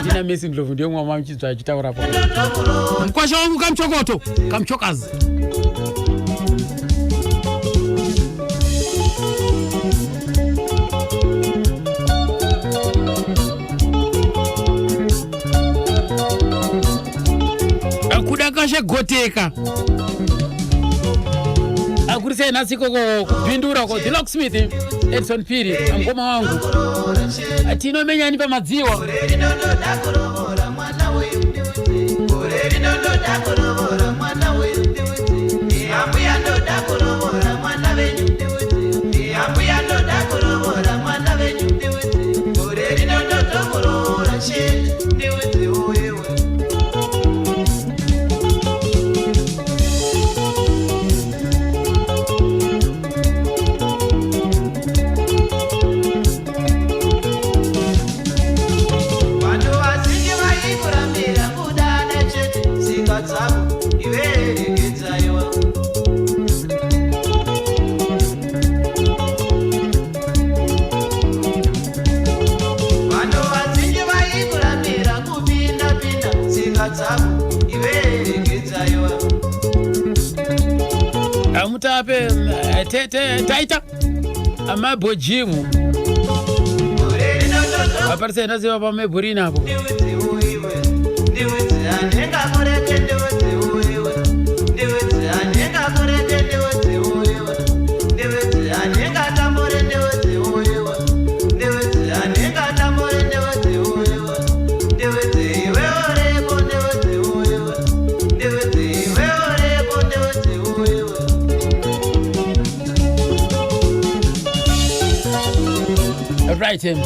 ndina Messi Ndlovu ndiye mwana mchidzwa achitaura pa mkwasha wangu kamchokoto kamchokazi akuda kasha goteka akurisai nasiko kupindura ko Locksmith Edson Piri ngoma wangu atinomenya ni pamadziwa Watu wasingi waikurambira kudana chete, sika dzako taita amabhojimu aparisa inaziva pamebhuri napo Right him.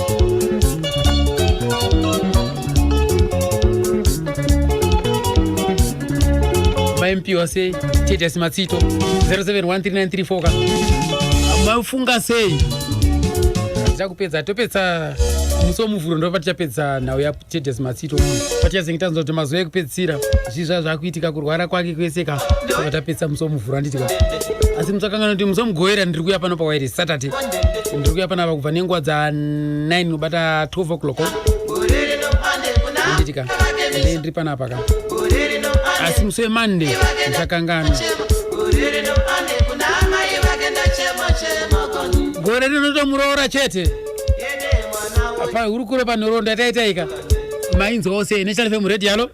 MP wase Titus Matsito 071393 ka mafunga sei takupedza topedza musomuvhuro ndo patichapedza nhau ya Titus Matsito patichazengetanzwa kuti mazuva ekupedzisira zvizva zvakuitika kurwara kwake kwese ka saka tapedza musomuvhuro anditi ka asi musakangana kuti musomugoera ndiri kuya pano pawairi Saturday ndiri kuya panapa kubva nenguva dza9 kubata 12 o'clock anditi ka ndiri panapa ka asi musi weMonday musakangana gore rinotomuroora chete apa uri kure panhoroondo yataitaika mainzi ose National FM Radio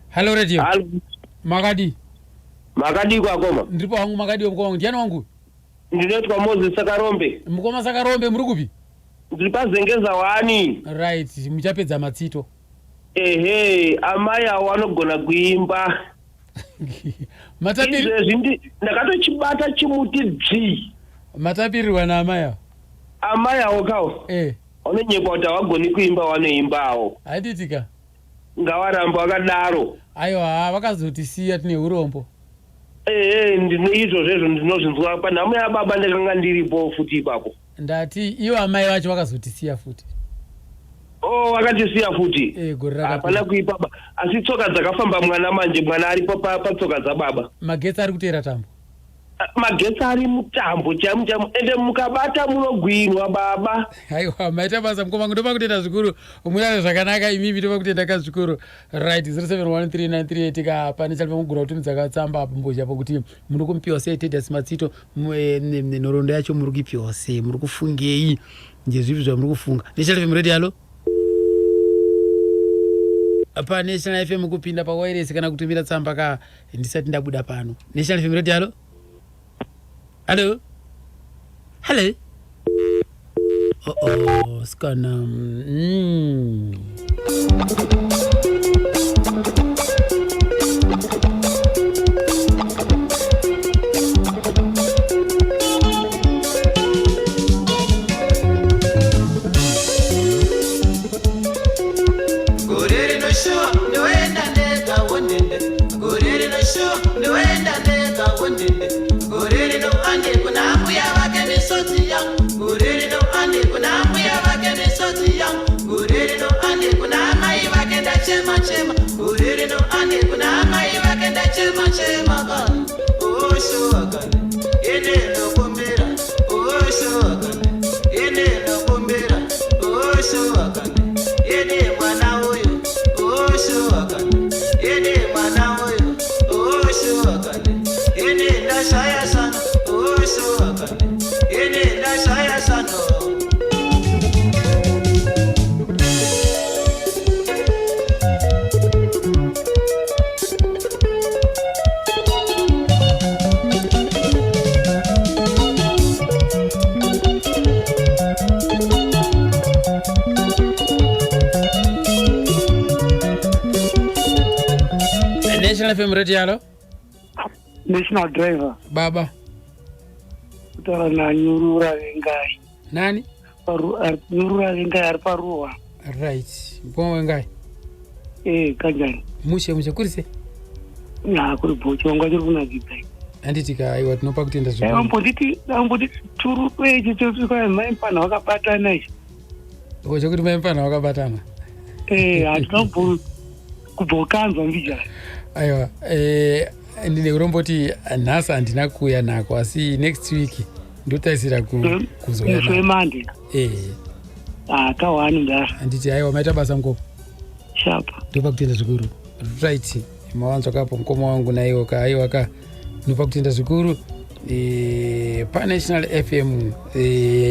Hello radio. Makadi kwakoma. Ndiripo wangu Makadi wamukoma. Ndiani wangu? Ndinotwa Moses Sakarombe. Mukoma Sakarombe muri kupi? Ndiri pazengeza wani. Right, muchapedza Matsito. Amai awo anogona kuimba. Matapiri ndakatochibata chimuti dzi. Matapirirwa na amai awo. Amai awo kawo. Vanonyekwa kuti havagoni kuimba vanoimbawo. Haiditika. Ngavaramba vakadaro. Aiwa vakazotisiya tine urombo. Ndine izvozvo ndinozvinzwa panhamo yababa ndakanga ndiripo futi ipapo. Ndati ivo amai vacho vakazotisiya futi. Vakatisiya futi. Hapana kuipa asi tsoka dzakafamba mwana manje mwana aripo patsoka dzababa. Magetsi ari kuteera tambo. Magetsi ari mutambo chamu ende mukabata munogwinwa baba. Aiwa maita basa mukoma ndopa kutenda zvikuru murare zvakanaka imimi ndopa kutenda kazvikuru. Right 071393 ka pane chalipa mugura kuti mudzakatsamba apo mbozha pokuti muri kumpiwa sei Titus Matsito nhoroondo yacho muri kupiwa sei muri kufungei ngezvipi zvamuri kufunga. National FM Radio apa National FM kupinda pa wireless kana kutumira tsamba ka ndisati ndabuda pano. National FM Radio Hello. Skana. National FM Radio National driver. Baba. Kutaura na Nyurura Vengai. Nani? Nyurura Vengai ari paruwa. Right. Mkoma Vengai. Kanjani. Mushe kurise? Kuri bocho wanga chiri kuna Zibai. Handitika aiwa tinopa kutenda zvikuru. Amboditi churu kwechi chosvika maimpana wakabatana ichi. Chokuti maimpana wakabatana? Hatinobvu kubvokanzwa mbijana. Aiwa, ndine kuromboti nhasi handina kuuya nako asi next week ndotarisira kuzoya Monday. Kawani ndara. Handiti aiwa maita basa mukoma. chapa ndopa kutenda zvikuru right mawanzo kapo mukoma wangu naiwo ka ndopa kutenda zvikuru paNational FM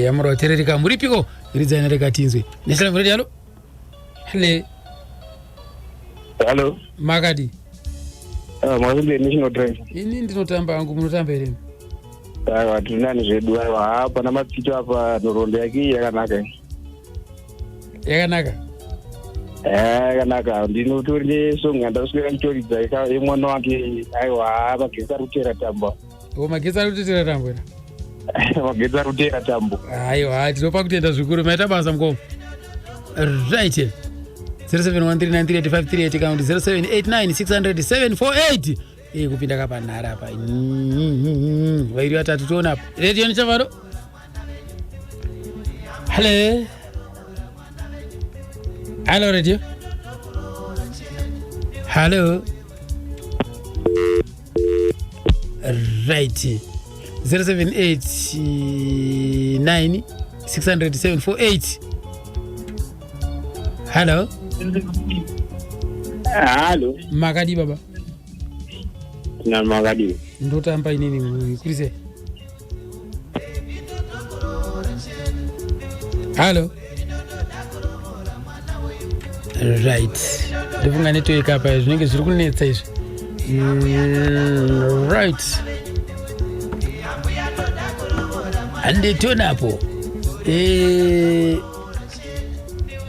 yamura kuterereka muripiko ridzana rekatinzwe National FM radio. Hello makadi mwazimbe National Drive ini ndinotamba hangu munotamba here aiwa tinani zvedu aiwa hapa na mapito hapa nhoroondo yake yakanaka yakanaka ndinotori nesong andaswera ndichoridza yemwana wake aiwa magesi ari kutera tambo magesi ari kutera tambo magesi ari kutera tambo aiwa tinopa kutenda zvikuru maita basa mukoma right 0713938538 count 0789600748 kupinda kapanhara apa vairi vatatu tiona apa radio nichavaro. Hello radio. Hello right 0789600748. Hello makadi baba na magadi ndotamba inini kurise. Hello right ndifunga network apa zvinenge zviri kunetsa izvi right anditonapo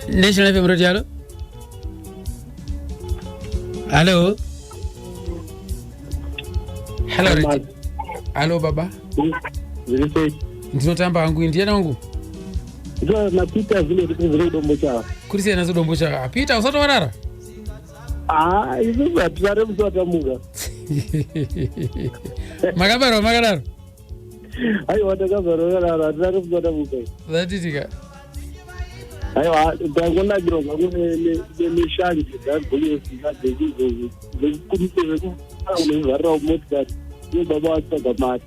National FM radio. Hello hello baba ndinotamba hangu ndiana wangu napita vile zviri dombo chavo kurisiyana zodombo chavo apita usatovarara izvi hatisare musatamuka makabarwa makadaro aiwa takabarwa makadaro hatisare musatamuka zatitika aiwa tangonakirwa zvangu nemishanje dzagolesikadekizozi zvekukumise zvekuunezvarira motikari iyo baba vatsvaga mari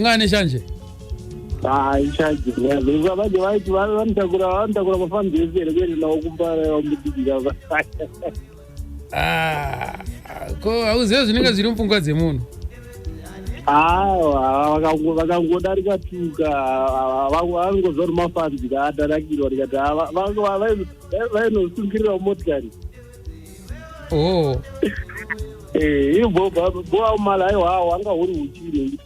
ngane shanje ishanje vanje vaiti vanotakura mafambi ese here kuende nawo kumbara wamudikira ko hauziva zvinenge zviri mupfungwa dzemunhu vakangodarika tuka vanongozva uri mafambi kaadanakirwa rikati vainosungirira motikari boa mali aiwa wanga uri uchiri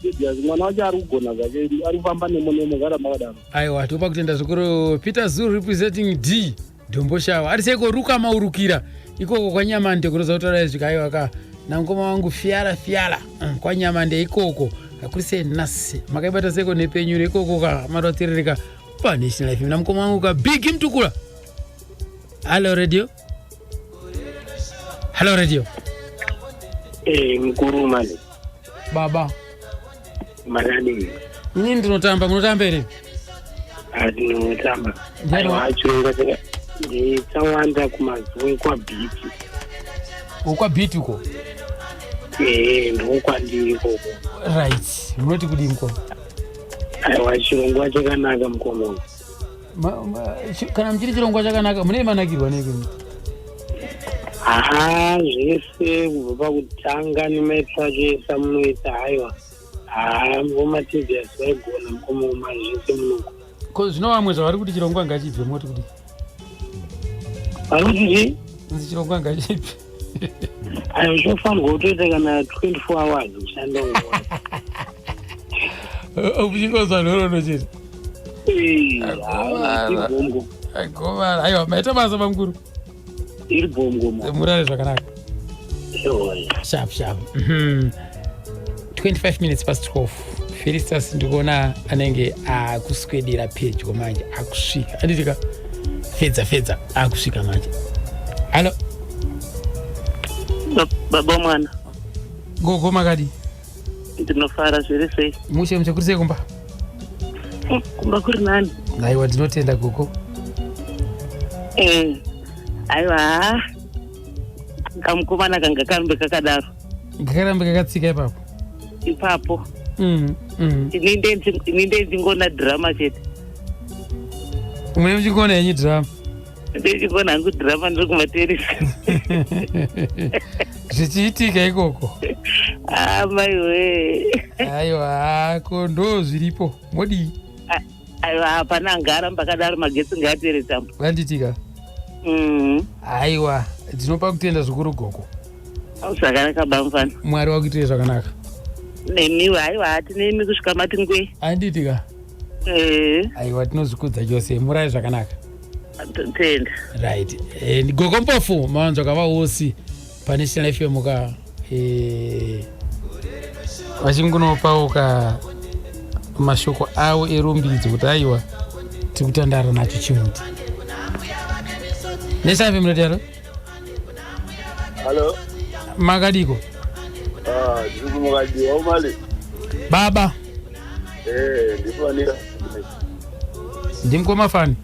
mwana wacho ari kugona zvake ari kufamba nemo gara makadaro aiwa topa kutenda zvikuru Peter Zulu representing D dombo shava ari seko ruka maurukira ikoko kwanyamande kunoza kutaura izvi kaiwa ka nangoma wangu fiala kwanyamande ikoko akurise nasi makaibata seko nepenyuro ikoko ka marotirika pa National FM namukoma wangu ka big mtukula. Hello radio mkuru mali baba manani nini ndinotamba munotamba here ndinotamba achirongwa nditsawanda kumazuwe kwabhiti ukwabhiti uko ndokwandiri koko right munoti kudi mukoma aiwa chirongwa chakanaka mukoma kana muchiri chirongwa chakanaka mune manakirwa neiko zvese kubva pakutanga nemaitwa chese munoita haiwa vomatizia zvaigona mukomoma zvese munoko ko zvino vamwe zvavari kuti chirongwa ngachibve moti kuti vari kuti nzi chirongwa ngachibve aiwa zvofanirwa kutoita kana 24 hours kushanda uchingozva nhoroondo chete agovara aiwa maita basa pamukuru iri bongo murare zvakanaka sharp 25 minutes past 12 Felistas ndikuona anenge akuswedera pedyo manje akusvika anditika fedza akusvika manje. Halo baba mwana gogo makadi ndinofara zviri sei mushe muchakurisei kumba kumba kuri nani aiwa ndinotenda gogo aiwa kamukomana kanga karambe kakadaro kakarambe kakatsika ipapo ininde ndingona drama chete umwe muchingona yenyu drama ndichigona hangu dhirama ndiri kumateresa zvichiitika ikoko maiwe aiwa ko ndo zviripo modii aiwa hapana anga aramba akadaro magetsi ngaapere tambo vanditika aiwa ndinopa kutenda zvikuru gogo zvakanaka bamufana mwari wakuitire zvakanaka nemiwe aiwa hatinemi kusvika mati ngwe anditika aiwa tinozvikudza chose murai zvakanaka tenda right gogo mpofu mawanzo kavaosi pane Channel FM ka vachingunopauka mashoko avo erumbidzo kuti aiwa tikutandara nacho chimuti nesafe munotero Hello. makadiko ndikumukadiwa umali baba ndifanira ndimkomafani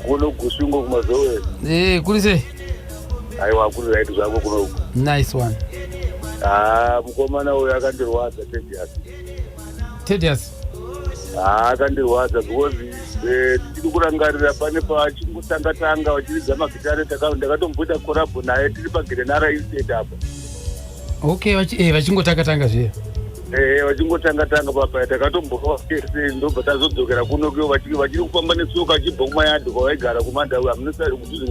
kuno kusungo kumazowe kuri sei aiwa kuri right zvako kuno nice one mukomana uyu akandirwadza Tedious akandirwadza because tiri kurangarira pane pachingotanga vachiridza magitare ndakatomboita korabho naye tiri pagerenara estate apa okay vachingotanga zviya vachingotanga papa takatomboa ndobva tazodzokera kuno vachiri kufamba netsoka achibva kumayadhi kwavaigara kumandau amunosakuduze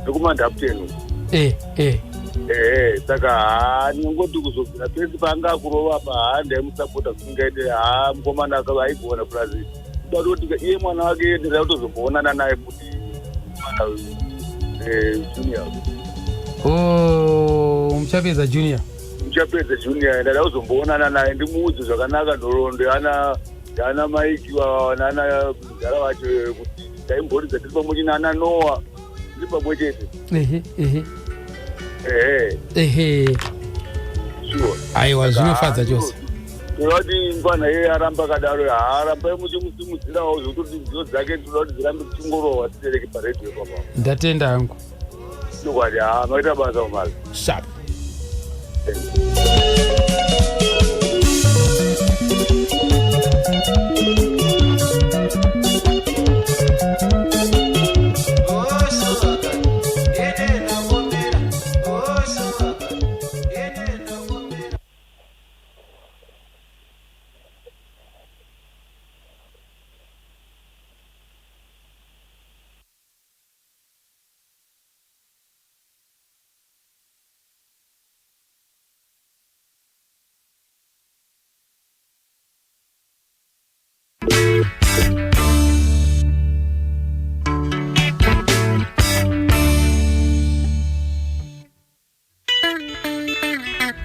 nekumandaputenu saka ndingoti kuzobvira pesi paanga akurova pa ndaimusapota kusingaite mukomana aigona purazi kuda kuti iye mwana wake endera kutozomboonana naye kuti junior muchapedza junior ndada kuzomboonana naye ndimuudze zvakanaka nhoroondo ana maiki nana mudhara vacho kuti taimboridza tiri pamwe china ana noa tiri pamwe chete aiwa zvinofadza chose todati mwana iye aramba akadaro harambai muchimusimudzirawo zvototi nziyo dzake toda kuti dzirambe tichingorohwa titereke paredhiyo papa ndatenda hangu ndokwati maita basa umazi sharp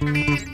Thank you.